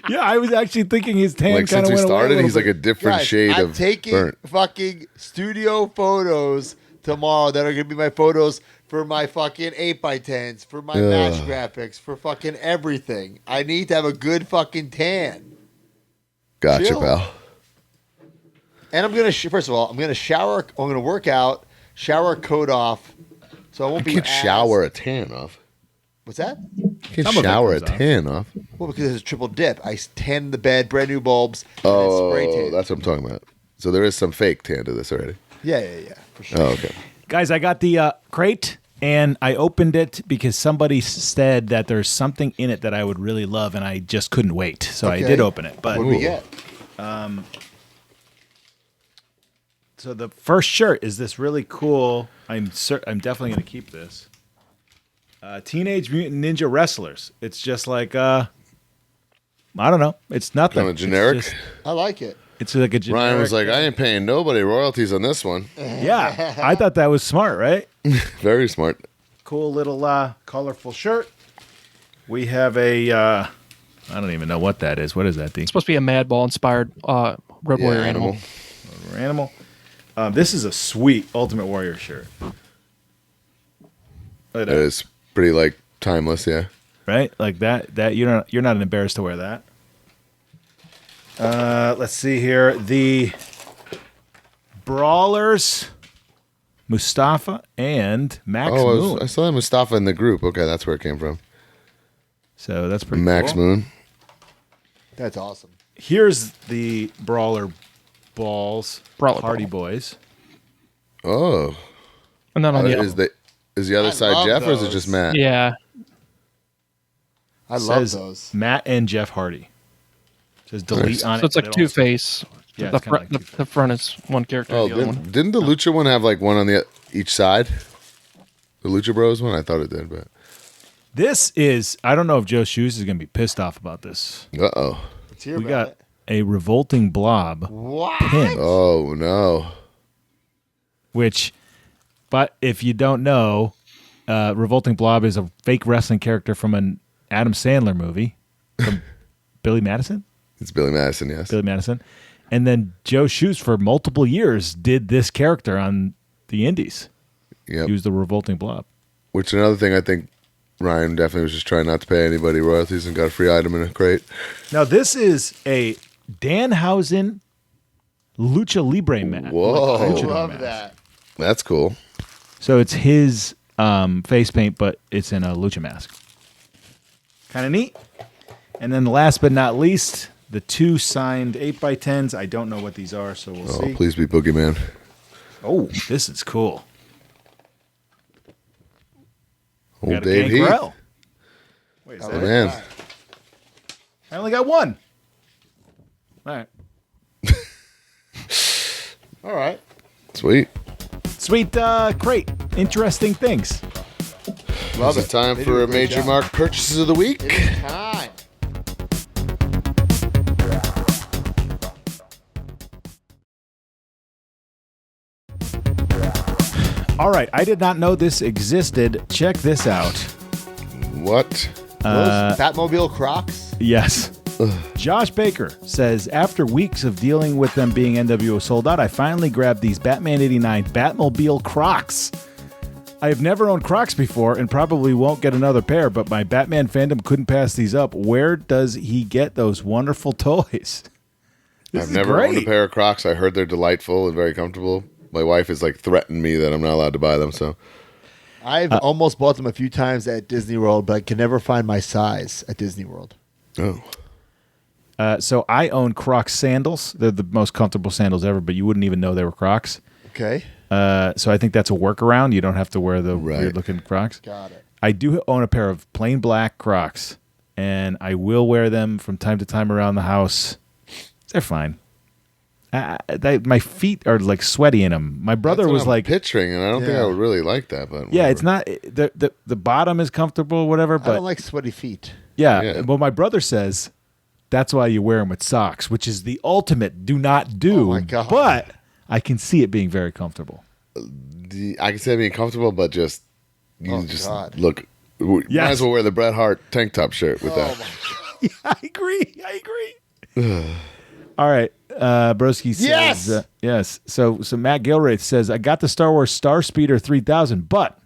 Yeah, I was actually thinking his tan Like kind since of we went away started, a he's little like a different Guys, shade I'm of taking burnt. fucking studio photos tomorrow that are going to be my photos for my fucking 8x10s, for my match graphics, for fucking everything. I need to have a good fucking tan. Gotcha, Chill. pal. And I'm going to, first of all, I'm going to shower, I'm going to work out, shower coat off, so I won't You be can't as- shower a tan off. What's that? You can't Some of it shower a comes off. tan off. Well, because it's a triple dip. I tan the bed, brand new bulbs, and then spray Oh, tan. that's what I'm talking about. So there is some fake tan to this already. Yeah, for sure. Oh, okay. Guys, I got the crate and I opened it because somebody said that there's something in it that I would really love and I just couldn't wait. So I Okay. did open it. But What do we get? so the first shirt is this really cool. I'm definitely going to keep this. Teenage Mutant Ninja Wrestlers. It's just like I don't know. It's nothing. Kind of generic. I like it. It's like a generic. Ryan was like, I ain't paying nobody royalties on this one. Yeah, I thought that was smart, right? Very smart. Cool little colorful shirt. We have a I don't even know what that is. What is that, D? It's supposed to be a Madball inspired Road Warrior animal. Animal. This is a sweet Ultimate Warrior shirt. It is pretty like timeless, yeah. Right? Like that you're not embarrassed to wear that. Let's see here. The Brawlers, Mustafa and Max Moon. I saw Mustafa in the group. Okay, that's where it came from. So that's pretty Max cool. Moon. That's awesome. Here's the Brawler balls. Brawler Hardy ball. Boys. Oh. And then on the Is the other side love Jeff or is it those. just Matt? yeah, I love Says those. Matt and Jeff Hardy. Says delete Nice. on it. so it's like but Two also- Face. Yeah, the it's kinda front, like Two-Face. the front is one character. Oh, the other one. didn't the Lucha one have like one on each side? The Lucha Bros one? I thought it did, but This is, I don't know if Joe Shoes is going to be pissed off about this. uh-oh. Let's hear We about got it. a Revolting Blob pin, Oh, no. which, but if you don't know, Revolting Blob is a fake wrestling character from an Adam Sandler movie from Billy Madison. It's Billy Madison, yes. Billy Madison. And then Joe Shoes for multiple years did this character on the Indies. Yep. He was the Revolting Blob. Which another thing I think Ryan definitely was just trying not to pay anybody royalties and got a free item in a crate. Now, this is a Danhausen Lucha Libre mat. Whoa. I Luchador love mask. that. That's cool. So it's his face paint, but it's in a Lucha mask. Kind of neat. And then last but not least, the two signed 8x10s. I don't know what these are, so we'll Oh, see. please be Boogeyman. Oh, this is cool. Old Got a Dave Heath. Gangrel. Wait, is Oh, that it? man. I only got one. All right. All right. Sweet. Sweet crate. Interesting things. Love Is it. it time They for do a a great Major job. Mark purchases of the week? It is time. All right. I did not know this existed. Check this out. What? Those Batmobile Crocs. Yes. Josh Baker says, after weeks of dealing with them being NWO sold out, I finally grabbed these Batman 89 Batmobile Crocs. I have never owned Crocs before and probably won't get another pair, but my Batman fandom couldn't pass these up. Where does he get those wonderful toys? I've never owned a pair of Crocs. I heard they're delightful and very comfortable. My wife has like threatened me that I'm not allowed to buy them, so I've almost bought them a few times at Disney World, but I can never find my size at Disney World. oh. So I own Crocs sandals. They're the most comfortable sandals ever, but you wouldn't even know they were Crocs. Okay. So I think that's a workaround. You don't have to wear the Right. weird-looking Crocs. Got it. I do own a pair of plain black Crocs, and I will wear them from time to time around the house. They're fine. My feet are like sweaty in them. My brother That's what was I'm like, picturing, and I don't think Yeah. I would really like that. But "Yeah, whatever. it's not the bottom is comfortable, whatever." I But don't like sweaty feet. Yeah. well, my brother says that's why you wear them with socks, which is the ultimate do not do. Oh, my God. But I can see it being very comfortable. I can say being comfortable, but just you Oh, just God. look. Might Yes. as well wear the Bret Hart tank top shirt with that. I agree. All right. Broski says, Yes! Yes. So Matt Gilrath says, I got the Star Wars Star Speeder 3000, but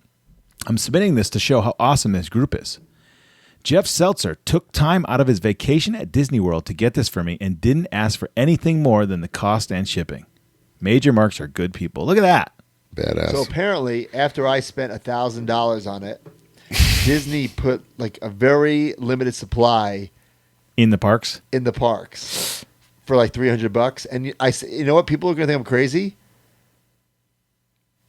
I'm submitting this to show how awesome this group is. Jeff Seltzer took time out of his vacation at Disney World to get this for me and didn't ask for anything more than the cost and shipping. Major Marks are good people. Look at that. Badass. So apparently, after I spent $1,000 on it, Disney put like a very limited supply In the parks? in the parks for like $300. And you know what? People are going to think I'm crazy.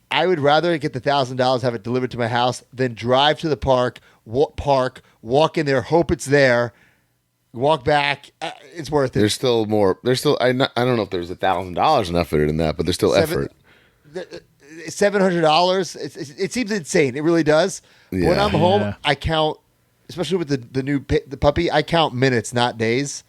I would rather get the $1,000, have it delivered to my house, than drive to the park, walk in there, hope it's there, walk back. It's worth it. There's still more. There's still. I don't know if there's $1,000 enough effort in that, but there's still effort. $700. It seems insane. It really does. When Yeah. I'm home, Yeah. I count, especially with the puppy. I count minutes, not days.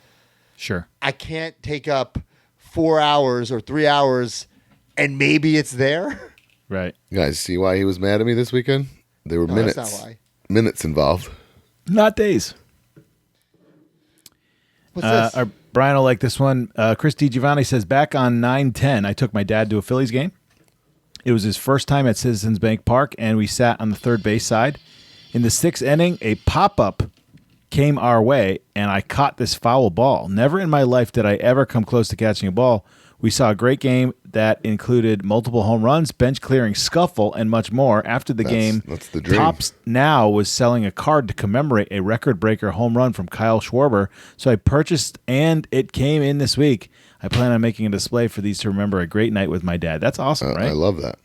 Sure. I can't take up 4 hours or 3 hours, and maybe it's there. Right. You guys, see why he was mad at me this weekend? There were No, minutes. that's not why. Minutes involved. Not days. What's this? Brian will like this one. Chris DiGiovanni says, back on 9/10, I took my dad to a Phillies game. It was his first time at Citizens Bank Park, and we sat on the third base side. In the 6th inning, a pop-up came our way, and I caught this foul ball. Never in my life did I ever come close to catching a ball. We saw a great game that included multiple home runs, bench clearing, scuffle, and much more. After the game, that's the dream. Topps Now was selling a card to commemorate a record-breaker home run from Kyle Schwarber, so I purchased, and it came in this week. I plan on making a display for these to remember a great night with my dad. That's awesome, right? I love that.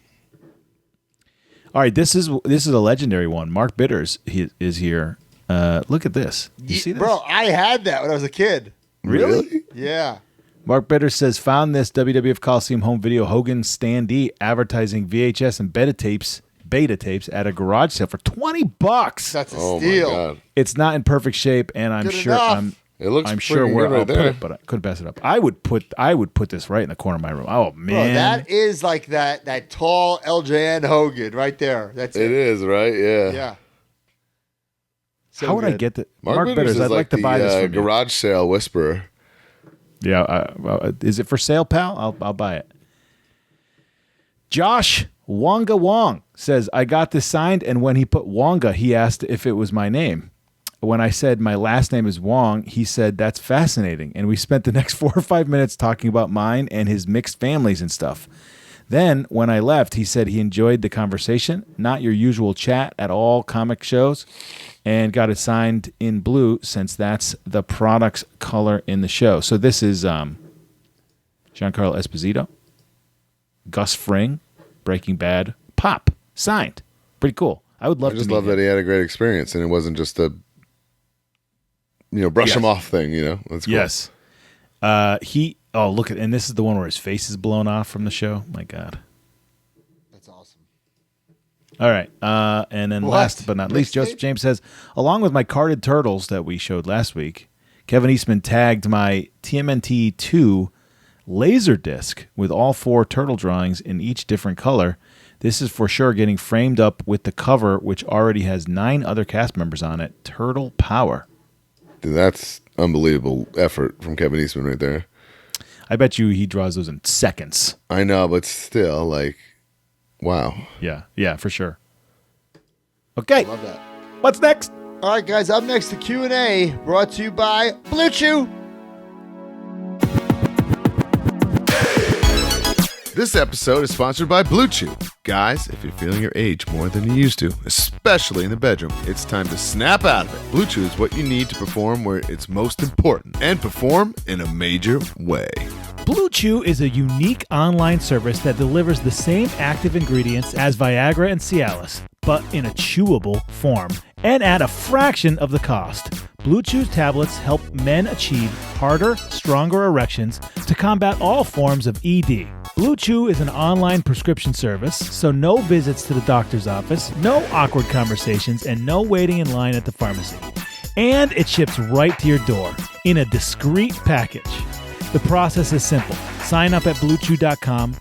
All right, this is a legendary one. Mark Bitters is here. Look at this. You see this? Bro, I had that when I was a kid. Really? Yeah. Mark Bitters says, found this WWF Coliseum home video Hogan standee advertising VHS and beta tapes at a garage sale for $20. That's a Oh steal. my God. It's not in perfect shape, and I'm Good sure enough. It looks I'm sure freaking where good right I'll put there. it, but I couldn't pass it up. I would put this right in the corner of my room. Oh Bro, man, that is like that tall LJN Hogan right there. That's It it. is, right? Yeah. Yeah. So how would I good. get the Mark Bitters is I'd like to buy this from you. garage sale whisperer. Yeah, is it for sale, pal? I'll buy it. Josh Wonga Wong says, I got this signed, and when he put Wonga, he asked if it was my name. When I said my last name is Wong, he said, that's fascinating. And we spent the next 4 or 5 minutes talking about mine and his mixed families and stuff. Then, when I left, he said he enjoyed the conversation, not your usual chat at all comic shows, and got it signed in blue since that's the product's color in the show. So this is Giancarlo Esposito, Gus Fring, Breaking Bad, Pop, signed. Pretty cool. I would love I to just meet love him. that he had a great experience and it wasn't just a brush him off thing, That's cool. Yes. Look at, and this is the one where his face is blown off from the show. My God. That's awesome. All right. And then What? last but not least, Mixtape? Joseph James says, along with my carded turtles that we showed last week, Kevin Eastman tagged my TMNT 2 laser disc with all 4 turtle drawings in each different color. This is for sure getting framed up with the cover, which already has 9 other cast members on it. Turtle Power. Dude, that's unbelievable effort from Kevin Eastman right there. I bet you he draws those in seconds. I know, but still, wow. Yeah, for sure. Okay. Love that. What's next? All right, guys, up next, the Q&A brought to you by Blue Chew. This episode is sponsored by Blue Chew. Guys, if you're feeling your age more than you used to, especially in the bedroom, it's time to snap out of it. Blue Chew is what you need to perform where it's most important and perform in a major way. Blue Chew is a unique online service that delivers the same active ingredients as Viagra and Cialis, but in a chewable form and at a fraction of the cost. Blue Chew's tablets help men achieve harder, stronger erections to combat all forms of ED. Blue Chew is an online prescription service, so no visits to the doctor's office, no awkward conversations, and no waiting in line at the pharmacy. And it ships right to your door in a discreet package. The process is simple. Sign up at BlueChew.com,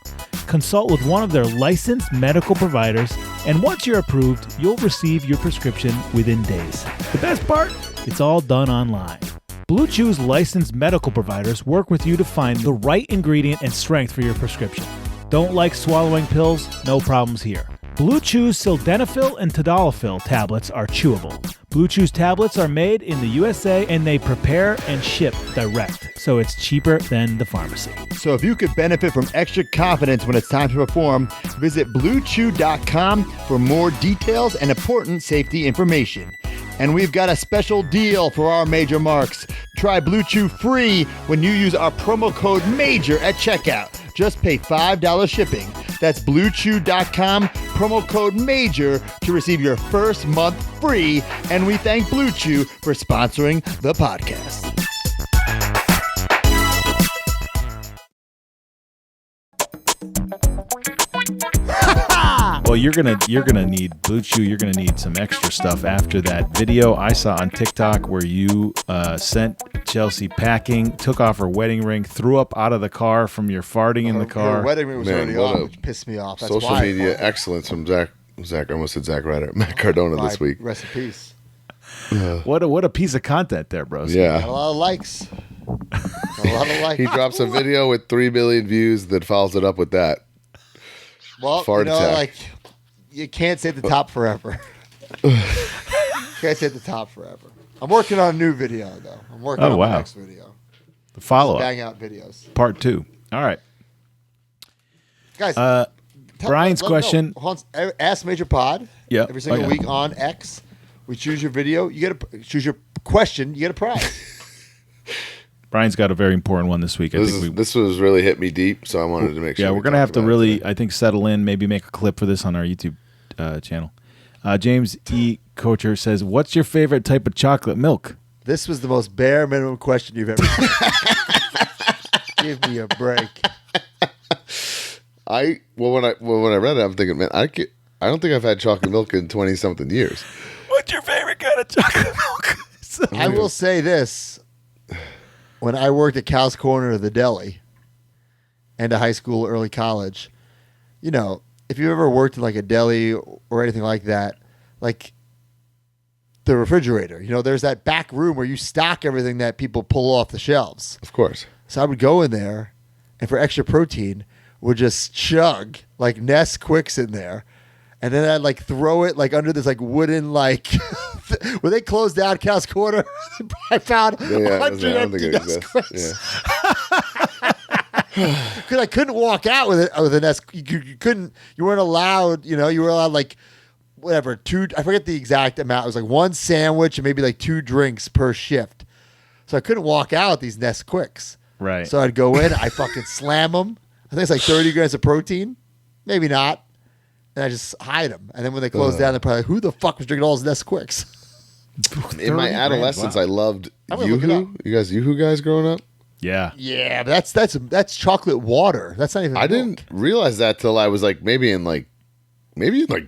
consult with one of their licensed medical providers, and once you're approved, you'll receive your prescription within days. The best part? It's all done online. Blue Chew's licensed medical providers work with you to find the right ingredient and strength for your prescription. Don't like swallowing pills? No problems here. Blue Chew's sildenafil and tadalafil tablets are chewable. Blue Chew's tablets are made in the USA and they prepare and ship direct, so it's cheaper than the pharmacy. So if you could benefit from extra confidence when it's time to perform, visit BlueChew.com for more details and important safety information. And we've got a special deal for our major marks. Try Blue Chew free when you use our promo code MAJOR at checkout. Just pay $5 shipping. That's BlueChew.com, promo code MAJOR to receive your first month free. And we thank Blue Chew for sponsoring the podcast. Well, you're gonna need Blue Chew. You're gonna need some extra stuff after that video I saw on TikTok where you sent Chelsea packing, took off her wedding ring, threw up out of the car from your farting in the car. Her wedding ring was Man, already what on, a which pissed me off. That's Social why media excellence from Zach. I almost said Zach Ryder. Matt Cardona this week. Rest in peace. What a piece of content there, bros. Got a Yeah. lot of likes. A lot of like. He drops a video with 3 million views, then follows it up with that. Well, Fart attack. like you can't stay at the top forever. Can't stay at the top forever. I'm working on a new video though. I'm working on my next video. The follow-up. Bang out videos. Part 2. All right. Guys, Brian's question. Ask Major Pod. Yeah. Every single week on X. We choose your video. You get to choose your question. You get a prize. Brian's got a very important one this week. This was really hit me deep, so I wanted to make sure. Yeah, we're going to have to really, I think, settle in, maybe make a clip for this on our YouTube channel. James E. Kocher says, what's your favorite type of chocolate milk? This was the most bare minimum question you've ever seen. Give me a break. When I read it, I'm thinking, man, I don't think I've had chocolate milk in 20-something years. What's your favorite kind of chocolate milk? I will say this. When I worked at Cal's Corner of the deli and a high school, early college, you know, if you ever worked in like a deli or anything like that, like the refrigerator, you know, there's that back room where you stock everything that people pull off the shelves. Of course. So I would go in there and for extra protein would just chug like Nesquik's in there. And then I'd like throw it like under this like wooden like when they closed down Cal's Corner, I found 100 empty Nesquik's. Because I couldn't walk out with it with a Nesquik. You weren't allowed. You know, you were allowed like whatever 2. I forget the exact amount. It was like 1 sandwich and maybe like 2 drinks per shift. So I couldn't walk out with these Nesquik's. Right. So I'd go in, I fucking slam them. I think it's like 30 grams of protein, maybe not. And I just hide them. And then when they close down, they're probably like, who the fuck was drinking all those Nesquik's? In my adolescence, I loved Yoo-Hoo. You guys Yoo-Hoo guys growing up? Yeah. Yeah, but that's chocolate water. That's not even I didn't realize that till I was like maybe in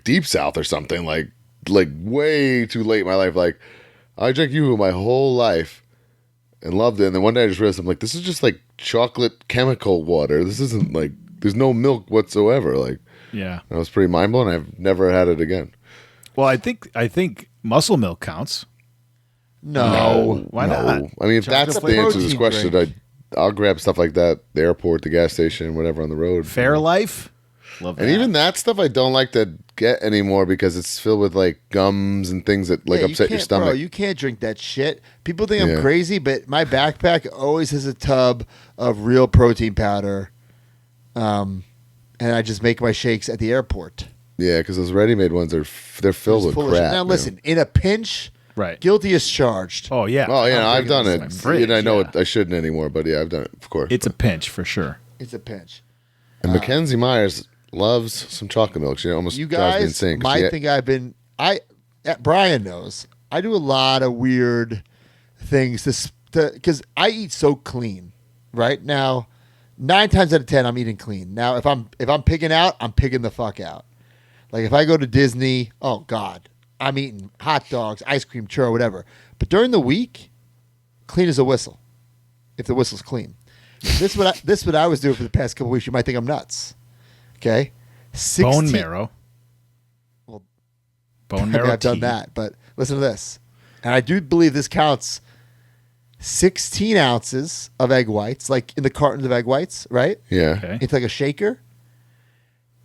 Deep South or something, like way too late in my life. Like I drank Yoo-Hoo my whole life and loved it. And then one day I just realized I'm like, this is just like chocolate chemical water. This isn't like there's no milk whatsoever. Like yeah. I was pretty mind blown. I've never had it again. Well, I think muscle milk counts. No. Why not? I mean, if that's the answer to this question, I'll grab stuff like that, the airport, the gas station, whatever on the road. Fairlife? Love that. And even that stuff I don't like to get anymore because it's filled with like gums and things that like upset your stomach. Bro, you can't drink that shit. People think I'm crazy, but my backpack always has a tub of real protein powder. And I just make my shakes at the airport. Yeah, because those ready-made ones they're filled with crap. Now listen, in a pinch, right? Guilty as charged. Oh yeah. Oh yeah, I've done it. Fridge, I know I shouldn't anymore, but yeah, I've done it. Of course, it's a pinch for sure. It's a pinch. And Mackenzie Myers loves some chocolate milk. She almost You drives me guys insane. might think I've been. Brian knows. I do a lot of weird things because I eat so clean. Right now, 9 times out of 10, I'm eating clean. Now, if I'm pigging out, I'm pigging the fuck out. Like if I go to Disney, oh God, I'm eating hot dogs, ice cream, churro, whatever. But during the week, clean as a whistle. If the whistle's clean, this is what I was doing for the past couple weeks. You might think I'm nuts. Okay, Bone marrow. Well, bone marrow. I've done that, but listen to this, and I do believe this counts. 16 ounces of egg whites, like in the cartons of egg whites, right? Yeah. Okay. It's like a shaker.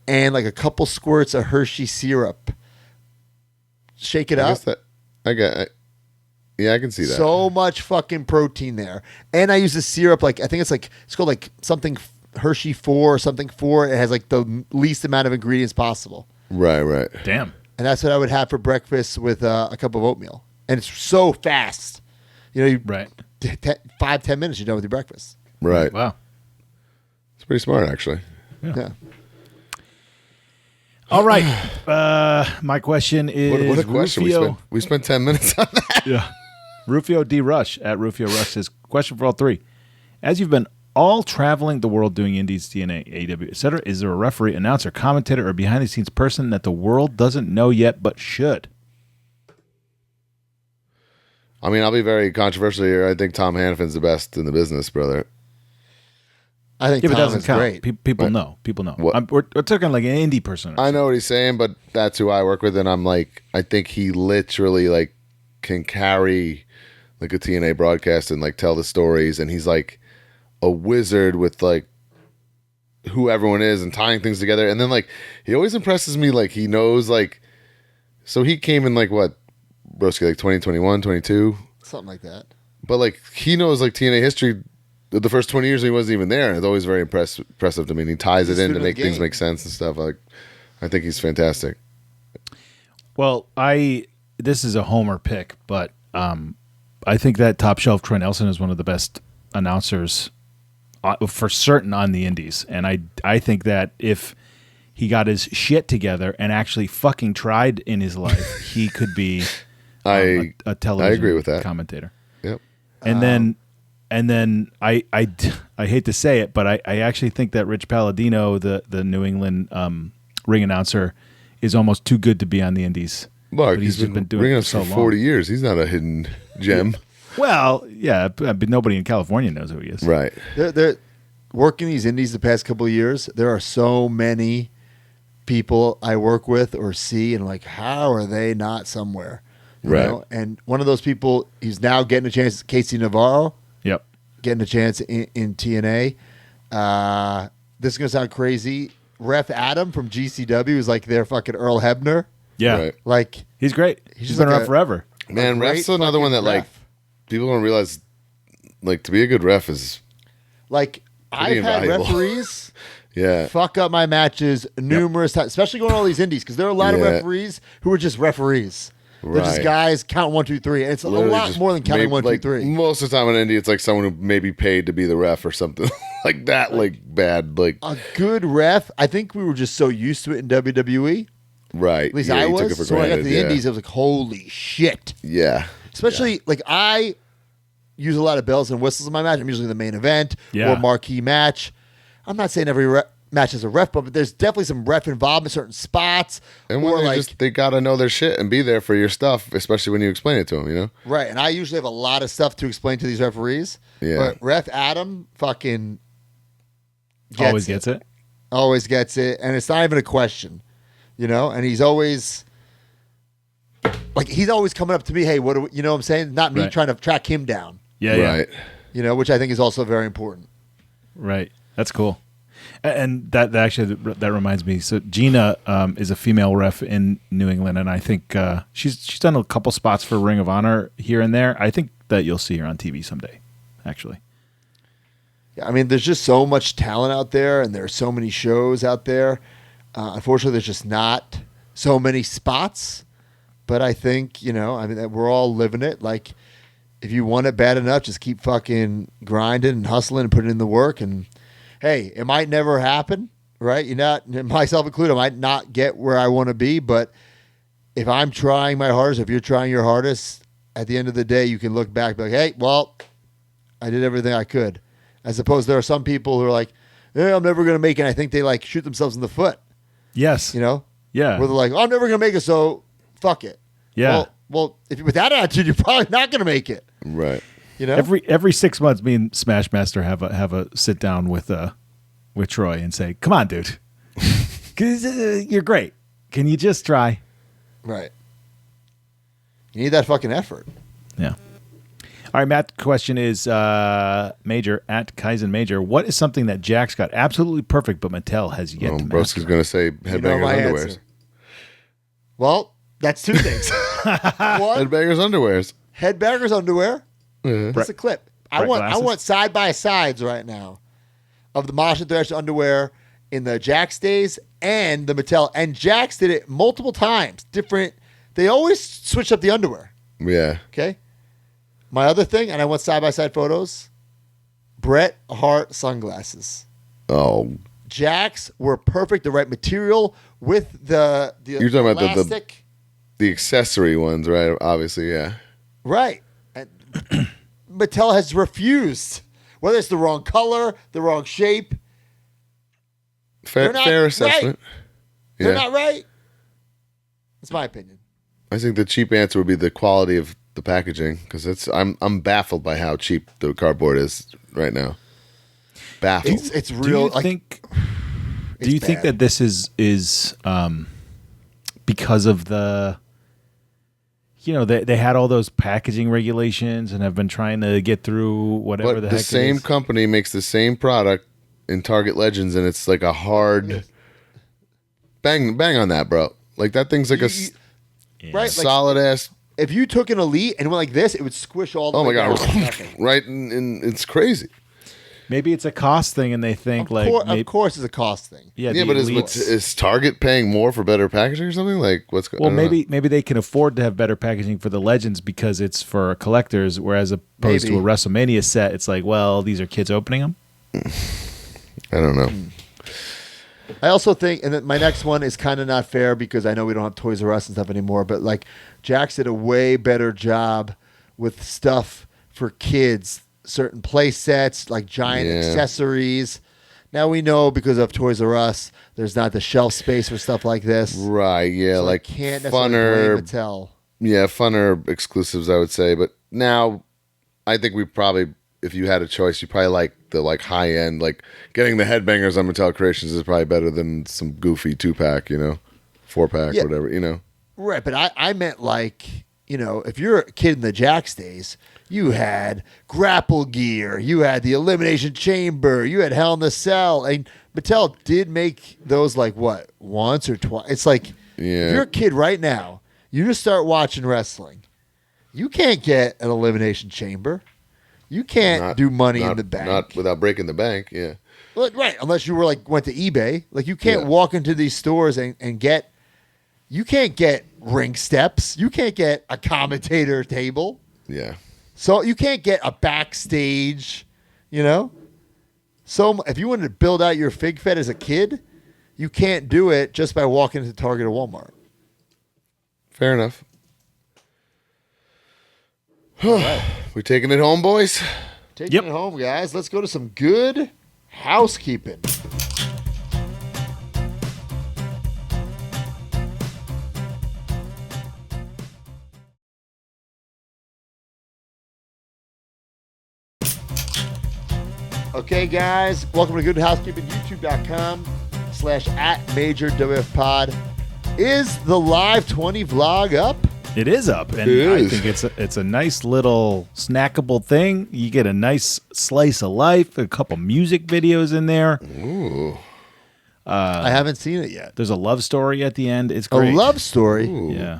And like a couple squirts of Hershey syrup. Shake it up. I can see that. So much fucking protein there. And I use the syrup like, I think it's called like something Hershey 4 or something 4. It has like the least amount of ingredients possible. Right. Damn. And that's what I would have for breakfast with a cup of oatmeal. And it's so fast. You know, right. 5-10 minutes, you're done with your breakfast. Right. Wow. It's pretty smart, actually. Yeah. All right. My question is What a question. Rufio, We spent 10 minutes on that. Yeah. Rufio D. Rush at Rufio Rush says, question for all three. As you've been all traveling the world doing indies, TNA, AW, etc., is there a referee, announcer, commentator, or behind-the-scenes person that the world doesn't know yet but should? I mean, I'll be very controversial here. I think Tom Hannafin's the best in the business, brother. I think Tom is great. People know. People know. We're talking like an indie person. I know what he's saying, but that's who I work with, and I'm like, I think he literally like can carry like a TNA broadcast and like tell the stories, and he's like a wizard with like who everyone is and tying things together. And then like he always impresses me, like he knows like, so he came in like what, Broski, like 2021, 22, something like that. but like he knows like TNA history. The first 20 years he wasn't even there, and it's always very impressive to me. And he ties it in to make things make sense and stuff. Like, I think he's fantastic. Well, this is a homer pick, but I think that Top Shelf Troy Nelson is one of the best announcers for certain on the indies. And I think that if he got his shit together and actually fucking tried in his life, he could be a television I agree with that. commentator. Yep. And then I hate to say it, but I actually think that Rich Palladino, the New England ring announcer, is almost too good to be on the indies. Mark, but he's just been doing ringing it us for for so 40 long. years. He's not a hidden gem. Well, yeah, but nobody in California knows who he is. Right. They're working these indies the past couple of years. There are so many people I work with or see, and like, how are they not somewhere? You Right. know? And one of those people, he's now getting a chance. Casey Navarro, Yep. getting a chance in TNA. This is gonna sound crazy. Ref Adam from GCW is like their fucking Earl Hebner. Yeah. Right. Like He's great. He's just been like around forever. Man, great ref's another one that fucking like ref. people don't realize. Like to be a good ref is Like I've had invaluable. referees yeah. fuck up my matches numerous times, especially going to all these indies, because there are a lot of Yeah. referees who are just referees. They're just Right. guys count 1, 2, 3. And it's Literally a lot just more than counting maybe, 1, 2, like, 3. Most of the time in India, it's like someone who maybe paid to be the ref or something like that. Like bad, like A good ref. I think we were just so used to it in WWE. right. At least yeah, I you was. took it for So when I got to granted. the yeah. indies, I was like, holy shit. Yeah. Especially like I use a lot of bells and whistles in my match. I'm usually the main event Yeah. or marquee match. I'm not saying every match is a ref, but there's definitely some ref involved in certain spots. And when or they like they gotta know their shit and be there for your stuff, especially when you explain it to them. You know. right, and I usually have a lot of stuff to explain to these referees. Yeah. But Ref Adam fucking Always gets it. always gets it, and it's not even a question, you know. And he's always like he's always coming up to me, hey, what do we, you know what I'm saying? Not me Right. trying to track him down, Yeah, yeah. Right. you know, which I think is also very important. Right. That's cool. And that actually that reminds me. So Gina is a female ref in New England, and I think she's done a couple spots for Ring of Honor here and there. I think that you'll see her on TV someday. Actually, Yeah, I mean, there's just so much talent out there, and there are so many shows out there. Unfortunately, there's just not so many spots. But I think, you know, I mean, we're all living it. Like, if you want it bad enough, just keep fucking grinding and hustling and putting in the work. And hey, it might never happen, right? You're not, myself included, I might not get where I want to be. But if I'm trying my hardest, if you're trying your hardest, at the end of the day, you can look back and be like, hey, well, I did everything I could. As opposed, there are some people who are like, I'm never going to make it. And I think they like shoot themselves in the foot, yes, you know? yeah, Where they're like, I'm never going to make it, so fuck it. yeah. Well, if you're with that attitude, you're probably not going to make it. Right. You know? Every 6 months, me and Smashmaster have a sit down with Troy and say, "Come on, dude, 'cause, you're great. Can you just try?" Right. You need that fucking effort. Yeah. All right, Matt. Question is Major at Kaizen Major. What is something that Jax got absolutely perfect, but Mattel has yet to Broski's master? gonna say You know headbangers my underwears. answer. Well, that's two things. One, Headbangers underwears. headbangers underwear. That's a clip. I Bright want glasses. side by sides right now of the Mosh and Thrash underwear in the Jax days and the Mattel. And Jax did it multiple times. Different. They always switch up the underwear. Yeah. Okay. My other thing, and I want side by side photos. Bret Hart sunglasses. Oh, Jax were perfect. The right material with the You're talking about the- elastic. the accessory ones, right? Obviously, yeah. Right. And Mattel has refused. Whether it's the wrong color, the wrong shape, Fair, They're not fair right. assessment. they're Yeah. not right. That's my opinion. I think the cheap answer would be the quality of the packaging because I'm baffled by how cheap the cardboard is right now. Baffled. It's Do real. you like, think? it's Do you think bad. that this is because of the they had all those packaging regulations and have been trying to get through whatever But the the heck same it is. company makes the same product in Target Legends, and it's like a hard bang on that, bro. Like that thing's like Right, like, solid ass. if you took an Elite and went like this, it would squish all the Oh way my god! down to nothing. Right, and it's crazy. Maybe it's a cost thing, and they think Of course, it's a cost thing. Yeah, the but elites- is Target paying more for better packaging or something? Like what's going? Well, maybe they can afford to have better packaging for the Legends because it's for collectors, whereas opposed to a WrestleMania set, it's like, well, these are kids opening them. I don't know. I also think, and then my next one is kind of not fair because I know we don't have Toys R Us and stuff anymore, but like Jax did a way better job with stuff for kids, certain play sets, like giant accessories. Now we know because of Toys R Us, there's not the shelf space for stuff like this. Right, yeah, So like I can't necessarily blame Mattel. Yeah, funner exclusives, I would say. But now, I think we probably, if you had a choice, you probably like the high end, like getting the headbangers on Mattel Creations is probably better than some goofy 2-pack, 4-pack, whatever, Right, but I meant like, if you're a kid in the Jax days, you had grapple gear, you had the Elimination Chamber, you had Hell in a Cell, and Mattel did make those like what, once or twice. It's like if you're a kid right now, you just start watching wrestling, you can't get an Elimination Chamber. You can't do Money in the Bank. Not without breaking the bank, yeah. Well, right, unless you were went to eBay. Like you can't walk into these stores and get, you can't get ring steps. You can't get a commentator table. Yeah. So you can't get a backstage, So if you wanted to build out your Fig Fed as a kid, you can't do it just by walking into Target or Walmart. Fair enough. We taking it home, boys? Taking it home, guys. Let's go to some good housekeeping. Okay, guys. Welcome to Good Housekeeping. YouTube.com/@MajorWFPod. Is the Live 20 vlog up? It is up, and I think it's a nice little snackable thing. You get a nice slice of life, a couple music videos in there. Ooh. I haven't seen it yet. There's a love story at the end. It's great. A love story? Yeah.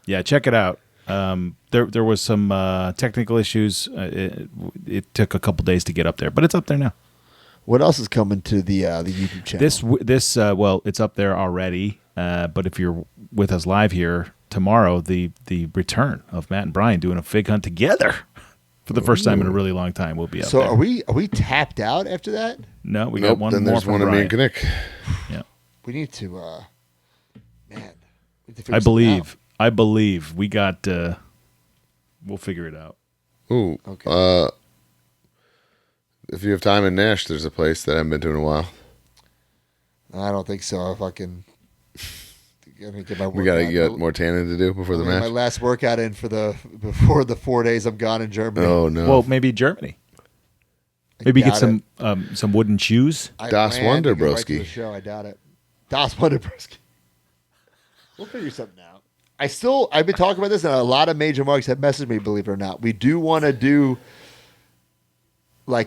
Yeah, check it out. There was some technical issues. It took a couple days to get up there, but it's up there now. What else is coming to the YouTube channel? This it's up there already. But if you're with us live here tomorrow, the return of Matt and Brian doing a fig hunt together for the first time in a really long time will be up so there. are we tapped out after that? No, we got one then more there's from one of me Brian. and Knick. Yeah. We need to, man. We need to figure I something out. believe we got. We'll figure it out. Ooh. Okay. If you have time in Nash, there's a place that I haven't been to in a while. I don't think so. If I can get my We got to workout. get more tanning to do before the My match. last workout in before the 4 days I'm gone in Germany. Oh no. Well, maybe Germany. I Maybe get doubt some wooden shoes. I Das planned to go right to Wonderbroski. the show. I doubt it. Das Wonderbroski. We'll figure something out. I've been talking about this, and a lot of major marks have messaged me, believe it or not. We do want to do,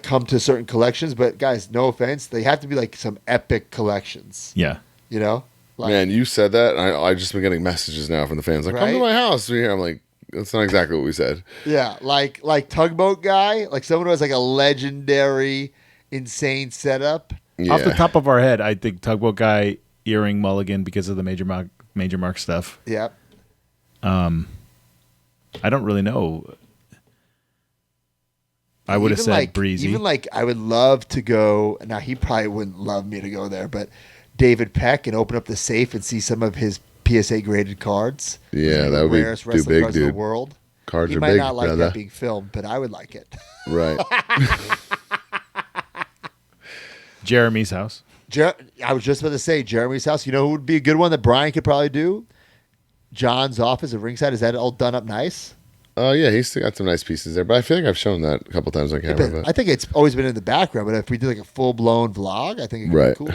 come to certain collections, but guys, no offense, they have to be some epic collections. Yeah. Man, you said that. And I just been getting messages now from the fans like, "Come to Right? my house." I'm like, that's not exactly what we said. Yeah, like Tugboat Guy, someone who has a legendary, insane setup. Yeah. Off the top of our head, I think Tugboat Guy earring mulligan because of the major mark stuff. Yep. I don't really know. I would have Even said Breezy. Even I would love to go. Now he probably wouldn't love me to go there, but David Peck and open up the safe and see some of his PSA graded cards. Yeah, that would be rarest too wrestling big, cards in dude. the world. Cards He are might big, not like brother. that being filmed, but I would like it. Right. Jeremy's house. I was just about to say Jeremy's house. You know who would be a good one that Brian could probably do? John's office at Ringside. Is that all done up nice? Oh yeah, he's still got some nice pieces there, but I feel like I've shown that a couple times on camera. But I think it's always been in the background, but if we did a full blown vlog, I think it could Right. be cool.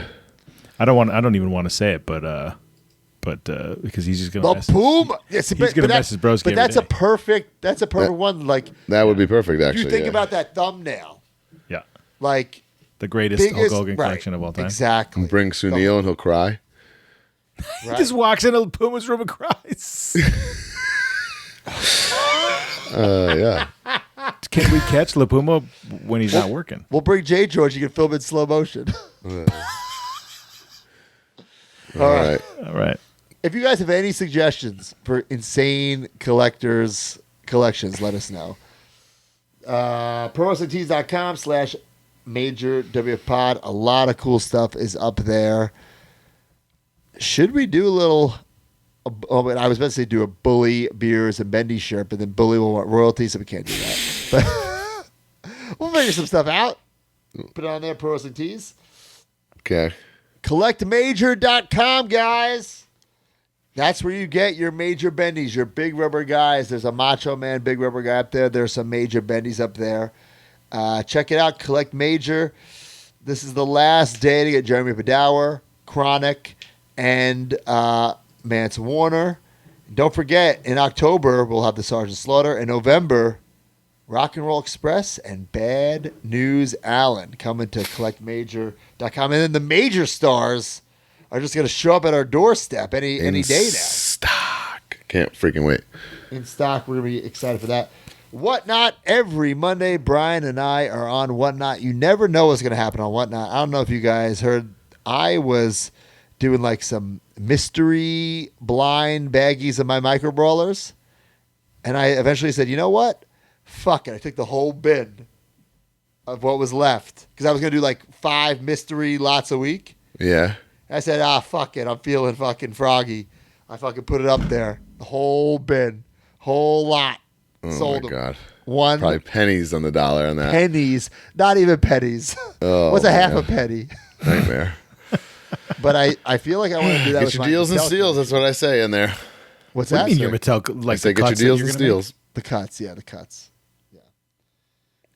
I don't even want to say it, but but because he's just gonna The Puma. Yes, he's gonna mess his broski. But that's a perfect. That's a perfect one. Like That would be perfect, if actually. you think about that thumbnail, yeah, like the greatest Hulk Hogan collection of all time. Exactly. Bring Sunil and he'll cry. He just walks into Puma's room and cries. Yeah. Can we catch La Puma when he's not working? We'll bring J. George. You can film it in slow motion. All right. All right. If you guys have any suggestions for insane collectors collections, let us know. ProWrestlingTees.com/MajorWPod. A lot of cool stuff is up there. Should we do a little? I was about to say do a Bully Beers and Bendy shirt, but then Bully will want royalties, so we can't do that. But we'll figure some stuff out. Put it on there, Pro Wrestling Tees. Okay. CollectMajor.com, guys. That's where you get your Major Bendies, your big rubber guys. There's a Macho Man big rubber guy up there. There's some Major Bendies up there. Check it out, Collect Major. This is the last day to get Jeremy Padower, Chronic, and Mance Warner. Don't forget, in October, we'll have the Sergeant Slaughter. In November, Rock and Roll Express and Bad News Allen coming to CollectMajor.com. And then the major stars are just going to show up at our doorstep any day now. Stock. Can't freaking wait. In stock. We're going to be excited for that. Whatnot, every Monday, Brian and I are on Whatnot. You never know what's going to happen on Whatnot. I don't know if you guys heard. I was doing like some mystery blind baggies of my micro brawlers. And I eventually said, you know what? Fuck it. I took the whole bin of what was left because I was going to do like 5 mystery lots a week. Yeah. I said, fuck it. I'm feeling fucking froggy. I fucking put it up there. The whole bin. Whole lot. Oh, Sold my them. God. One. Probably pennies on the dollar on that. Pennies. Not even pennies. Oh, What's a half man. a penny? Nightmare. But I feel like I want to do that Get with your my deals and Mattel steals. That's what I say in there. What's What that? do you mean your Mattel? Like I say the get your cuts that deals you're and gonna make? steals. The cuts. Yeah, the cuts. Yeah.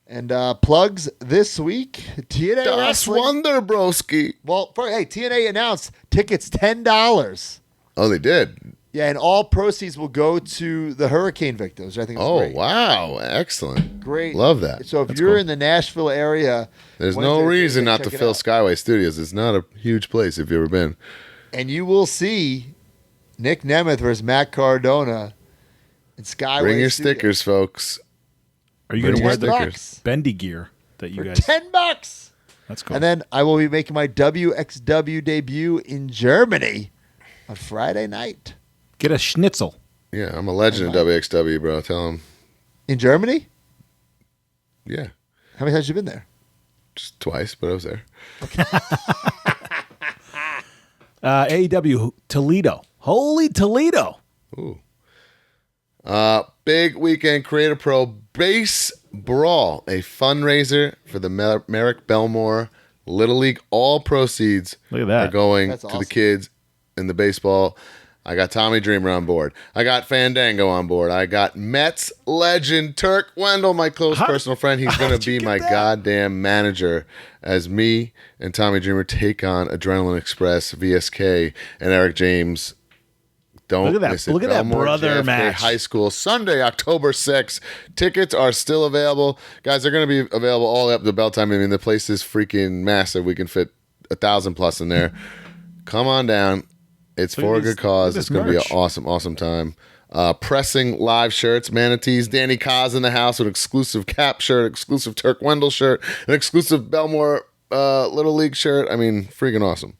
And plugs this week. TNA Das Wrestling. Wonder, broski. Well, TNA announced tickets $10. Oh, they did. Yeah, and all proceeds will go to the hurricane victims. I think it's Oh, great. wow. Excellent. Great. Love that. So if you're in the Nashville area, There's no Wednesday, reason Thursday, not to check it fill out. Skyway Studios. It's not a huge place if you've ever been. And you will see Nick Nemeth versus Matt Cardona in Skyway Bring your Studios. stickers, folks. Are you Bring going to your wear the stickers. bendy gear that you For guys? $10. That's cool. And then I will be making my WXW debut in Germany on Friday night. Get a schnitzel. Yeah, I'm a legend in WXW, bro. Tell them. In Germany? Yeah, How many times have you been there? just twice, but I was there. AEW Toledo. Holy Toledo. Ooh. Big weekend Creator Pro Base Brawl, a fundraiser for the Merrick Belmore Little League. All proceeds Look at that. are going That's to awesome. the kids in the baseball. I got Tommy Dreamer on board. I got Fandango on board. I got Mets legend Turk Wendell, my close personal friend. He's going to be my goddamn manager as me and Tommy Dreamer take on Adrenaline Express, VSK, and Eric James. Don't Look at that- miss it. look at that Belmore brother JFK match. High School, Sunday, October 6th. Tickets are still available. Guys, they're going to be available all the way up to bell time. I mean, the place is freaking massive. We can fit 1,000 plus in there. Come on down. It's Look for at a these- good cause. look at It's this going to be an merch. awesome, awesome time. Pressing live shirts, manatees, Danny Kaz in the house, an exclusive Cap shirt, exclusive Turk Wendell shirt, an exclusive Belmore Little League shirt. I mean, freaking awesome.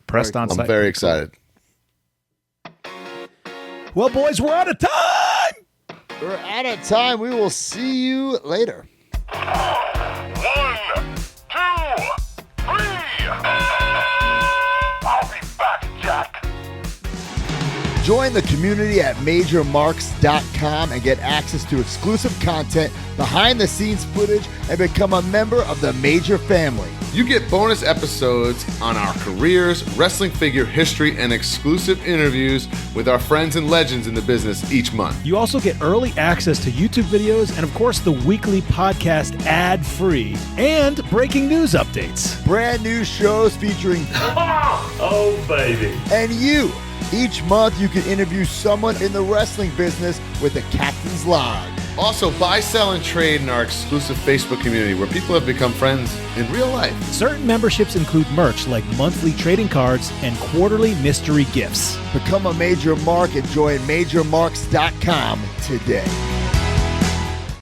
Pressed on site. I'm very excited. Well, boys, we're out of time. We're out of time. We will see you later. 1, 2, 3. I'll be back, Jack. Join the community at MajorMarks.com and get access to exclusive content, behind-the-scenes footage, and become a member of the Major family. You get bonus episodes on our careers, wrestling figure history, and exclusive interviews with our friends and legends in the business each month. You also get early access to YouTube videos and, of course, the weekly podcast ad-free and breaking news updates. Brand new shows featuring Oh, baby. and you. Each month, you can interview someone in the wrestling business with a Captain's Log. Also, buy, sell, and trade in our exclusive Facebook community where people have become friends in real life. Certain memberships include merch like monthly trading cards and quarterly mystery gifts. Become a Major Mark and join MajorMarks.com today.